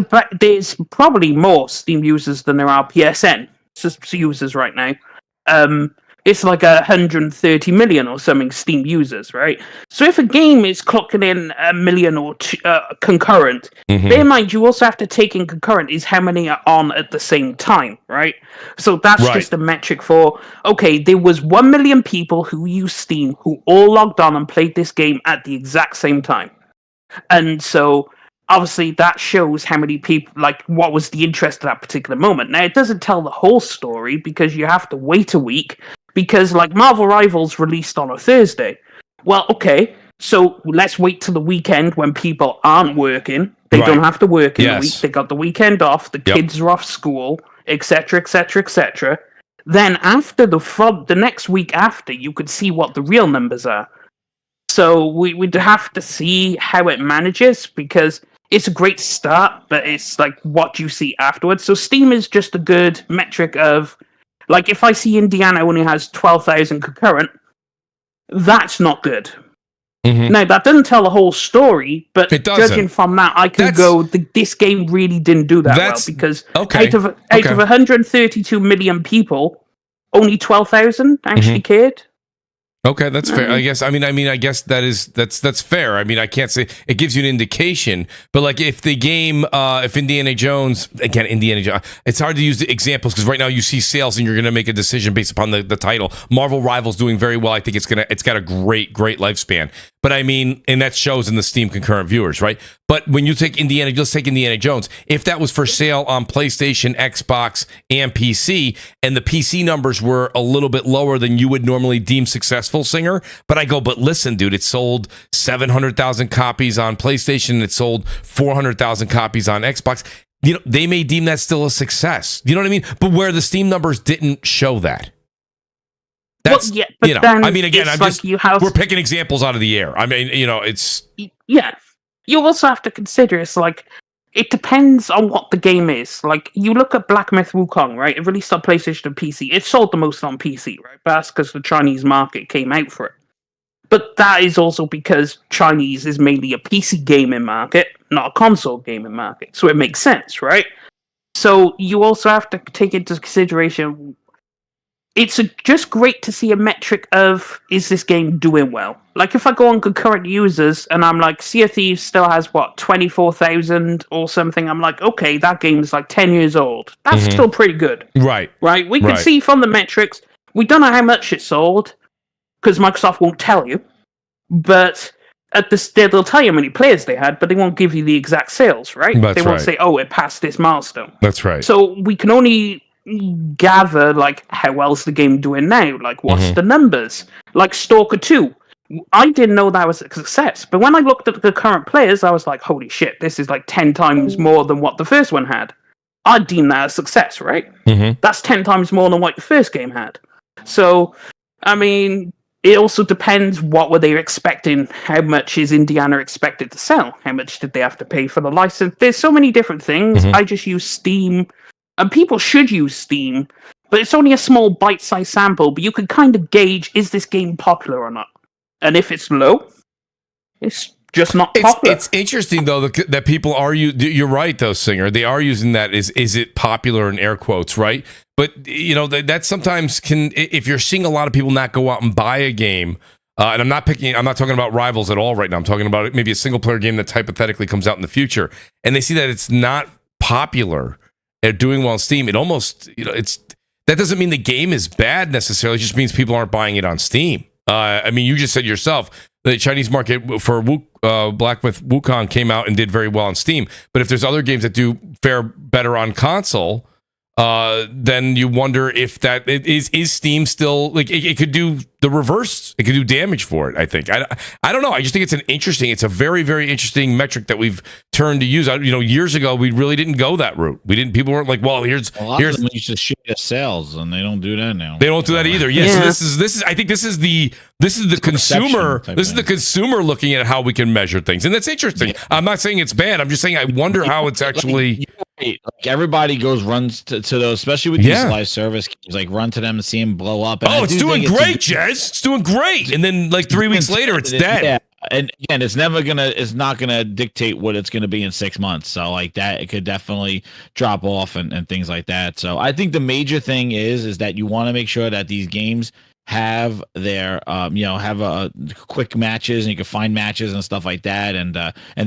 probably more Steam users than there are PSN users right now. It's like 130 million or something Steam users, right? So if a game is clocking in 1 million or concurrent, bear in mind you also have to take in concurrent is how many are on at the same time, right? So that's just a metric for, okay, there was 1 million people who used Steam who all logged on and played this game at the exact same time. And so obviously that shows how many people, like what was the interest at that particular moment. Now it doesn't tell the whole story because you have to wait a week. Because, like, Marvel Rivals released on a Thursday. Well, okay, so let's wait till the weekend when people aren't working. They don't have to work in the week. They got the weekend off. The kids are off school, etc., etc., etc. Then after the next week after, you could see what the real numbers are. So we'd have to see how it manages because it's a great start, but it's like what you see afterwards. So Steam is just a good metric of... Like, if I see Indiana only has 12,000 concurrent, that's not good. Now, that doesn't tell the whole story, but judging from that, I can this game really didn't do that well, because out of 132 million people, only 12,000 actually cared. Okay, that's fair. I guess. I guess that's fair. I mean, I can't say it gives you an indication, but like if the game, if Indiana Jones, it's hard to use the examples because right now you see sales and you're going to make a decision based upon the title. Marvel Rivals doing very well. I think it's got a great lifespan. But I mean, and that shows in the Steam concurrent viewers, right? But when you take let's take Indiana Jones. If that was for sale on PlayStation, Xbox, and PC, and the PC numbers were a little bit lower than you would normally deem successful, Singer, but listen, dude, it sold 700,000 copies on PlayStation, and it sold 400,000 copies on Xbox. They may deem that still a success. You know what I mean? But where the Steam numbers didn't show that. That's, then I mean, again, we're picking examples out of the air. I mean, it's... Yeah. You also have to consider, it depends on what the game is. Like, you look at Black Myth Wukong, right? It released on PlayStation and PC. It sold the most on PC, right? But that's because the Chinese market came out for it. But that is also because Chinese is mainly a PC gaming market, not a console gaming market. So it makes sense, right? So you also have to take into consideration... It's just great to see a metric of, is this game doing well? Like, if I go on concurrent users and I'm like, Sea of Thieves still has, 24,000 or something, I'm like, okay, that game's 10 years old. That's still pretty good. Right. Right? We can see from the metrics, we don't know how much it sold, because Microsoft won't tell you, but they'll tell you how many players they had, but they won't give you the exact sales, right? They won't say, oh, it passed this milestone. That's right. So we can only... gather how well's the game doing now, what's the numbers, Stalker 2. I didn't know that was a success, but when I looked at the current players, I was like, holy shit, this is 10 times more than what the first one had. I deem that a success, right? That's 10 times more than what the first game had. So I mean, it also depends what were they expecting, how much is Indiana expected to sell, how much did they have to pay for the license. There's so many different things. I just use Steam. And people should use Steam, but it's only a small bite-sized sample, but you can kind of gauge, is this game popular or not? And if it's low, it's just not popular. It's interesting, though, that people are... You're right, though, Singer. They are using that is it popular in air quotes, right? But, that sometimes can... If you're seeing a lot of people not go out and buy a game... and I'm not talking about Rivals at all right now. I'm talking about maybe a single-player game that hypothetically comes out in the future. And they see that it's not popular... They're doing well on Steam. It almost, that doesn't mean the game is bad necessarily. It just means people aren't buying it on Steam. I mean, you just said yourself, the Chinese market for Black Myth Wukong came out and did very well on Steam. But if there's other games that do fare better on console, then you wonder if that is Steam still it could do the reverse. It could do damage for it. I think. I don't know. I just think it's a very, very interesting metric that we've turned to use. Years ago we really didn't go that route. People weren't like, well, here's of them used to shoot at sales, and they don't do that now. They don't do that either. Yes. Yeah. So this is. I think this is the consumer. This is the consumer looking at how we can measure things, and that's interesting. Yeah. I'm not saying it's bad. I'm just saying I wonder how it's actually. Everybody runs to those, especially with these live service games, run to them and see them blow up. And it's doing great, Jez. It's doing great. And then 3 weeks later, it's dead. Yeah. And again, it's not gonna dictate what it's gonna be in 6 months. So that, it could definitely drop off and things like that. So I think the major thing is that you want to make sure that these games have their have a quick matches, and you can find matches and stuff like that, and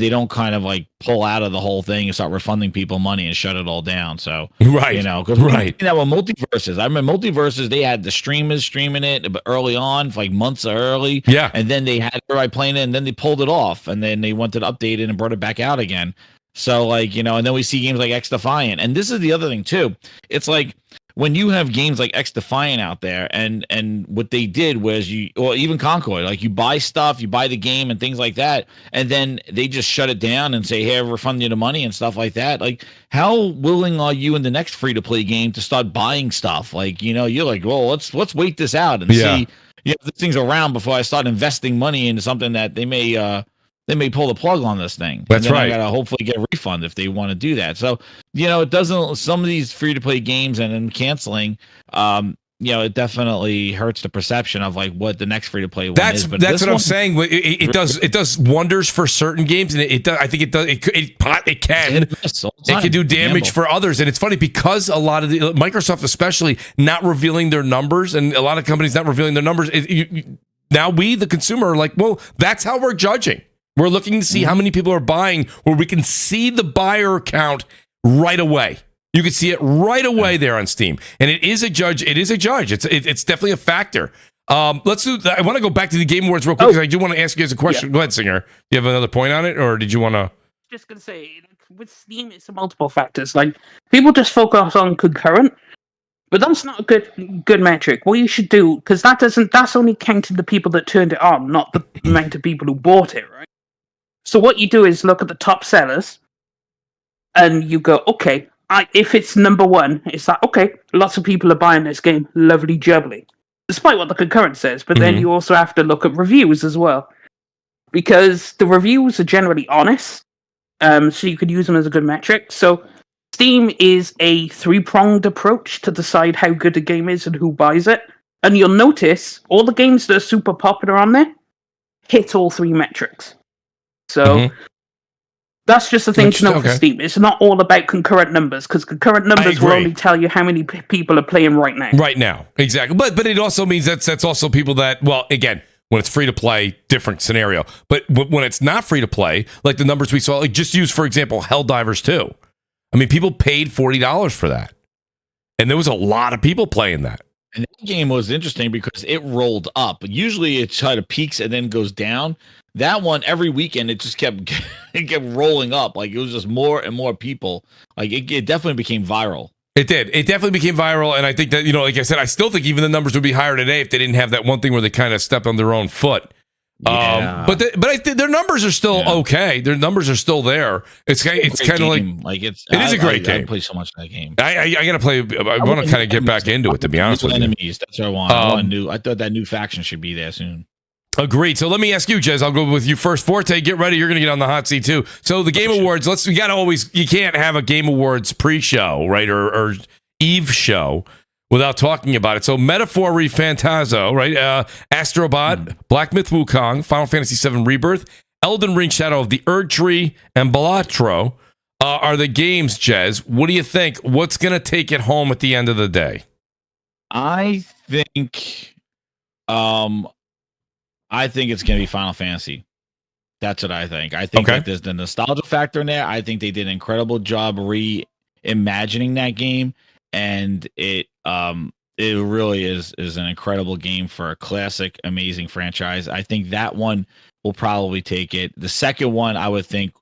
they don't kind of pull out of the whole thing and start refunding people money and shut it all down. So right, because Multiverses, I remember Multiverses, they had the streamers streaming it early on, months early, and then they had everybody playing it, and then they pulled it off, and then they wanted to update it and brought it back out again. So and then we see games like X Defiant, and this is the other thing too. It's when you have games like X Defiant out there, and what they did was even Concord, you buy stuff, you buy the game and things like that, and then they just shut it down and say, hey, I'll refund you the money and stuff like that. How willing are you in the next free-to-play game to start buying stuff? You're like, well, let's wait this out and see if this thing's around before I start investing money into something that they may pull the plug on this thing. That's right. I gotta hopefully get a refund if they want to do that. So, it doesn't. Some of these free to play games and then canceling, it definitely hurts the perception of what the next free to play one is. But that's what I'm saying. It does wonders for certain games, and it does. I think it does. It can do damage for others, and it's funny because a lot of Microsoft, especially, not revealing their numbers, and a lot of companies not revealing their numbers. Now we, the consumer, are like, well, that's how we're judging. We're looking to see how many people are buying, where we can see the buyer count right away. You can see it right away there on Steam, and it is a judge. It's definitely a factor. Let's do. I want to go back to the Game Awards real quick because I do want to ask you guys a question. Yeah. Go ahead, Singer. You have another point on it, or did you want to? Just gonna say, with Steam, it's multiple factors. Like people just focus on concurrent, but that's not a good metric. What you should do, because that's only counting the people that turned it on, not the amount of people who bought it, right? So what you do is look at the top sellers, and you go, okay, if it's number one, it's like, okay, lots of people are buying this game, lovely jubbly, despite what the concurrent says. But then you also have to look at reviews as well, because the reviews are generally honest. So you could use them as a good metric. So Steam is a three-pronged approach to decide how good a game is and who buys it. And you'll notice all the games that are super popular on there hit all three metrics. So that's just the thing to know for Steam. It's not all about concurrent numbers, because concurrent numbers will only tell you how many people are playing right now. Right now, exactly. But it also means that's also people that, well, again, when it's free to play, different scenario. But when it's not free to play, like the numbers we saw, like just use, for example, Helldivers 2. I mean, people paid $40 for that. And there was a lot of people playing that. And that game was interesting because it rolled up. Usually it kind of peaks and then goes down. That one, every weekend, it just kept rolling up. Like it was just more and more people. Like it definitely became viral. It did. It definitely became viral, and I think that, like I said, I still think even the numbers would be higher today if they didn't have that one thing where they kind of stepped on their own foot. Yeah. But I think their numbers are still okay. Their numbers are still there. It's kind of like it is a great game. I play so much of that game. I gotta play. I want to kind of get back into it, to be honest with you. Enemies. That's what I want. I thought that new faction should be there soon. Agreed. So let me ask you, Jez. I'll go with you first. Forte, get ready. You're going to get on the hot seat too. So the Game Awards. You can't have a Game Awards pre-show, right, or Eve show without talking about it. So Metaphor Refantazo, right? Astrobot, Black Myth Wukong, Final Fantasy VII Rebirth, Elden Ring Shadow of the Erdtree, and Balatro are the games, Jez. What do you think? What's going to take it home at the end of the day? I think it's going to be Final Fantasy. That's what I think. I think that there's the nostalgia factor in there. I think they did an incredible job reimagining that game, and it really is an incredible game for a classic, amazing franchise. I think that one will probably take it. The second one, I would think,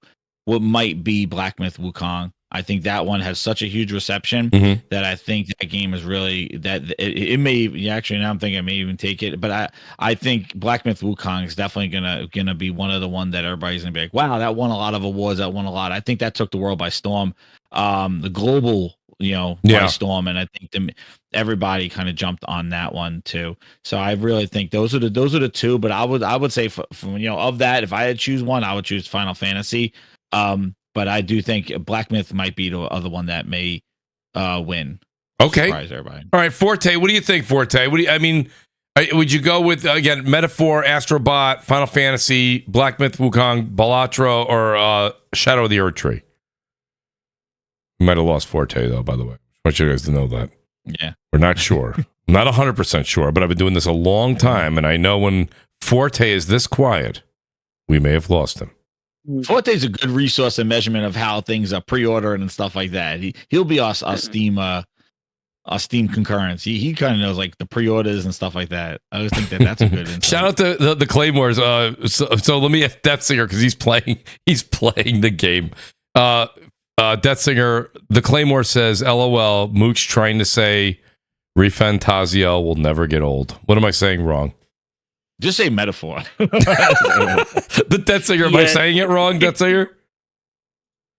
might be Black Myth Wukong. I think that one has such a huge reception that I think that game is really it may actually, now I'm thinking I may even take it, but I think Black Myth Wukong is definitely gonna be one of the one that everybody's gonna be like, wow, that won a lot of awards, that won a lot. I think that took the world by storm, the global by storm, and I think everybody kind of jumped on that one too. So I really think those are the two. But I would say from of that, if I had to choose one, I would choose Final Fantasy. But I do think Black Myth might be the other one that may win. Okay. Surprise everybody. All right, Forte. What do you think, Forte? Would you go with, again, Metaphor, Astrobot, Final Fantasy, Black Myth Wukong, Balatro, or Shadow of the Erdtree? We might have lost Forte, though, by the way. I want you guys to know that. Yeah. We're not sure. I'm not 100% sure, but I've been doing this a long time, and I know when Forte is this quiet, we may have lost him. Forte is a good resource and measurement of how things are pre-ordered and stuff like that. He'll be our Steam concurrence. He kind of knows like the pre-orders and stuff like that. I always think that's a good insight. Shout out to the Claymores. So let me ask Death Singer, because he's playing the game. Death Singer, the Claymore says, LOL, Mooch trying to say Refantasio will never get old. What am I saying wrong? Just say Metaphor. The Death Singer, am I saying it wrong, Death Singer?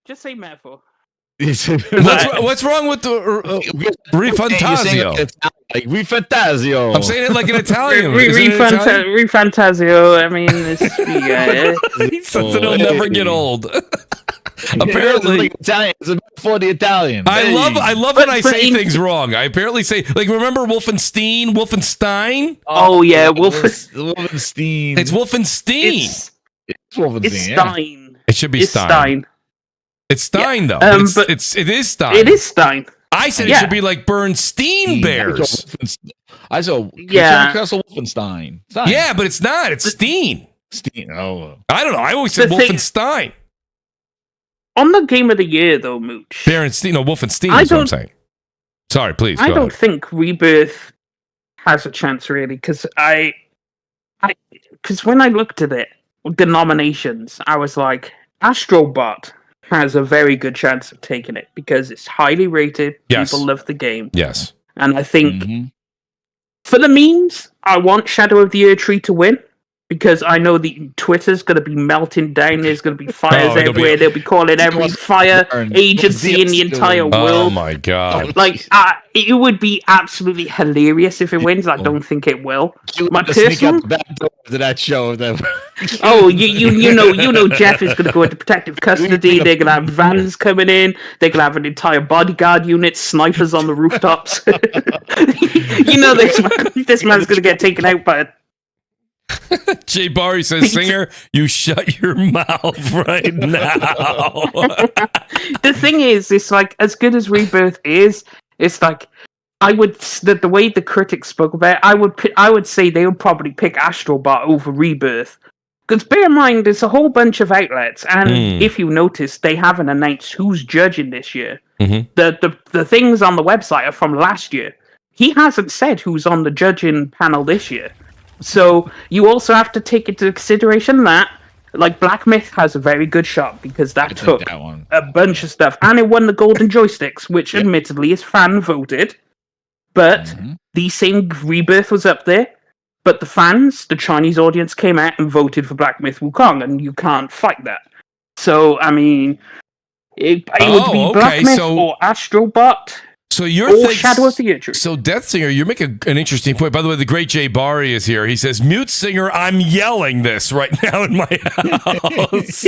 Just say Metaphor. What's wrong with the Refantasio? Like Refantasio. I'm saying it like an Italian. Refantasio. I mean, he says it'll never get old. Apparently, Italian is for the Italian. I love when I say things wrong. I apparently say, like, remember Wolfenstein? Oh yeah, Wolfenstein. It's Wolfenstein. It's Wolfenstein. It's Stein. It should be Stein. It's Stein though. But it is Stein. It is Stein. I said it should be like Bernstein Bears. I saw Castle Wolfenstein. Yeah, but it's not. It's Steen. Oh, I don't know. I always said Wolfenstein. On the Game of the Year, though, Mooch. Wolfenstein is what I'm saying. Sorry, please. I don't think Rebirth has a chance really, because because when I looked at it, the nominations, I was like, Astrobot has a very good chance of taking it because it's highly rated. Yes. People love the game. Yes. And I think for the memes, I want Shadow of the Erdtree to win. Because I know the Twitter's going to be melting down. There's going to be fires everywhere. They'll be calling every fire agency in the entire world. Oh my god! Like it would be absolutely hilarious if it wins. I don't think it will. My personal back door to that show. Oh, you know, Jeff is going to go into protective custody. They're going to have vans coming in. They're going to have an entire bodyguard unit, snipers on the rooftops. You know, this man's going to get taken out by. Jay Barry says, Singer, you shut your mouth right now. The thing is, it's like, as good as Rebirth is, it's like, the way the critics spoke about it, I would say they would probably pick Astrobot over Rebirth. Because bear in mind, there's a whole bunch of outlets, and if you notice, they haven't announced who's judging this year. The things on the website are from last year. He hasn't said who's on the judging panel this year. So you also have to take into consideration that, like, Black Myth has a very good shot because that took a bunch of stuff, and it won the Golden Joysticks, which admittedly is fan voted. But the same Rebirth was up there. But the fans, the Chinese audience, came out and voted for Black Myth Wukong, and you can't fight that. So I mean, it would be Black Myth or Astrobot. So you're Shadow of the Erdtree. So Death Singer, you make an interesting point. By the way, the great Jay Barry is here. He says, "Mute Singer, I'm yelling this right now in my house."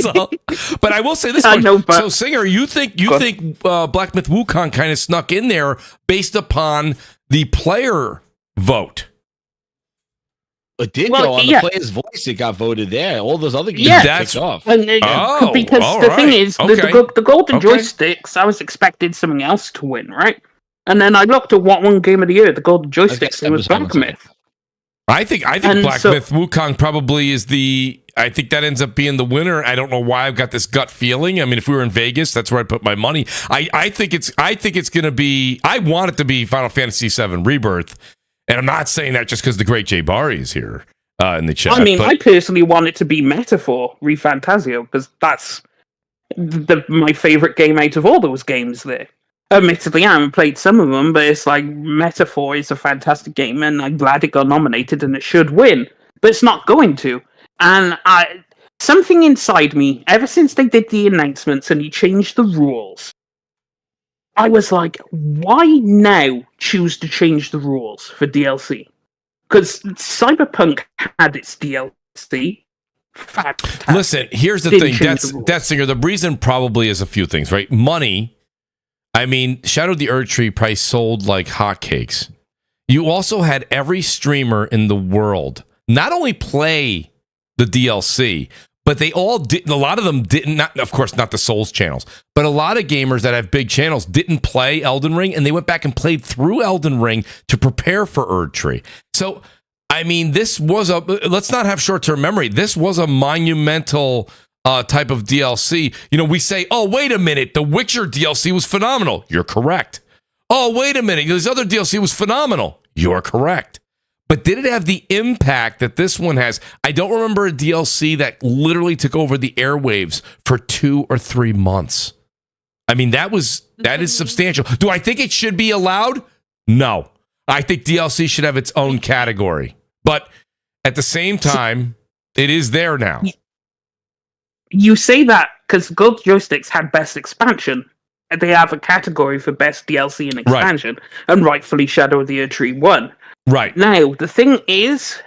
But I will say this: so Singer, you think Black Myth Wukong kind of snuck in there based upon the player vote? It did go on the player's voice. It got voted there. All those other games kicked off. Because the thing is, the Golden Joysticks, I was expecting something else to win, right? And then I looked at what won Game of the Year, the Golden Joysticks, and it was Black Myth. I think Black Myth Wukong probably is I think that ends up being the winner. I don't know why I've got this gut feeling. I mean, if we were in Vegas, that's where I put my money. I think it's going to be. I want it to be Final Fantasy VII Rebirth, and I'm not saying that just because the great Jay Barry is here in the chat. I mean, I personally want it to be Metaphor ReFantazio because that's my favorite game out of all those games there. Admittedly, I haven't played some of them, but it's like Metaphor is a fantastic game, and I'm glad it got nominated, and it should win. But it's not going to. And something inside me, ever since they did the announcements and he changed the rules, I was like, why now choose to change the rules for DLC? Because Cyberpunk had its DLC. Fantastic. Listen, here's the thing. Death Singer, the reason probably is a few things, right? Money. I mean, Shadow of the Erdtree price sold like hotcakes. You also had every streamer in the world not only play the DLC, but they all did. A lot of them didn't. Not, of course, not the Souls channels, but a lot of gamers that have big channels didn't play Elden Ring, and they went back and played through Elden Ring to prepare for Erdtree. So, I mean, this was let's not have short-term memory. This was a monumental type of DLC. You know, we say, oh, wait a minute, the Witcher DLC was phenomenal. You're correct. Oh, wait a minute, this other DLC was phenomenal. You're correct. But did it have the impact that this one has? I don't remember a DLC that literally took over the airwaves for 2 or 3 months. I mean, that is substantial. Do I think it should be allowed? No. I think DLC should have its own category. But at the same time, it is there now. You say that because Gold Joysticks had Best Expansion, and they have a category for Best DLC and Expansion, and rightfully Shadow of the Erdtree won. Right. Now, the thing is,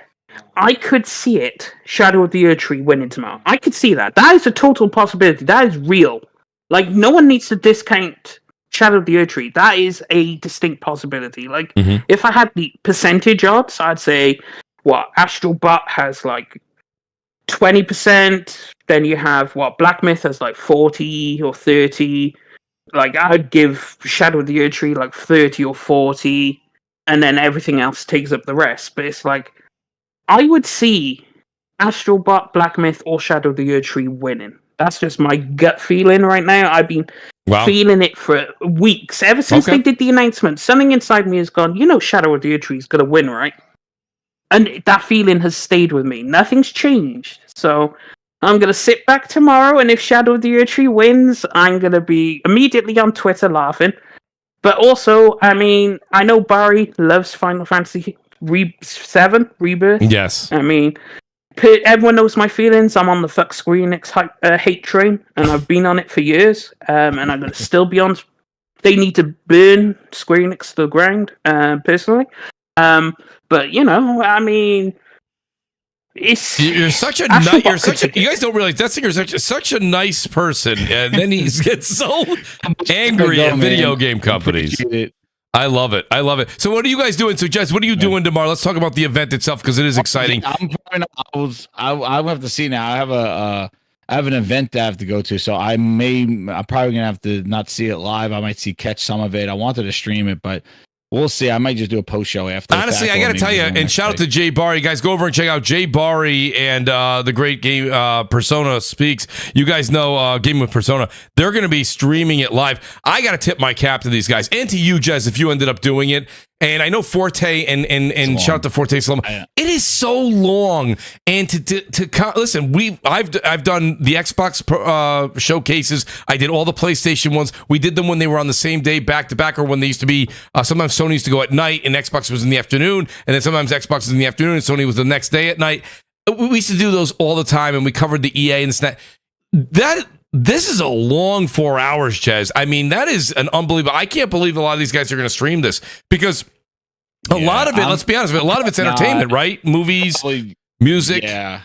I could see it, Shadow of the Erdtree winning tomorrow. I could see that. That is a total possibility. That is real. Like, no one needs to discount Shadow of the Erdtree. That is a distinct possibility. Like, if I had the percentage odds, I'd say, Astrobot has, like, 20%, then you have Black Myth has like 40 or 30. Like, I'd give Shadow of the Erdtree like 30 or 40, and then everything else takes up the rest. But it's like, I would see Astrobot, Black Myth, or Shadow of the Erdtree winning. That's just my gut feeling right now. I've been feeling it for weeks. Ever since they did the announcement, something inside me has gone, Shadow of the Erdtree is going to win, right? And that feeling has stayed with me. Nothing's changed. So I'm going to sit back tomorrow, and if Shadow of the Erdtree wins, I'm going to be immediately on Twitter laughing. But also, I mean, I know Barry loves Final Fantasy 7 Rebirth. Yes. I mean, everyone knows my feelings. I'm on the fuck Square Enix hate train, and I've been on it for years. And I'm going to still be on. They need to burn Square Enix to the ground, personally. But I mean, you're such a you guys don't realize Destiny's such a nice person, and then he gets so angry at video game companies. I love it. So what are you guys doing? So Jess, what are you doing tomorrow? Let's talk about the event itself because it is exciting. I'll have to see now. I have an event to have to go to, so I'm probably gonna have to not see it live. I might catch some of it. I wanted to stream it, but we'll see. I might just do a post show after. Honestly, I got to tell you, and shout out to Jay Barry. Guys, go over and check out Jay Barry and the great game Persona Speaks. You guys know Game with Persona. They're going to be streaming it live. I got to tip my cap to these guys and to you, Jez, if you ended up doing it. And I know Forte and shout out to Forte Slum. It is so long, and to listen, I've done the Xbox showcases. I did all the PlayStation ones. We did them when they were on the same day, back to back, or when they used to be. Sometimes Sony used to go at night, and Xbox was in the afternoon, and then sometimes Xbox was in the afternoon, and Sony was the next day at night. We used to do those all the time, and we covered the EA and that. This is a long 4 hours, Jez. I mean, that is an unbelievable. I can't believe a lot of these guys are going to stream this because a lot of it, let's be honest, a lot of it's entertainment, right? Movies, music. Yeah.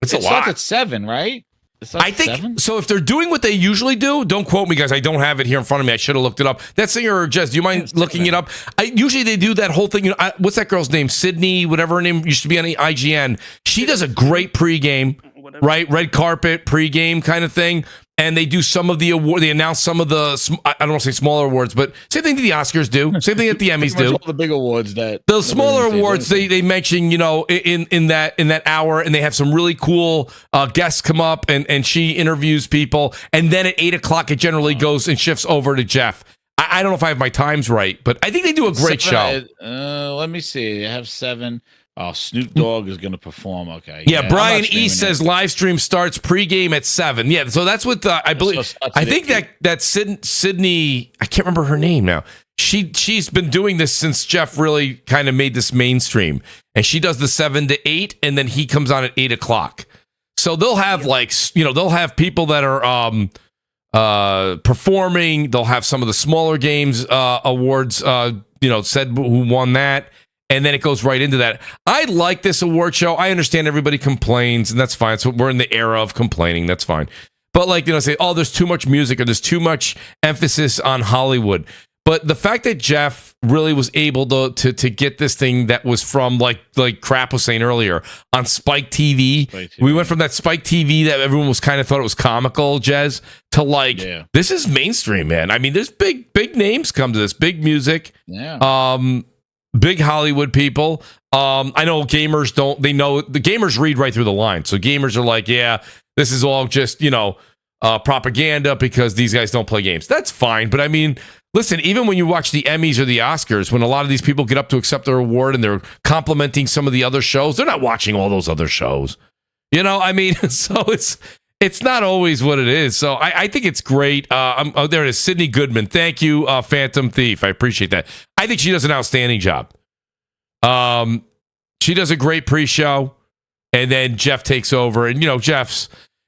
It starts at 7, right? I think 7? So. If they're doing what they usually do, don't quote me, guys. I don't have it here in front of me. I should have looked it up. That singer, Jez, do you mind looking it up? Usually they do that whole thing. What's that girl's name? Sydney, whatever her name used to be on the IGN. She does a great pregame. Right, red carpet pregame kind of thing, and they do some of the award. They announce some of the I don't want to say smaller awards, but same thing that the Oscars do, same thing that the Emmys do. All the big awards the smaller awards they mention, in that hour, and they have some really cool guests come up, and she interviews people, and then at 8:00 it generally goes and shifts over to Jeff. I don't know if I have my times right, but I think they do a great show. Let me see. I have 7. Oh, Snoop Dogg is going to perform. Okay. Yeah, Brian E says live stream starts pregame at 7. Yeah, so that's what I believe. I think that Sydney, I can't remember her name now. She's been doing this since Jeff really kind of made this mainstream, and she does the 7 to 8, and then he comes on at 8:00. So they'll have they'll have people that are performing. They'll have some of the smaller games awards. Said who won that. And then it goes right into that. I like this award show. I understand everybody complains, and that's fine. So we're in the era of complaining. That's fine. But say, oh, there's too much music or there's too much emphasis on Hollywood. But the fact that Jeff really was able to get this thing that was from like Crap was saying earlier on Spike TV. We went from that Spike TV that everyone was kind of thought it was comical, Jez, to this is mainstream, man. I mean, there's big names come to this, big music. Yeah. Big Hollywood people. I know gamers they know the gamers read right through the line. So gamers are like, yeah, this is all just, propaganda because these guys don't play games. That's fine. But I mean, listen, even when you watch the Emmys or the Oscars, when a lot of these people get up to accept their award and they're complimenting some of the other shows, they're not watching all those other shows. I mean, so it's not always what it is. So I think it's great. There it is. Sydney Goodman. Thank you, Phantom Thief. I appreciate that. I think she does an outstanding job. She does a great pre-show, and then Jeff takes over. And,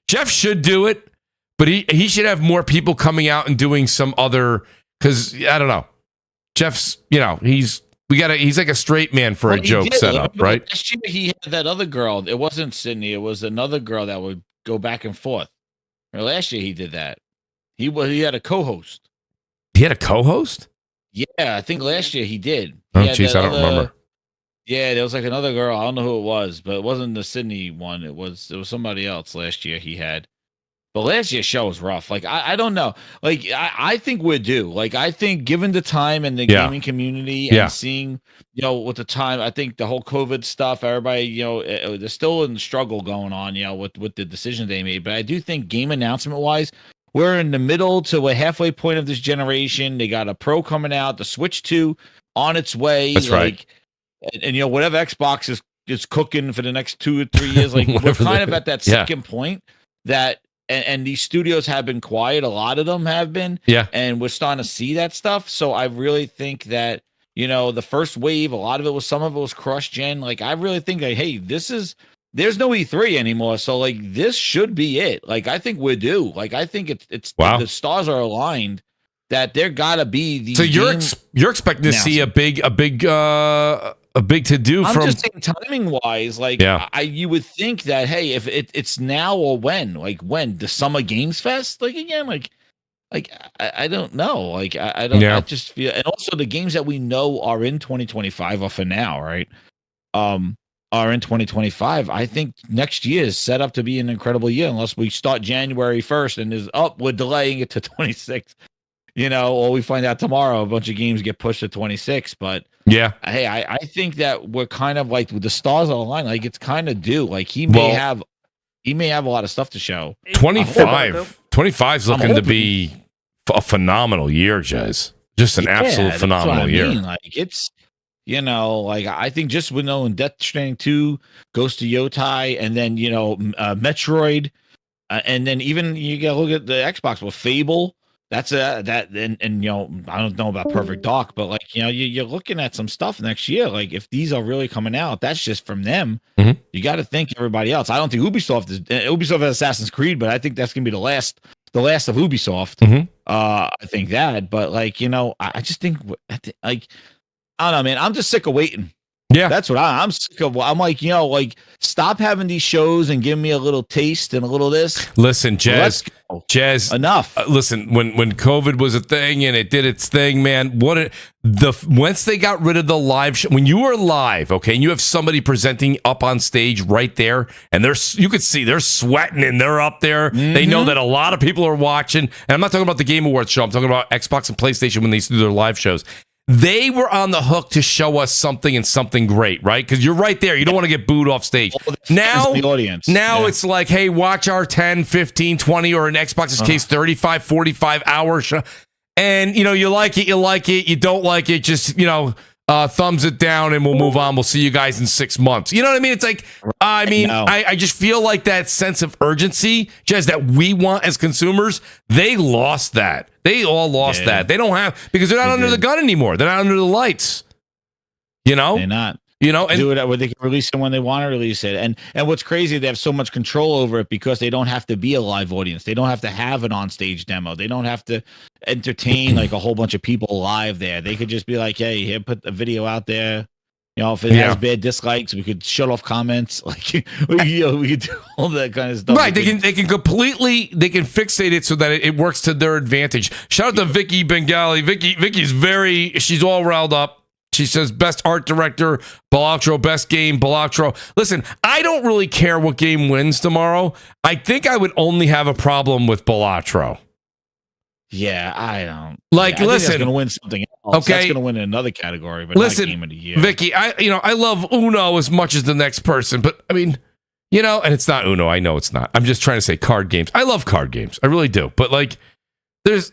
Jeff should do it, but he should have more people coming out and doing some other, because, I don't know. Jeff's, he's like a straight man for a joke setup, right? Last year he had that other girl. It wasn't Sydney. It was another girl that would go back and forth. Last year he did that. He had a co-host. He had a co-host? Yeah, I think last year he did. Oh, jeez, I don't remember. Yeah, there was like another girl. I don't know who it was, but it wasn't the Sydney one. It was somebody else last year he had. But last year's show was rough. Like, I don't know. Like, I think we're due. Like, I think given the time and the gaming community and seeing, with the time, I think the whole COVID stuff, everybody, they're still in the struggle going on, with the decision they made. But I do think game announcement wise, we're in the middle to a halfway point of this generation. They got a Pro coming out, the Switch 2 on its way. That's right. And you know, whatever Xbox is cooking for the next 2 or 3 years, like we're kind of at that second point that, and these studios have been quiet. A lot of them have been. Yeah. And we're starting to see that stuff. So I really think that, you know, the first wave, a lot of it was, some of it was cross-gen. Like, I really think that, hey, there's no E3 anymore. So, like, this should be it. Like, I think we're due. Like, I think it's wow. The stars are aligned that there gotta be these. So you're expecting to see a big to do. I'm from just saying, timing wise, like, you would think that, hey, if it's now or when, like when the Summer Games Fest, like again, like I don't know, like I don't. I just feel, and also the games that we know are in 2025 are for now, right? Are in 2025. I think next year is set up to be an incredible year, unless we start January 1st and we're delaying it to 26. You know, or we find out tomorrow a bunch of games get pushed to 26. But yeah, hey, I think that we're kind of like, the stars are aligned. Like, it's kind of due. Like, he may have a lot of stuff to show. 25 is looking to be a phenomenal year, Jez. Just an absolute phenomenal year. Like, it's, you know, like, I think just with knowing Death Stranding 2, Ghost of Yotai, and then, you know, Metroid, and then even you gotta look at the Xbox with Fable. That's and you know, I don't know about Perfect Dark, but like, you know, you're looking at some stuff next year. Like, if these are really coming out, that's just from them. Mm-hmm. You got to think everybody else. I don't think Ubisoft has Assassin's Creed, but I think that's gonna be the last of Ubisoft. Mm-hmm. I think that, but like, you know, I just think, like, I don't know, man. I'm just sick of waiting. Yeah, that's what I'm sick of. I'm like, you know, like, stop having these shows and give me a little taste and a little this. Listen, Jez, enough. Listen, when COVID was a thing and it did its thing, man, once they got rid of the live show, when you were live, okay, and you have somebody presenting up on stage right there, and you could see they're sweating and they're up there. Mm-hmm. They know that a lot of people are watching. And I'm not talking about the Game Awards show. I'm talking about Xbox and PlayStation when they used to do their live shows. They were on the hook to show us something and something great, right? Because you're right there. You don't want to get booed off stage. Now, the audience. It's like, hey, watch our 10, 15, 20, or in Xbox's case, 35, 45 hour show. And, you know, you like it. You don't like it. Just, you know, thumbs it down and we'll move on. We'll see you guys in 6 months. You know what I mean? It's like, I just feel like that sense of urgency, just that we want as consumers, they lost that. They all lost that. They don't have, because they're not under the gun anymore. They're not under the lights. You know? They're not. You know, and do it where they can release it when they want to release it. And what's crazy, they have so much control over it because they don't have to be a live audience. They don't have to have an on-stage demo. They don't have to entertain like a whole bunch of people live there. They could just be like, hey, here, put a video out there. You know, if it has bad dislikes, we could shut off comments. Like, we could do all that kind of stuff. Right? They can fixate it so that it works to their advantage. Shout out to Vicky Bengali. Vicky's she's all riled up. She says best art director, Balatro, best game, Balatro. Listen, I don't really care what game wins tomorrow. I think I would only have a problem with Balatro. Yeah, I don't. Like, listen, that's going to win something else. Okay, that's going to win in another category, but listen, not game of the year. Vicky, I love Uno as much as the next person, but I mean, you know, and it's not Uno. I know it's not. I'm just trying to say card games. I love card games. I really do. But like, there's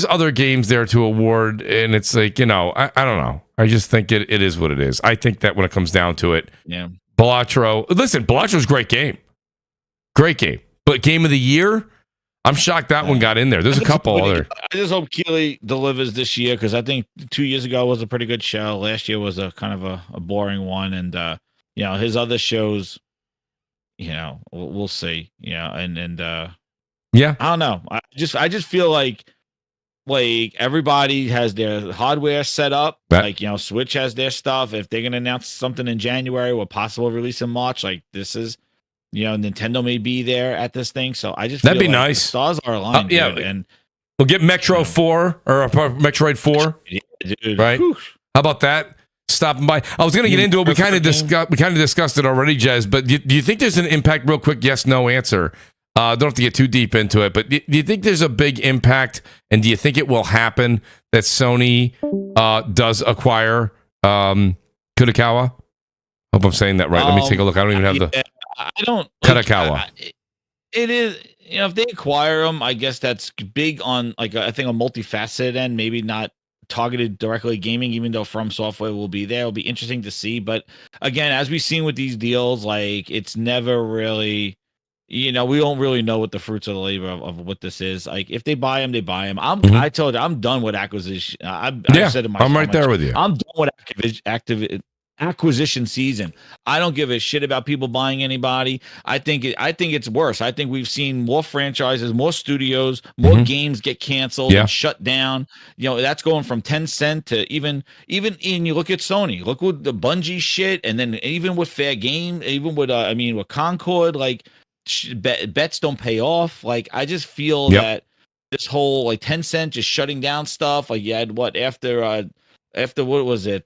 other games there to award, and it's like, you know, I don't know. I just think it is what it is. I think that when it comes down to it, Balatro. Listen, Balatro's a great game, but game of the year. I'm shocked that one got in there. There's a couple other. I just hope Keeley delivers this year because I think 2 years ago was a pretty good show. Last year was a kind of a boring one, and you know, his other shows, you know, we'll see. You know, and yeah, I don't know. I just feel like everybody has their hardware set up. Like, you know, Switch has their stuff. If they're gonna announce something in January with possible release in March, like this is. You know, Nintendo may be there at this thing, so I just that'd be like nice. The stars are aligned, and we'll get Metro 4 or Metroid 4, dude. Right? Whew. How about that? Stopping by. I was going to get into it. We kind of discussed it already, Jez. But do you think there's an impact? Real quick, yes, no answer. Don't have to get too deep into it, but do you think there's a big impact? And do you think it will happen that Sony does acquire Kadokawa? Hope I'm saying that right. Let me take a look. I don't even have the. I don't. Kadokawa. It is, if they acquire them, I guess that's big on like I think a multifaceted end, maybe not targeted directly at gaming, even though From Software will be there. It'll be interesting to see. But again, as we've seen with these deals, like it's never really, we don't really know what the fruits of the labor of what this is. Like if they buy them, they buy them. I told you, I'm done with acquisition. I've said it I'm right there with you. I'm done with acquisition season. I don't give a shit about people buying anybody. I think it's worse. I think we've seen more franchises, more studios, more games get canceled and shut down. That's going from Tencent to even in you look at Sony, look with the Bungie shit, and then even with Fair Game, even with with Concord, like bets don't pay off. Like I just feel that this whole like Tencent just shutting down stuff. Like you had after what was it?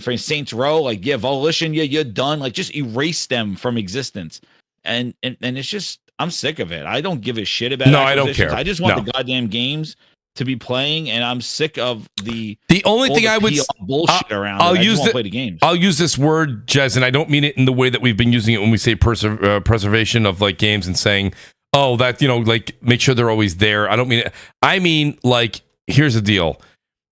For Saints Row, like Volition, you're done. Like just erase them from existence. And it's just I'm sick of it. I don't give a shit about. No, I don't care. I just want the goddamn games to be playing, and I'm sick of the only thing I would bullshit around. I'll use play the games. I'll use this word, Jez, and I don't mean it in the way that we've been using it when we say preservation of like games and saying, oh, that like make sure they're always there. I don't mean it. I mean like here's the deal.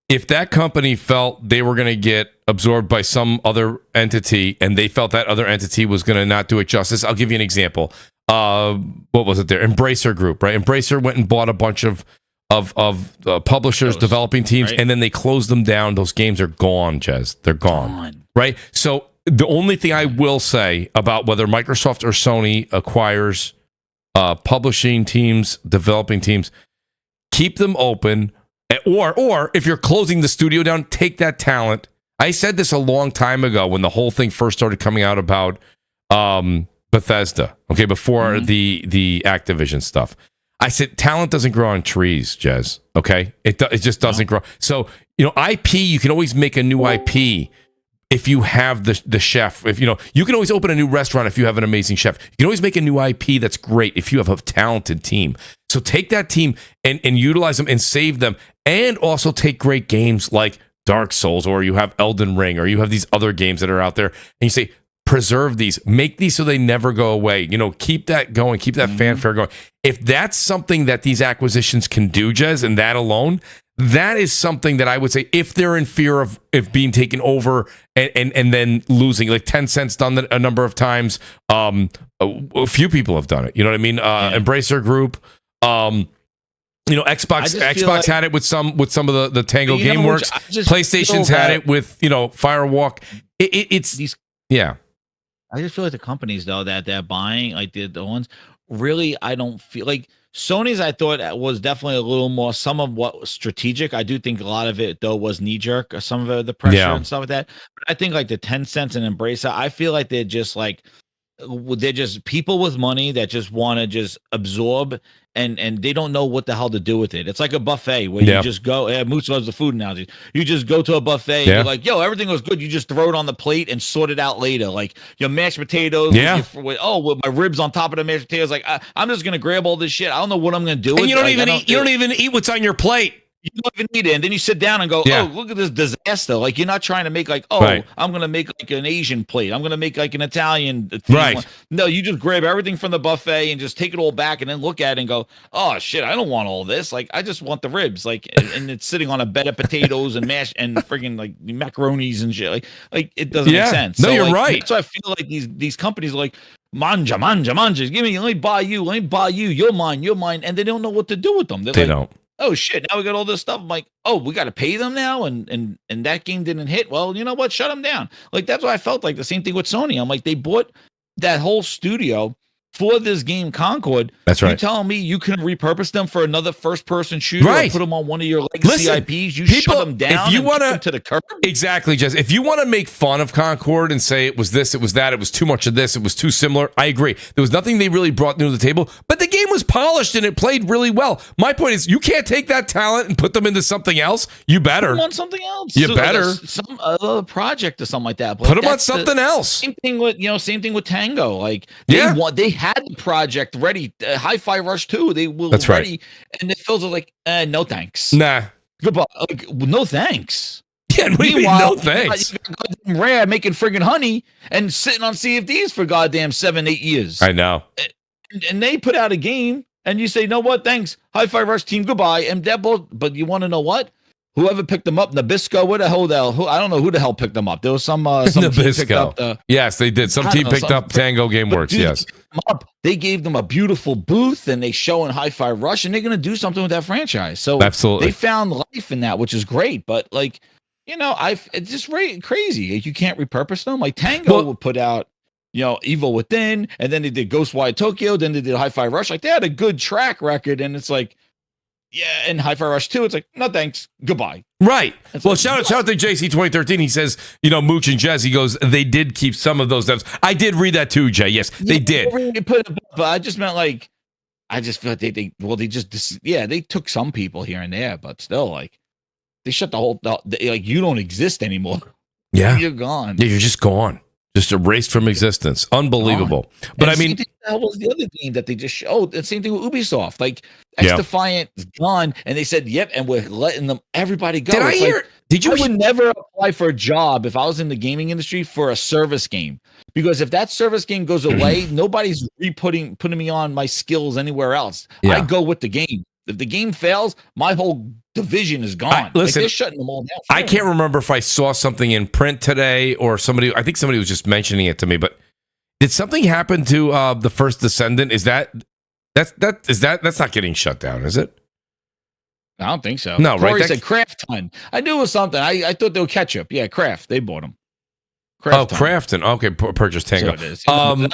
If that company felt they were going to get absorbed by some other entity and they felt that other entity was going to not do it justice, I'll give you an example. What was it there? Embracer Group, right? Embracer went and bought a bunch of publishers, developing teams, right? And then they closed them down. Those games are gone, Jez. They're gone. Right? So the only thing I will say about whether Microsoft or Sony acquires publishing teams, developing teams, keep them open. Or if you're closing the studio down, take that talent. I said this a long time ago when the whole thing first started coming out about Bethesda, okay, before the Activision stuff. I said talent doesn't grow on trees, Jez, okay? It just doesn't grow. So, IP, you can always make a new IP if you have the chef. If you can always open a new restaurant if you have an amazing chef. You can always make a new IP that's great if you have a talented team. So take that team and utilize them and save them, and also take great games like Dark Souls, or you have Elden Ring, or you have these other games that are out there, and you say, preserve these, make these so they never go away. Keep that going, keep that fanfare going. If that's something that these acquisitions can do, Jez, and that alone, that is something that I would say, if they're in fear of being taken over and then losing, like Tencent's done that a number of times. A few people have done it. You know what I mean? Embracer Group. Xbox had it with some of the Tango GameWorks. PlayStation's had it with Firewalk. I just feel like the companies though that they're buying, like the ones, really, I don't feel like Sony's. I thought was definitely a little more some of what was strategic. I do think a lot of it though was knee jerk, or some of the pressure and stuff like that. But I think like the Tencent and Embracer, I feel like they're just people with money that just want to just absorb, and they don't know what the hell to do with it. It's like a buffet where you just go. Mooch loves the food analogy. You just go to a buffet. And you're like, yo, everything was good. You just throw it on the plate and sort it out later. Like your mashed potatoes. With my ribs on top of the mashed potatoes. Like I'm just gonna grab all this shit. I don't know what I'm gonna do. And you don't even eat what's on your plate. You don't even eat it, and then you sit down and go, oh, look at this disaster. Like, you're not trying to make like, I'm going to make like an Asian plate. I'm going to make like an Italian theme. Right. No, you just grab everything from the buffet and just take it all back and then look at it and go, oh, shit, I don't want all this. Like, I just want the ribs. Like, and it's sitting on a bed of potatoes and mash and friggin' like macaronis and shit. Like it doesn't make sense. No, you're right. So I feel like these companies are like, manja. Give me, let me buy you. You're mine. And they don't know what to do with them. They don't. Oh shit! Now we got all this stuff. I'm like, oh, we got to pay them now, and that game didn't hit. Well, you know what? Shut them down. Like that's what I felt like. The same thing with Sony. I'm like, they bought that whole studio for this game Concord. That's right. You telling me you can repurpose them for another first-person shooter, or put them on one of your legacy IPs? You shut them down. If you want to the curb, exactly, Jess. If you want to make fun of Concord and say it was this, it was that, it was too much of this, it was too similar, I agree. There was nothing they really brought new to the table, but the game was polished and it played really well. My point is, you can't take that talent and put them into something else. You better. Put them on something else. You better. Some other project or something like that. Put them on something else. Same thing with Tango. Like they had the project ready. Hi-Fi Rush 2. They were ready, right. And it feels like no thanks. Nah. Goodbye. Like, no thanks. Yeah, no thanks. You got Rare making friggin' honey and sitting on CFDs for goddamn 7-8 years. I know. and they put out a game, and you say, "No, what? Thanks, Hi-Fi Rush team, goodbye." And that but you want to know what? Whoever picked them up, Nabisco, what the hell? I don't know who the hell picked them up. There was some team picked up yes, they did. Some team picked up Tango Gameworks. Dude, yes, they gave them a beautiful booth, and they show in Hi-Fi Rush, and they're going to do something with that franchise. So absolutely, they found life in that, which is great. But like, it's just crazy. You can't repurpose them. Like Tango would put out, Evil Within, and then they did Ghostwire Tokyo, then they did Hi-Fi Rush. Like they had a good track record, and it's like, yeah, and Hi-Fi Rush 2, it's like, no thanks, goodbye. Right. Well, shout out to JC 2013. He says, Mooch and Jez, he goes, they did keep some of those devs. I did read that too, Jay. Yes, they did. But I just meant like, I just feel like they took some people here and there, but still, like, they shut the whole, like, you don't exist anymore. Yeah. You're gone. Yeah, you're just gone. Just erased from existence. Unbelievable. But and I mean, that was the other game that they just showed. The same thing with Ubisoft. Like X Defiant is gone, and they said, "Yep," and we're letting everybody go. I would never apply for a job if I was in the gaming industry for a service game, because if that service game goes away, nobody's putting me on my skills anywhere else. Yeah. I go with the game. If the game fails, my whole division is gone. Listen, they're shutting them all down. I can't remember if I saw something in print today or I think somebody was just mentioning it to me, but did something happen to the First Descendant? That's not getting shut down, is it? I don't think so. No, Corey right? said Kraft Ton. I knew it was something. I thought they were ketchup. Yeah, Kraft. They bought them. Crafton. Okay, purchase Tango. So it is.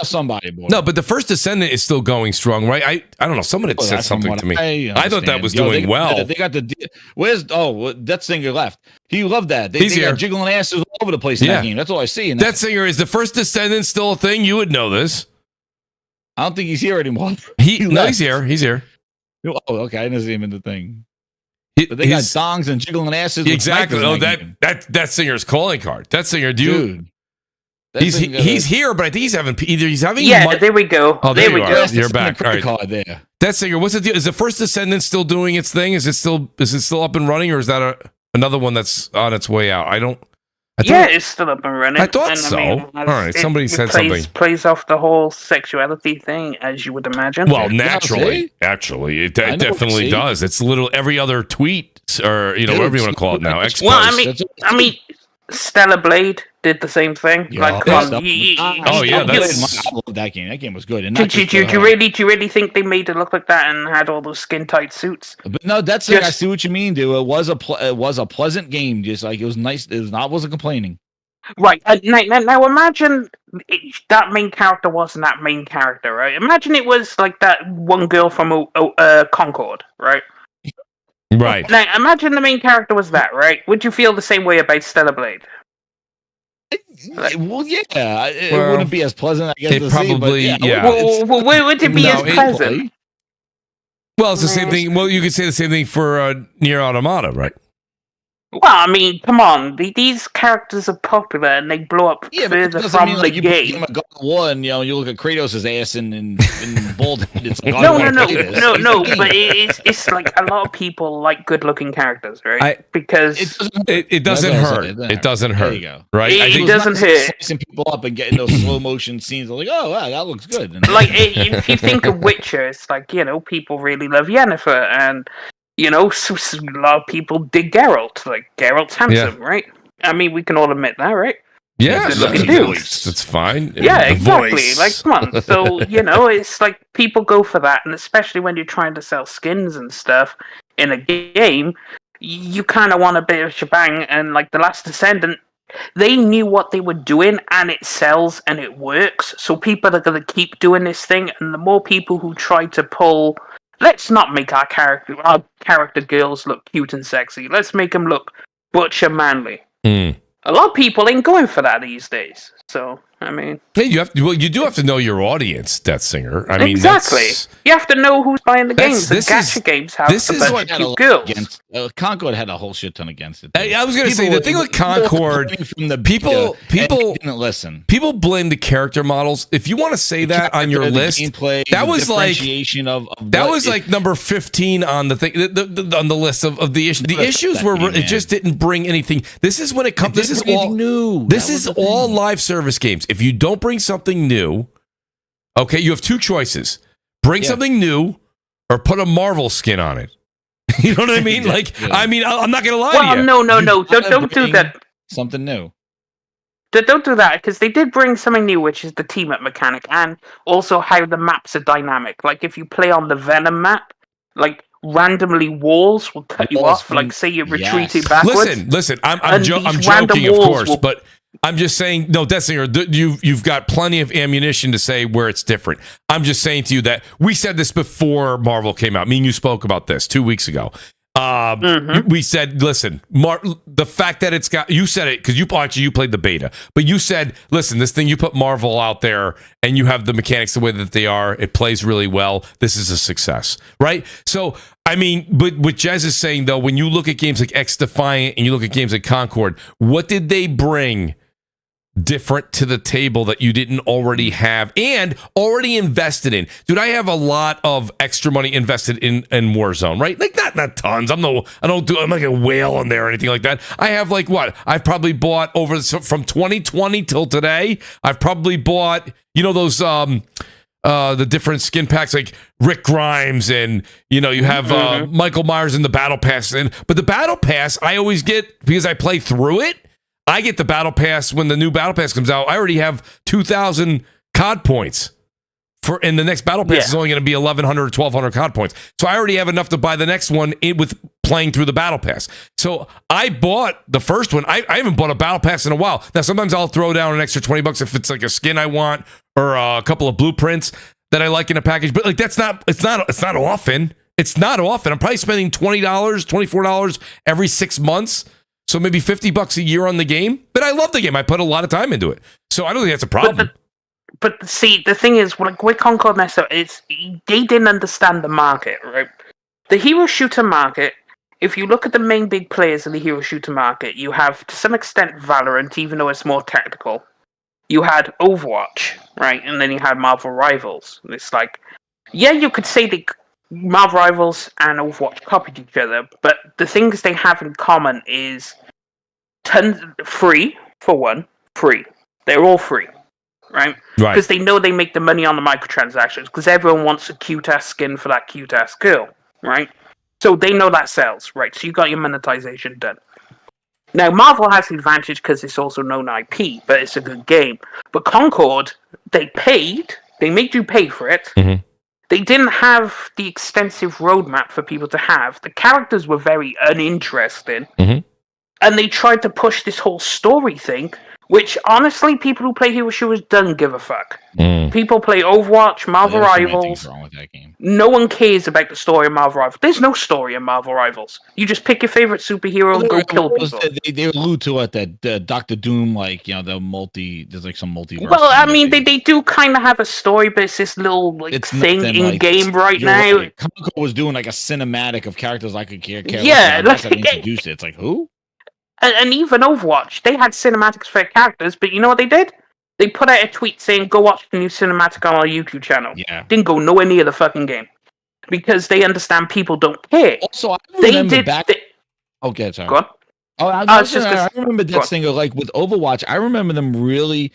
Somebody bought no, but the First Descendant is still going strong, right? I don't know. Someone had said something to me. I thought that was doing well. They got that singer left. He loved that. They got jiggling asses all over the place in that game. That's all I see. That singer, is the First Descendant still a thing? You would know this. I don't think he's here anymore. He's here. He's here. Oh, okay. I didn't see him in the thing. But they got songs and jiggling asses. Exactly. Oh, that singer's calling card. That singer, dude. He's here, but I think he's having there we go. Oh, there we go. You're back. All right. Card there. That singer, what's the deal? Is the First Descendant still doing its thing? Is it still up and running, or is that another one that's on its way out? It's still up and running. I thought so. All right, somebody said something. Plays off the whole sexuality thing, as you would imagine. Well, naturally, actually, it definitely does. It's literally every other tweet, or whatever you want to call it now. I mean, Stellar Blade did the same thing. Yeah, like, come on. I love that game. That game was good. Do you really think they made it look like that and had all those skin tight suits? But no, that's I see what you mean, dude. It was a pleasant game. Just like it was nice. I wasn't complaining. Right. Now imagine that main character wasn't that main character, right? Imagine it was like that one girl from Concord, right? Right. Now imagine the main character was that, right? Would you feel the same way about Stellar Blade? Well, yeah, it wouldn't be as pleasant, I guess. It probably, would it be as pleasant? Well, it's the same thing. Well, you could say the same thing for Nier Automata, right? Well, I mean, come on. These characters are popular and they blow up further from the game. You God of War and, you look at Kratos' ass and bald. It's like, no. But it's like a lot of people like good-looking characters, right? Because it doesn't hurt. It doesn't hurt. There you go. Right? It doesn't hurt. Slicing people up and getting those slow motion scenes. Like, oh wow, that looks good. And like if you think of Witcher, it's like people really love Yennefer and. A lot of people dig Geralt. Like, Geralt's handsome, right? I mean, we can all admit that, right? Yeah, it's fine. Yeah, exactly. Like, come on. So, it's like people go for that. And especially when you're trying to sell skins and stuff in a game, you kind of want a bit of shebang. And, like, The Last Descendant, they knew what they were doing and it sells and it works. So people are going to keep doing this thing. And the more people who try to pull... Let's not make our character girls look cute and sexy. Let's make them look butch and manly. A lot of people ain't going for that these days. So, I mean... Hey, you do have to know your audience, Death Singer. I mean, exactly. You have to know who's buying the games. The gacha games have a bunch of cute girls. Concord had a whole shit ton against it. I was going to say, the thing with Concord, people didn't listen. People blame the character models. If you want to say that on your list, that was like number 15 on the thing, on the list of the issues. The issues were it just didn't bring anything. This is when it comes. This is all new. This is all live service games. If you don't bring something new, okay, you have two choices. bring something new or put a Marvel skin on it. You know what I mean? I mean, I'm not gonna lie to you. No. Don't do that. Something new. Don't do that, because they did bring something new, which is the team-up mechanic, and also how the maps are dynamic. Like, if you play on the Venom map, like, randomly walls will cut you off. Like, say you're retreating backwards. Listen. I'm joking, of course, but I'm just saying. No, Destiny, you've got plenty of ammunition to say where it's different. I'm just saying to you that we said this before Marvel came out. Me and you spoke about this 2 weeks ago. We said, listen, the fact that it's got, you said it because you played the beta, but you said, listen, this thing, you put Marvel out there and you have the mechanics the way that they are, it plays really well. This is a success, right? So, I mean, but what Jez is saying though, when you look at games like X Defiant and you look at games like Concord, what did they bring different to the table that you didn't already have and already invested in? Dude, I have a lot of extra money invested in Warzone, right? Like not tons. I'm like a whale on there or anything like that. I have like what? I've probably bought from 2020 till today. I've probably bought, you know, those the different skin packs like Rick Grimes and you have Michael Myers in the Battle Pass, but the Battle Pass I always get because I play through it. I get the Battle Pass when the new Battle Pass comes out. I already have 2,000 COD points. And the next Battle Pass is only going to be 1,100 or 1,200 COD points. So I already have enough to buy the next one with playing through the Battle Pass. So I bought the first one. I haven't bought a Battle Pass in a while. Now, sometimes I'll throw down an extra $20 if it's like a skin I want or a couple of blueprints that I like in a package. But like it's not often. It's not often. I'm probably spending $20, $24 every 6 months. So maybe $50 a year on the game, but I love the game. I put a lot of time into it, so I don't think that's a problem. But see, the thing is, like where Concord messed up is they didn't understand the market, right? The hero shooter market. If you look at the main big players in the hero shooter market, you have to some extent Valorant, even though it's more technical. You had Overwatch, right, and then you had Marvel Rivals. And it's like, yeah, you could say Marvel Rivals and Overwatch copied each other, but the things they have in common is free, for one, free. They're all free, right? Because they know they make the money on the microtransactions, because everyone wants a cute-ass skin for that cute-ass girl, right? So they know that sells, right? So you got your monetization done. Now, Marvel has the advantage because it's also known IP, but it's a good game. But Concord, they made you pay for it. Mm-hmm. They didn't have the extensive roadmap for people to have. The characters were very uninteresting. Mm-hmm. And they tried to push this whole story thing, which, honestly, people who play hero shooters don't give a fuck. People play Overwatch, Marvel Rivals. Wrong with that game. No one cares about the story of Marvel Rivals. There's no story in Marvel Rivals. You just pick your favorite superhero and go kill people. They allude to it that Doctor Doom, like, there's like some multiverse. Well, I mean, they do kind of have a story, but it's this little thing in game right now. Right. Comic was doing like a cinematic of characters I could care. Yeah, like introduce it. It's like who? And even Overwatch, they had cinematics for their characters, but you know what they did? They put out a tweet saying, go watch the new cinematic on our YouTube channel. Yeah. Didn't go nowhere near the fucking game. Because they understand people don't care. Also, I remember okay, sorry. Go on. I remember that thing like with Overwatch, I remember them really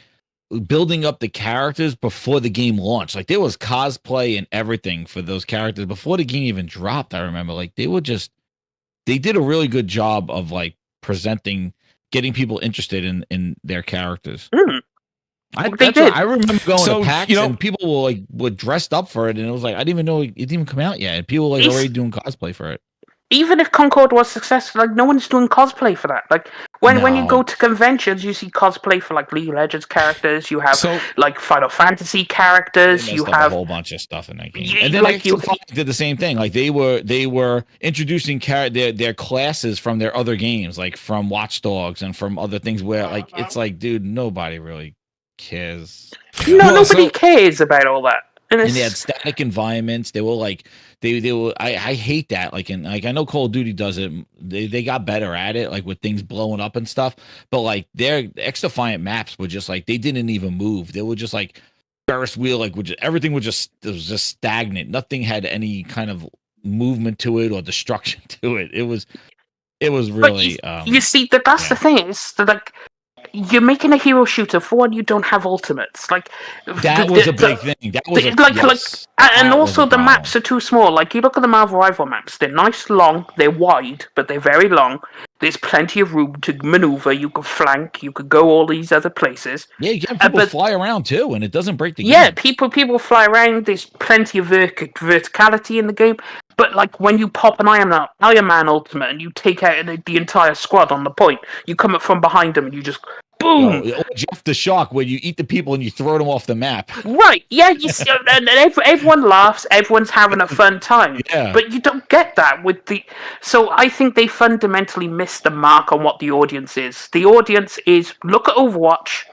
building up the characters before the game launched. Like there was cosplay and everything for those characters before the game even dropped. I remember like they did a really good job of like getting people interested in their characters. I remember going to PAX and people were dressed up for it, and it was like I didn't even know it didn't even come out yet, and people were like already doing cosplay for it. Even if Concord was successful, like no one's doing cosplay for that. Like when you go to conventions, you see cosplay for like League of Legends characters. You have like Final Fantasy characters. You have a whole bunch of stuff in that game. And then like did the same thing. Like they were introducing their classes from their other games, like from Watch Dogs and from other things. Where like it's like, dude, nobody really cares. Nobody cares about all that. And they had static environments. They were like they were. I hate that. Like I know Call of Duty does it. They got better at it, like with things blowing up and stuff. But like their X-Defiant maps were just like they didn't even move. They were just like Ferris wheel. Like everything was just stagnant. Nothing had any kind of movement to it or destruction to it. It was really. You see that's the thing. It's like you're making a hero shooter. For one, you don't have ultimates. Like that was a big thing. That was and also the maps are too small. Like you look at the Marvel Rival maps, they're nice, long, they're wide, but they're very long. There's plenty of room to maneuver. You could flank. You could go all these other places. Yeah, you get people fly around too, and it doesn't break the game. Yeah, people fly around. There's plenty of verticality in the game. But like when you pop an Iron Man ultimate and you take out the entire squad on the point, you come up from behind them and you just boom. Jeff the Shark, where you eat the people and you throw them off the map. Right? Yeah. And everyone laughs. Everyone's having a fun time. Yeah. But you don't get that with the. So I think they fundamentally missed the mark on what the audience is. The audience is look at Overwatch,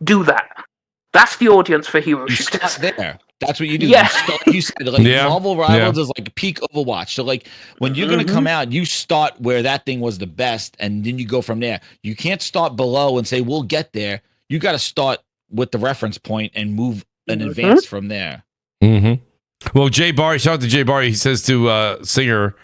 do that. That's the audience for hero shooters. There. That's what you do. Yeah. You said like Marvel Rivals is like peak Overwatch. So like when you're gonna come out, you start where that thing was the best, and then you go from there. You can't start below and say we'll get there. You got to start with the reference point and move and advance from there. Mm-hmm. Well, Jay Barry, shout out to Jay Barry. He says to Singer,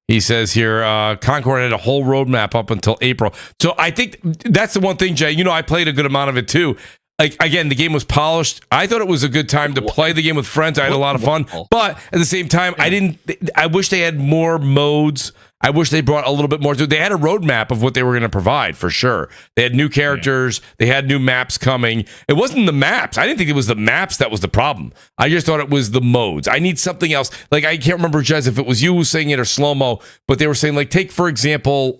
he says here, Concord had a whole roadmap up until April. So I think that's the one thing, Jay. You know, I played a good amount of it too. Like, again, the game was polished. I thought it was a good time to play the game with friends. I had a lot of fun. But at the same time, I wish they had more modes. I wish they brought a little bit more to it. They had a roadmap of what they were going to provide, for sure. They had new characters. They had new maps coming. It wasn't the maps. I didn't think it was the maps that was the problem. I just thought it was the modes. I need something else. Like, I can't remember, Jez, if it was you who was saying it or Slow-Mo, but they were saying, like, take, for example,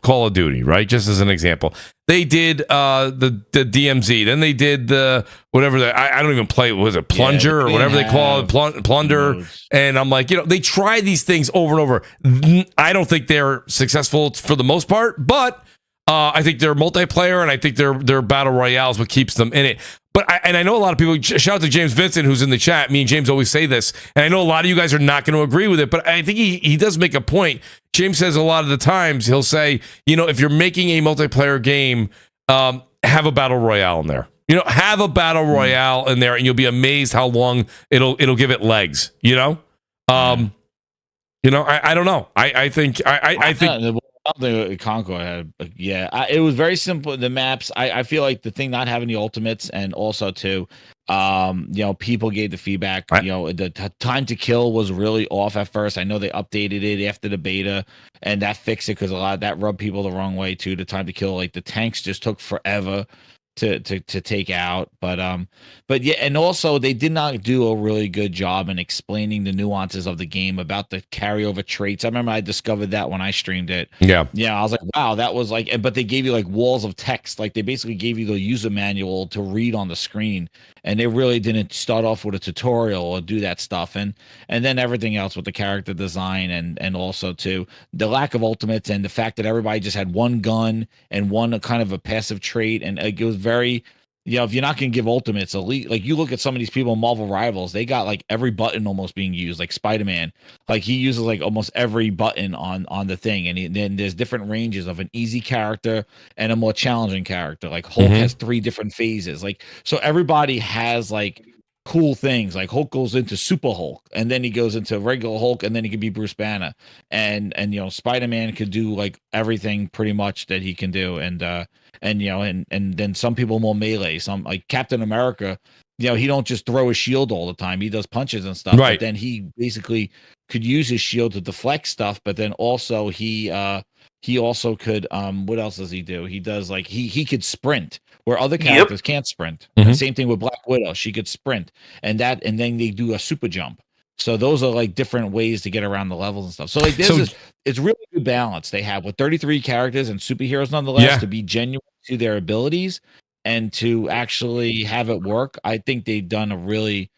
Call of Duty, right? Just as an example. They did the DMZ. Then they did the whatever I don't even play. Was it Plunger or whatever they call it? Plunder. And I'm like, they try these things over and over. I don't think they're successful for the most part, but I think they're multiplayer, and I think their battle royale is what keeps them in it. But I know a lot of people. Shout out to James Vincent, who's in the chat. Me and James always say this, and I know a lot of you guys are not going to agree with it. But I think he does make a point. James says a lot of the times he'll say, if you're making a multiplayer game, have a battle royale in there. Have a battle royale in there, and you'll be amazed how long it'll give it legs. I don't know. I think. Concord had, it was very simple. The maps, I feel like the thing not having the ultimates, and also too, people gave the feedback. The time to kill was really off at first. I know they updated it after the beta, and that fixed it because a lot of that rubbed people the wrong way too. The time to kill, like the tanks, just took forever to take out. But yeah, and also they did not do a really good job in explaining the nuances of the game about the carryover traits. I remember I discovered that when I streamed it. Yeah, I was like, wow, that was like, but they gave you like walls of text. Like they basically gave you the user manual to read on the screen, and they really didn't start off with a tutorial or do that stuff. And then everything else with the character design and also too the lack of ultimates and the fact that everybody just had one gun and one kind of a passive trait, and it was very, if you're not going to give ultimates, elite, like you look at some of these people in Marvel Rivals, they got like every button almost being used, like Spider-Man, like he uses like almost every button on the thing. And then there's different ranges of an easy character and a more challenging character. Like Hulk has 3 different phases. Like, so everybody has like cool things. Like Hulk goes into Super Hulk, and then he goes into regular Hulk, and then he could be Bruce Banner. And Spider-Man could do like everything pretty much that he can do. And then some people more melee, some like Captain America, he don't just throw a shield all the time. He does punches and stuff. Right. But then he basically could use his shield to deflect stuff, but then also he also could what else does he do? He does like he could sprint where other characters can't sprint. Same thing with Black Widow. She could sprint, and then they do a super jump. So those are like different ways to get around the levels and stuff. So like it's really good balance they have with 33 characters and superheroes nonetheless to be genuine to their abilities and to actually have it work. I think they've done a great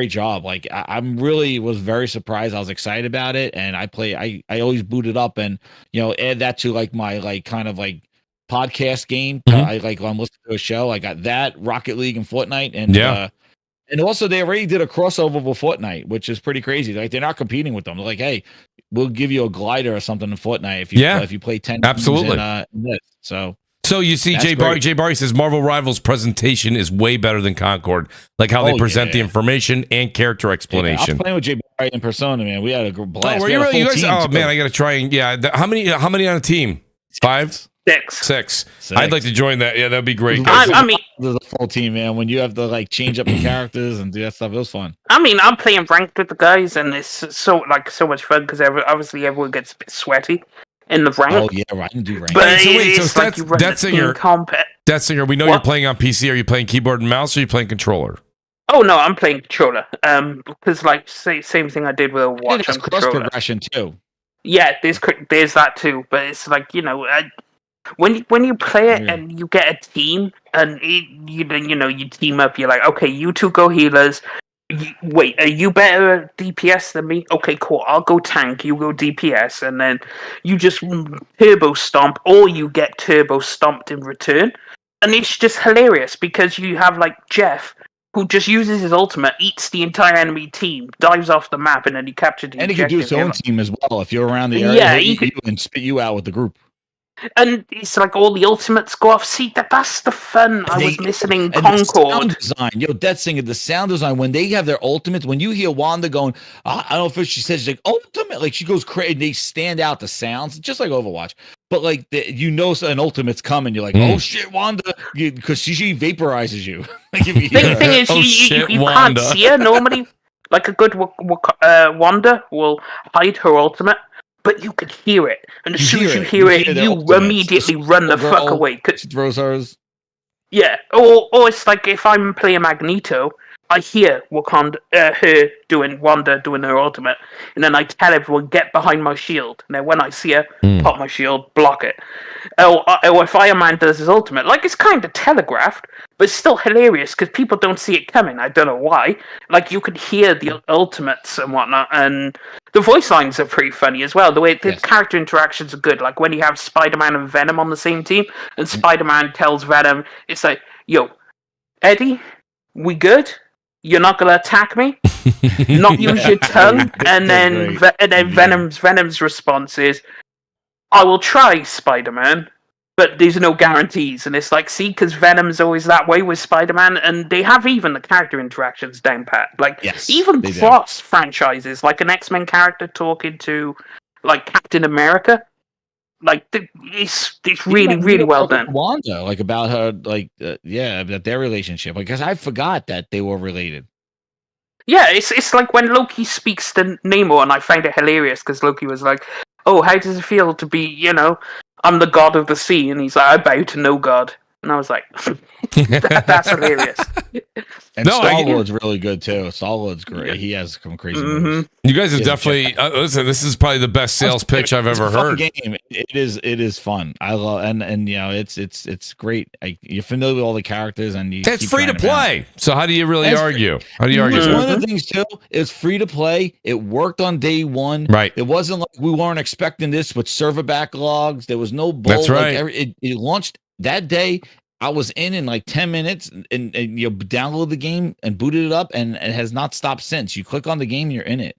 job. Like I'm really was very surprised. I was excited about it, and I always boot it up and add that to like my like kind of like podcast game. I'm listening to a show. I got that, Rocket League and Fortnite, and and also they already did a crossover with Fortnite, which is pretty crazy. Like they're not competing with them. They're like, hey, we'll give you a glider or something in Fortnite if you play 10 absolutely in this. So you see, Jay Barry says Marvel Rivals presentation is way better than Concord. Like how they present the information and character explanation. I was playing with Jay Barry in Persona, man. We had a blast. Oh, were you really? You guys, man, I got to try and how many on a team? 5? Six. I'd like to join that. Yeah, that'd be great. I mean, there's a full team, man. When you have to like change up the characters and do that stuff, it was fun. I mean, I'm playing ranked with the guys, and it's so much fun because obviously everyone gets a bit sweaty in the rank. Oh yeah, right. I can do rank. But so it's like you run the team combat. That singer, we know you're playing on PC. Are you playing keyboard and mouse, or are you playing controller? Oh no, I'm playing controller. Because like same thing I did with Overwatch. There's cross progression too. Yeah, there's that too. But it's like when you play it and you get a team and you team up. You're like, okay, you two go healers. Wait, are you better DPS than me? Okay, cool. I'll go tank. You go DPS, and then you just turbo stomp, or you get turbo stomped in return. And it's just hilarious because you have like Jeff, who just uses his ultimate, eats the entire enemy team, dives off the map, and then he captured the. And he could do his own team as well if you're around the area. Yeah, he could, and spit you out with the group. And it's like all the ultimates go off. See, that's the fun I was missing in Concord. The sound design, Death Singer, the sound design, when they have their ultimates, when you hear Wanda going, I don't know if she says, she's like, ultimate, like she goes crazy, they stand out the sounds, just like Overwatch. But like, an ultimate's coming, you're like, oh shit, Wanda, because she vaporizes you. Like, if you the thing is, you can't see her normally. Like a good Wanda will hide her ultimate. But you could hear it, and as soon as you hear it, you immediately run the fuck away. She throws hers. Yeah, or it's like if I'm playing Magneto, I hear Wanda doing her ultimate, and then I tell everyone, get behind my shield. And then when I see her, pop my shield, block it. Or if Iron Man does his ultimate, like it's kind of telegraphed, but it's still hilarious because people don't see it coming. I don't know why. Like you could hear the ultimates and whatnot, and the voice lines are pretty funny as well. The way the character interactions are good. Like when you have Spider-Man and Venom on the same team, and Spider-Man tells Venom, it's like, yo, Eddie, we good? You're not gonna attack me? Not use your tongue? And then Venom's response is, I will try, Spider-Man, but there's no guarantees. And it's like, see, because Venom's always that way with Spider-Man, and they have even the character interactions down pat. Like, even cross franchises, like an X-Men character talking to, like, Captain America. Like, it's really, really well done. Wanda, like, about her, like, about their relationship. Because I forgot that they were related. Yeah, it's like when Loki speaks to Namor, and I find it hilarious, because Loki was like, oh, how does it feel to be, I'm the god of the sea? And he's like, I bow to no god. And I was like, that's hilarious. And Star-Lord's really good, too. Star-Lord's great. He has some crazy moves. You guys have definitely, listen, this is probably the best sales pitch I've ever heard. Game. It is fun. I love, and it's great. You're familiar with all the characters, and it's free to play. So how do you really argue? How do you argue? One of the things, too, is free to play. It worked on day one. Right. It wasn't like we weren't expecting this with server backlogs. There was no bull. That's right. It launched that day. I was in like 10 minutes and you download the game and booted it up, and it has not stopped since. You click on the game, you're in it.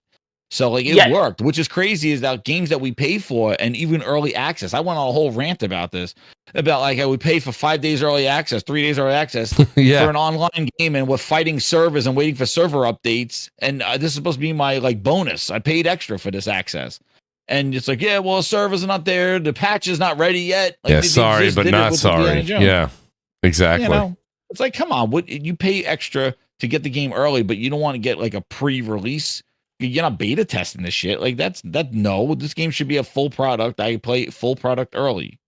So like it worked, which is crazy, is that games that we pay for and even early access. I went on a whole rant about this, about like how we pay for 5 days early access, 3 days early access for an online game, and we're fighting servers and waiting for server updates. And this is supposed to be my like bonus. I paid extra for this access. And it's like, well, servers are not there. The patch is not ready yet. Like, sorry, but not sorry. Yeah. Exactly. It's like, come on, what you pay extra to get the game early, but you don't want to get like a pre-release. You're not beta testing this shit. Like no, this game should be a full product. I play full product early.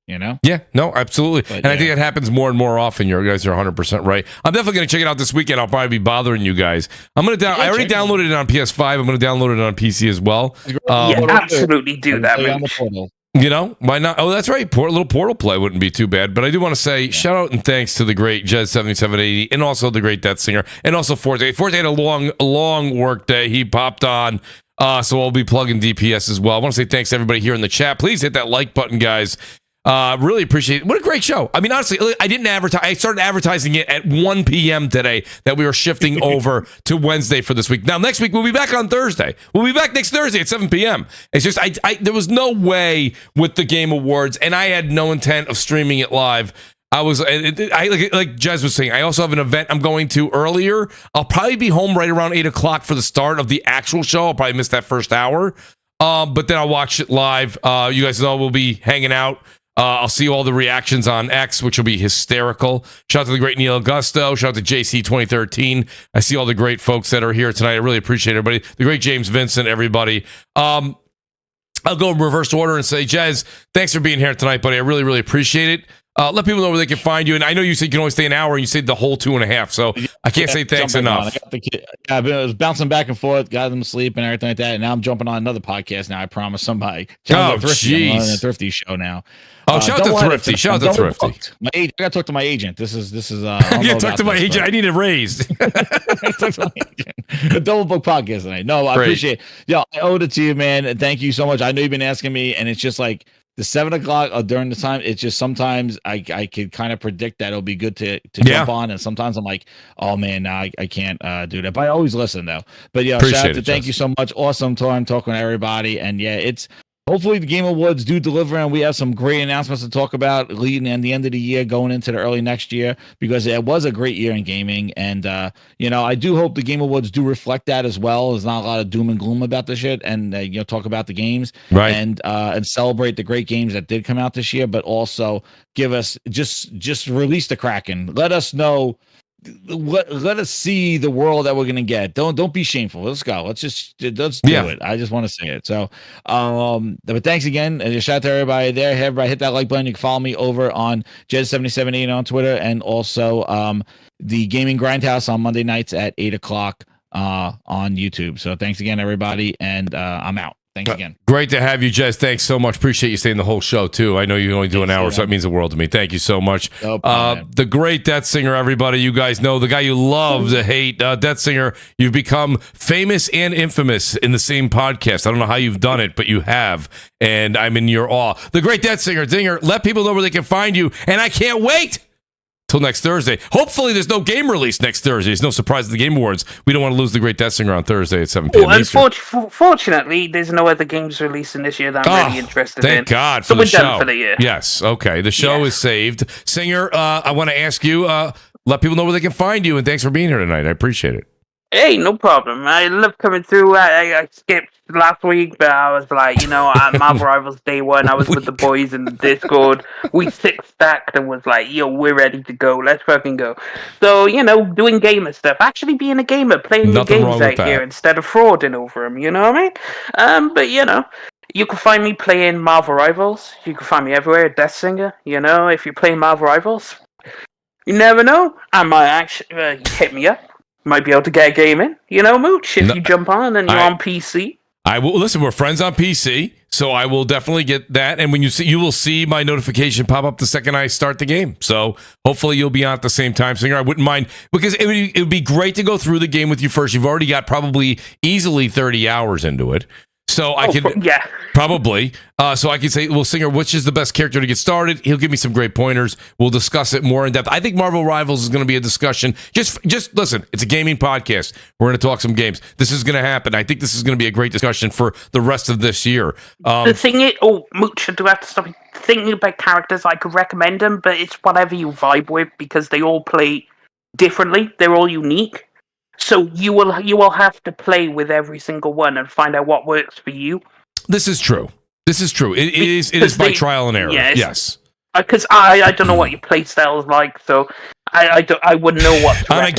Yeah, no, absolutely. But, I think it happens more and more often. You guys are 100% right. I'm definitely going to check it out this weekend. I'll probably be bothering you guys. I already downloaded it on PS5. I'm going to download it on PC as well. Absolutely do that, man. Why not? Oh, that's right. Little Portal play wouldn't be too bad. But I do want to say shout out and thanks to the great Jez7780 and also the great Death Singer and also Forte. Forte had a long work day. He popped on. So I'll be plugging DPS as well. I want to say thanks to everybody here in the chat. Please hit that like button, guys. Really appreciate it. What a great show. I mean, honestly, I didn't advertise. I started advertising it at 1 p.m. today that we were shifting over to Wednesday for this week. Now, next week, we'll be back on Thursday. We'll be back next Thursday at 7 p.m. It's just, there was no way with the Game Awards, and I had no intent of streaming it live. Like Jez was saying, I also have an event I'm going to earlier. I'll probably be home right around 8 o'clock for the start of the actual show. I'll probably miss that first hour. But then I'll watch it live. You guys know we'll be hanging out. I'll see all the reactions on X, which will be hysterical. Shout out to the great Neil Augusto. Shout out to JC 2013. I see all the great folks that are here tonight. I really appreciate everybody. The great James Vincent, everybody. I'll go in reverse order and say, Jez, thanks for being here tonight, buddy. I really, really appreciate it. Let people know where they can find you. And I know you said you can only stay an hour, and you said the whole 2.5. So I can't say thanks enough. I was bouncing back and forth, got them to sleep and everything like that. And now I'm jumping on another podcast now. I promise somebody. Oh, jeez. I'm on a Thrifty show now. Oh, shout out to Thrifty. Shout out to Thrifty. My agent, I got to talk to my agent. This is. Yeah, talk to my agent. I need it raised. A double book podcast tonight. No, I appreciate it. Yo, I owed it to you, man. Thank you so much. I know you've been asking me, and it's just like the 7 o'clock during the time. It's just sometimes I could kind of predict that it'll be good to jump on, and sometimes I'm like, oh man, nah, I can't do that. But I always listen though. But yeah, shout out to thank you so much. Awesome time talking to everybody, and yeah, it's. Hopefully the Game Awards do deliver, and we have some great announcements to talk about leading in the end of the year, going into the early next year, because it was a great year in gaming. And, I do hope the Game Awards do reflect that as well. There's not a lot of doom and gloom about the shit, and, talk about the games and celebrate the great games that did come out this year, but also give us just release the Kraken. Let us know. Let us see the world that we're gonna get. Don't be shameful. Let's go. Let's do it. I just want to say it. So, but thanks again, and shout out to everybody there. Hey, everybody, hit that like button. You can follow me over on Jez778 on Twitter, and also the Gaming Grindhouse on Monday nights at 8 o'clock on YouTube. So thanks again, everybody, and I'm out. Thanks again. Great to have you, Jez. Thanks so much. Appreciate you staying the whole show, too. I know you only do an hour, so that means the world to me. Thank you so much. No problem, the great Death Singer, everybody. You guys know the guy you love to hate. Death Singer, you've become famous and infamous in the same podcast. I don't know how you've done it, but you have, and I'm in your awe. The great Death Singer, Dinger, let people know where they can find you, and I can't wait till next Thursday. Hopefully there's no game release next Thursday. There's no surprise at the Game Awards. We don't want to lose the great Death Singer on Thursday at 7 p.m. Well, unfortunately, there's no other games releasing this year that I'm really interested in. Thank God for the show. Done for the year. Yes, okay. The show is saved. Singer, I want to ask you, let people know where they can find you, and thanks for being here tonight. I appreciate it. Hey, no problem. I love coming through. I skipped last week, but I was like, at Marvel Rivals Day 1, I was with the boys in the Discord. We 6-stacked and was like, yo, we're ready to go. Let's fucking go. So, doing gamer stuff. Actually being a gamer, playing your games out here instead of frauding over them, you know what I mean? But, you can find me playing Marvel Rivals. You can find me everywhere, Death Singer. If you're playing Marvel Rivals, you never know. I might actually hit me up. Might be able to get a game in, Mooch, if you jump on and you're on PC. I will listen. We're friends on PC, so I will definitely get that. And when you will see my notification pop up the second I start the game. So hopefully you'll be on at the same time, Singer. I wouldn't mind, because it would be great to go through the game with you first. You've already got probably easily 30 hours into it. So I could probably. So I could say, well, Singer, which is the best character to get started? He'll give me some great pointers. We'll discuss it more in depth. I think Marvel Rivals is going to be a discussion. Just listen. It's a gaming podcast. We're going to talk some games. This is going to happen. I think this is going to be a great discussion for the rest of this year. The thing is, Mooch, I do have to stop thinking about characters. I could recommend them, but it's whatever you vibe with, because they all play differently. They're all unique. So you will have to play with every single one and find out what works for you. This is true. It is by trial and error. Yes. Because I don't know what your play style is like, so I wouldn't know what to on a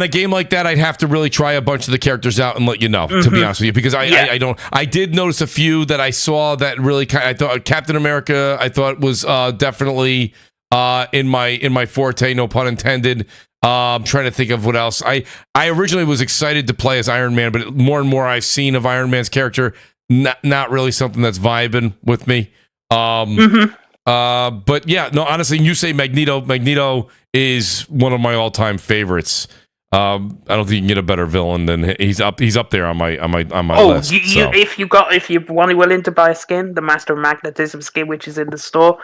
game like that. I'd have to really try a bunch of the characters out and let you know. To be honest with you, because I don't. I did notice a few that I saw that really. I thought Captain America. I thought was definitely in my forte. No pun intended. I'm trying to think of what else. I originally was excited to play as Iron Man, but more and more I've seen of Iron Man's character, not really something that's vibing with me. But yeah, no, honestly, you say Magneto. Magneto is one of my all-time favorites. I don't think you can get a better villain than he's up there on my list. If you're willing to buy a skin, the Master of Magnetism skin, which is in the store,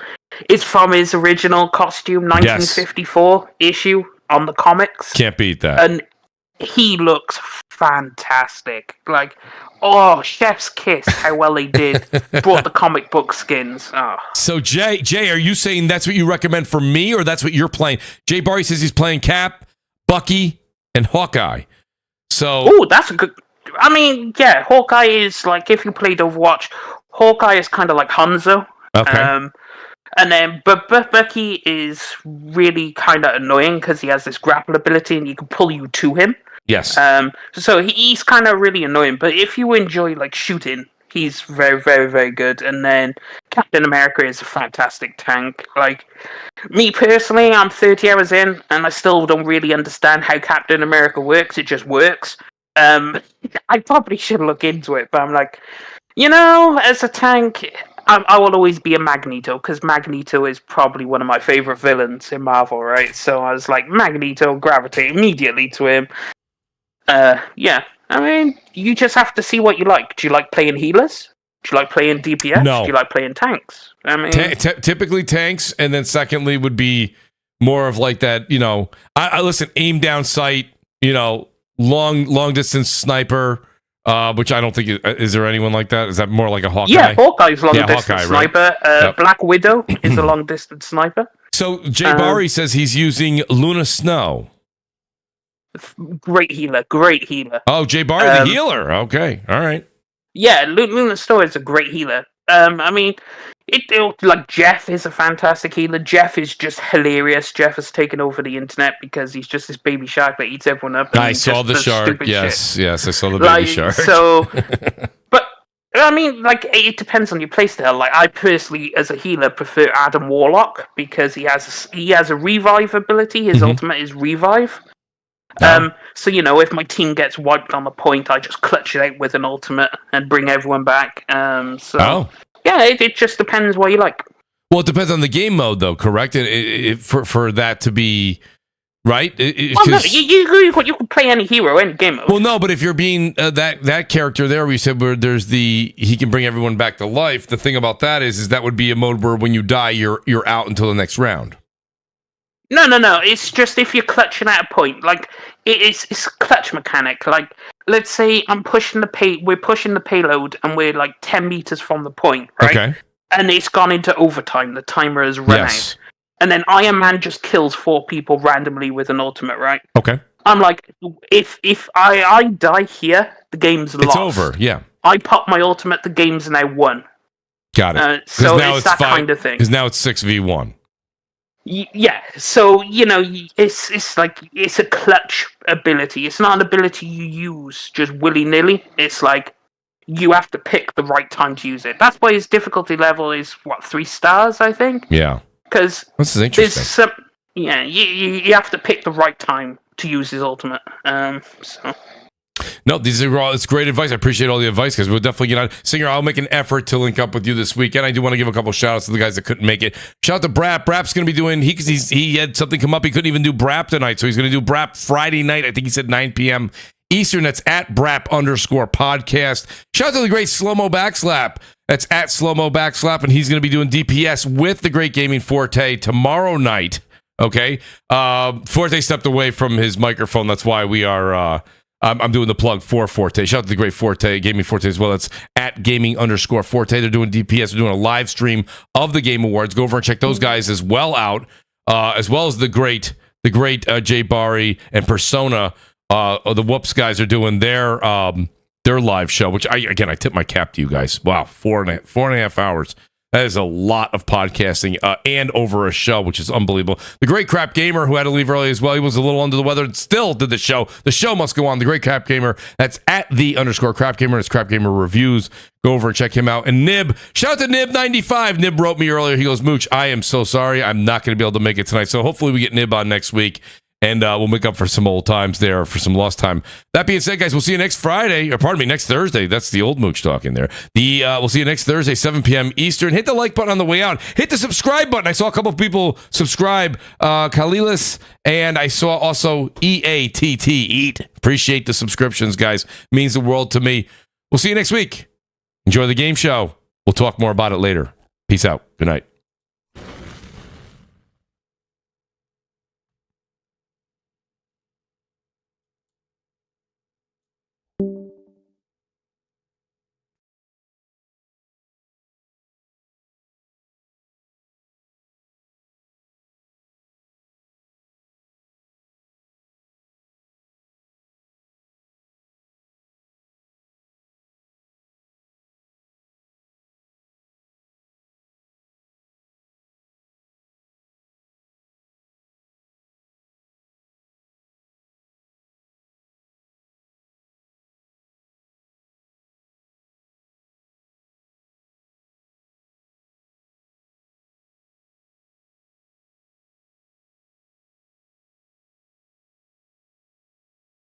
it's from his original costume, 1954 issue on the comics. Can't beat that. And he looks fantastic. Chef's kiss, how well they did. Brought the comic book skins. Oh. So, Jay, are you saying that's what you recommend for me, or that's what you're playing? Jay Barry says he's playing Cap, Bucky, and Hawkeye. So, that's a good. I mean, yeah, Hawkeye is like, if you played Overwatch, Hawkeye is kind of like Hanzo. Okay. And then, but Bucky is really kind of annoying because he has this grapple ability and he can pull you to him. Yes. So he's kind of really annoying. But if you enjoy like shooting, he's very, very, very good. And then Captain America is a fantastic tank. Like me personally, I'm 30 hours in and I still don't really understand how Captain America works. It just works. I probably should look into it, but I'm like, as a tank, I will always be a Magneto, because Magneto is probably one of my favorite villains in Marvel, right? So I was like, Magneto, gravitate immediately to him. Yeah, I mean, you just have to see what you like. Do you like playing healers? Do you like playing DPS? No. Do you like playing tanks? I mean, typically tanks, and then secondly would be more of like that, I listen, aim down sight, long distance sniper. Which I don't think is there anyone like that? Is that more like a Hawkeye? Yeah, Hawkeye's long distance Hawkeye, sniper. Right? Yep. Black Widow is a long distance sniper. So Jay Barry says he's using Luna Snow. Great healer. Oh, Jay Barry, the healer. Okay, all right. Yeah, Luna Snow is a great healer. I mean, like Jeff is a fantastic healer. Jeff is just hilarious. Jeff has taken over the internet because he's just this baby shark that eats everyone up. I saw the shark. Yes, I saw the baby shark. So, but I mean, like it depends on your playstyle. Like I personally, as a healer, prefer Adam Warlock because he has a revive ability. His ultimate is revive. So if my team gets wiped on the point, I just clutch it out with an ultimate and bring everyone back. Yeah, it just depends what you like. Well, it depends on the game mode, though. Correct? For that to be right. You can play any hero in game mode. Well, no, but if you're being that character there, we said where there's he can bring everyone back to life. The thing about that is that would be a mode where when you die, you're out until the next round. No. It's just if you're clutching at a point, like it's a clutch mechanic. Like let's say we're pushing the payload, and we're like 10 meters from the point, right? Okay. And it's gone into overtime. The timer has run out, and then Iron Man just kills 4 people randomly with an ultimate, right? Okay. I'm like, if I die here, the game's lost. It's over. Yeah. I pop my ultimate, the game's now won. Got it. So it's that kind of thing. Because now it's 6v1. Yeah, so it's like it's a clutch ability. It's not an ability you use just willy-nilly. It's like you have to pick the right time to use it. That's why his difficulty level is 3 stars, I think. Yeah, because this is interesting. You have to pick the right time to use his ultimate. So. No, it's great advice. I appreciate all the advice because we'll definitely get on. Singer, I'll make an effort to link up with you this weekend. I do want to give a couple shout outs to the guys that couldn't make it. Shout out to BRAP. BRAP's going to be doing, he had something come up. He couldn't even do BRAP tonight. So he's going to do BRAP Friday night. I think he said 9 p.m. Eastern. That's at BRAP_podcast. Shout out to the great Slow-Mo Backslap. That's at Slow-Mo Backslap. And he's going to be doing DPS with the Great Gaming Forte tomorrow night. Okay. Forte stepped away from his microphone. That's why we are, I'm doing the plug for Forte. Shout out to the great Forte, Gaming Forte as well. It's at gaming_Forte. They're doing DPS. They're doing a live stream of the Game Awards. Go over and check those guys as well out, as well as the great Jay Barry and Persona. The Whoops guys are doing their live show, which I tip my cap to you guys. Wow, 4.5 hours. That is a lot of podcasting and over a show, which is unbelievable. The great Crap Gamer, who had to leave early as well, he was a little under the weather and still did the show. The show must go on. The great Crap Gamer, that's at _Crap Gamer. It's Crap Gamer Reviews. Go over and check him out. And Nib, shout out to Nib95. Nib wrote me earlier. He goes, Mooch, I am so sorry. I'm not going to be able to make it tonight. So hopefully we get Nib on next week. And we'll make up for some old times there, for some lost time. That being said, guys, we'll see you next Thursday. That's the old Mooch talking there. We'll see you next Thursday, 7 p.m. Eastern. Hit the like button on the way out. Hit the subscribe button. I saw a couple of people subscribe. Kalilis, and I saw also EATT, Eat. Appreciate the subscriptions, guys. Means the world to me. We'll see you next week. Enjoy the game show. We'll talk more about it later. Peace out. Good night.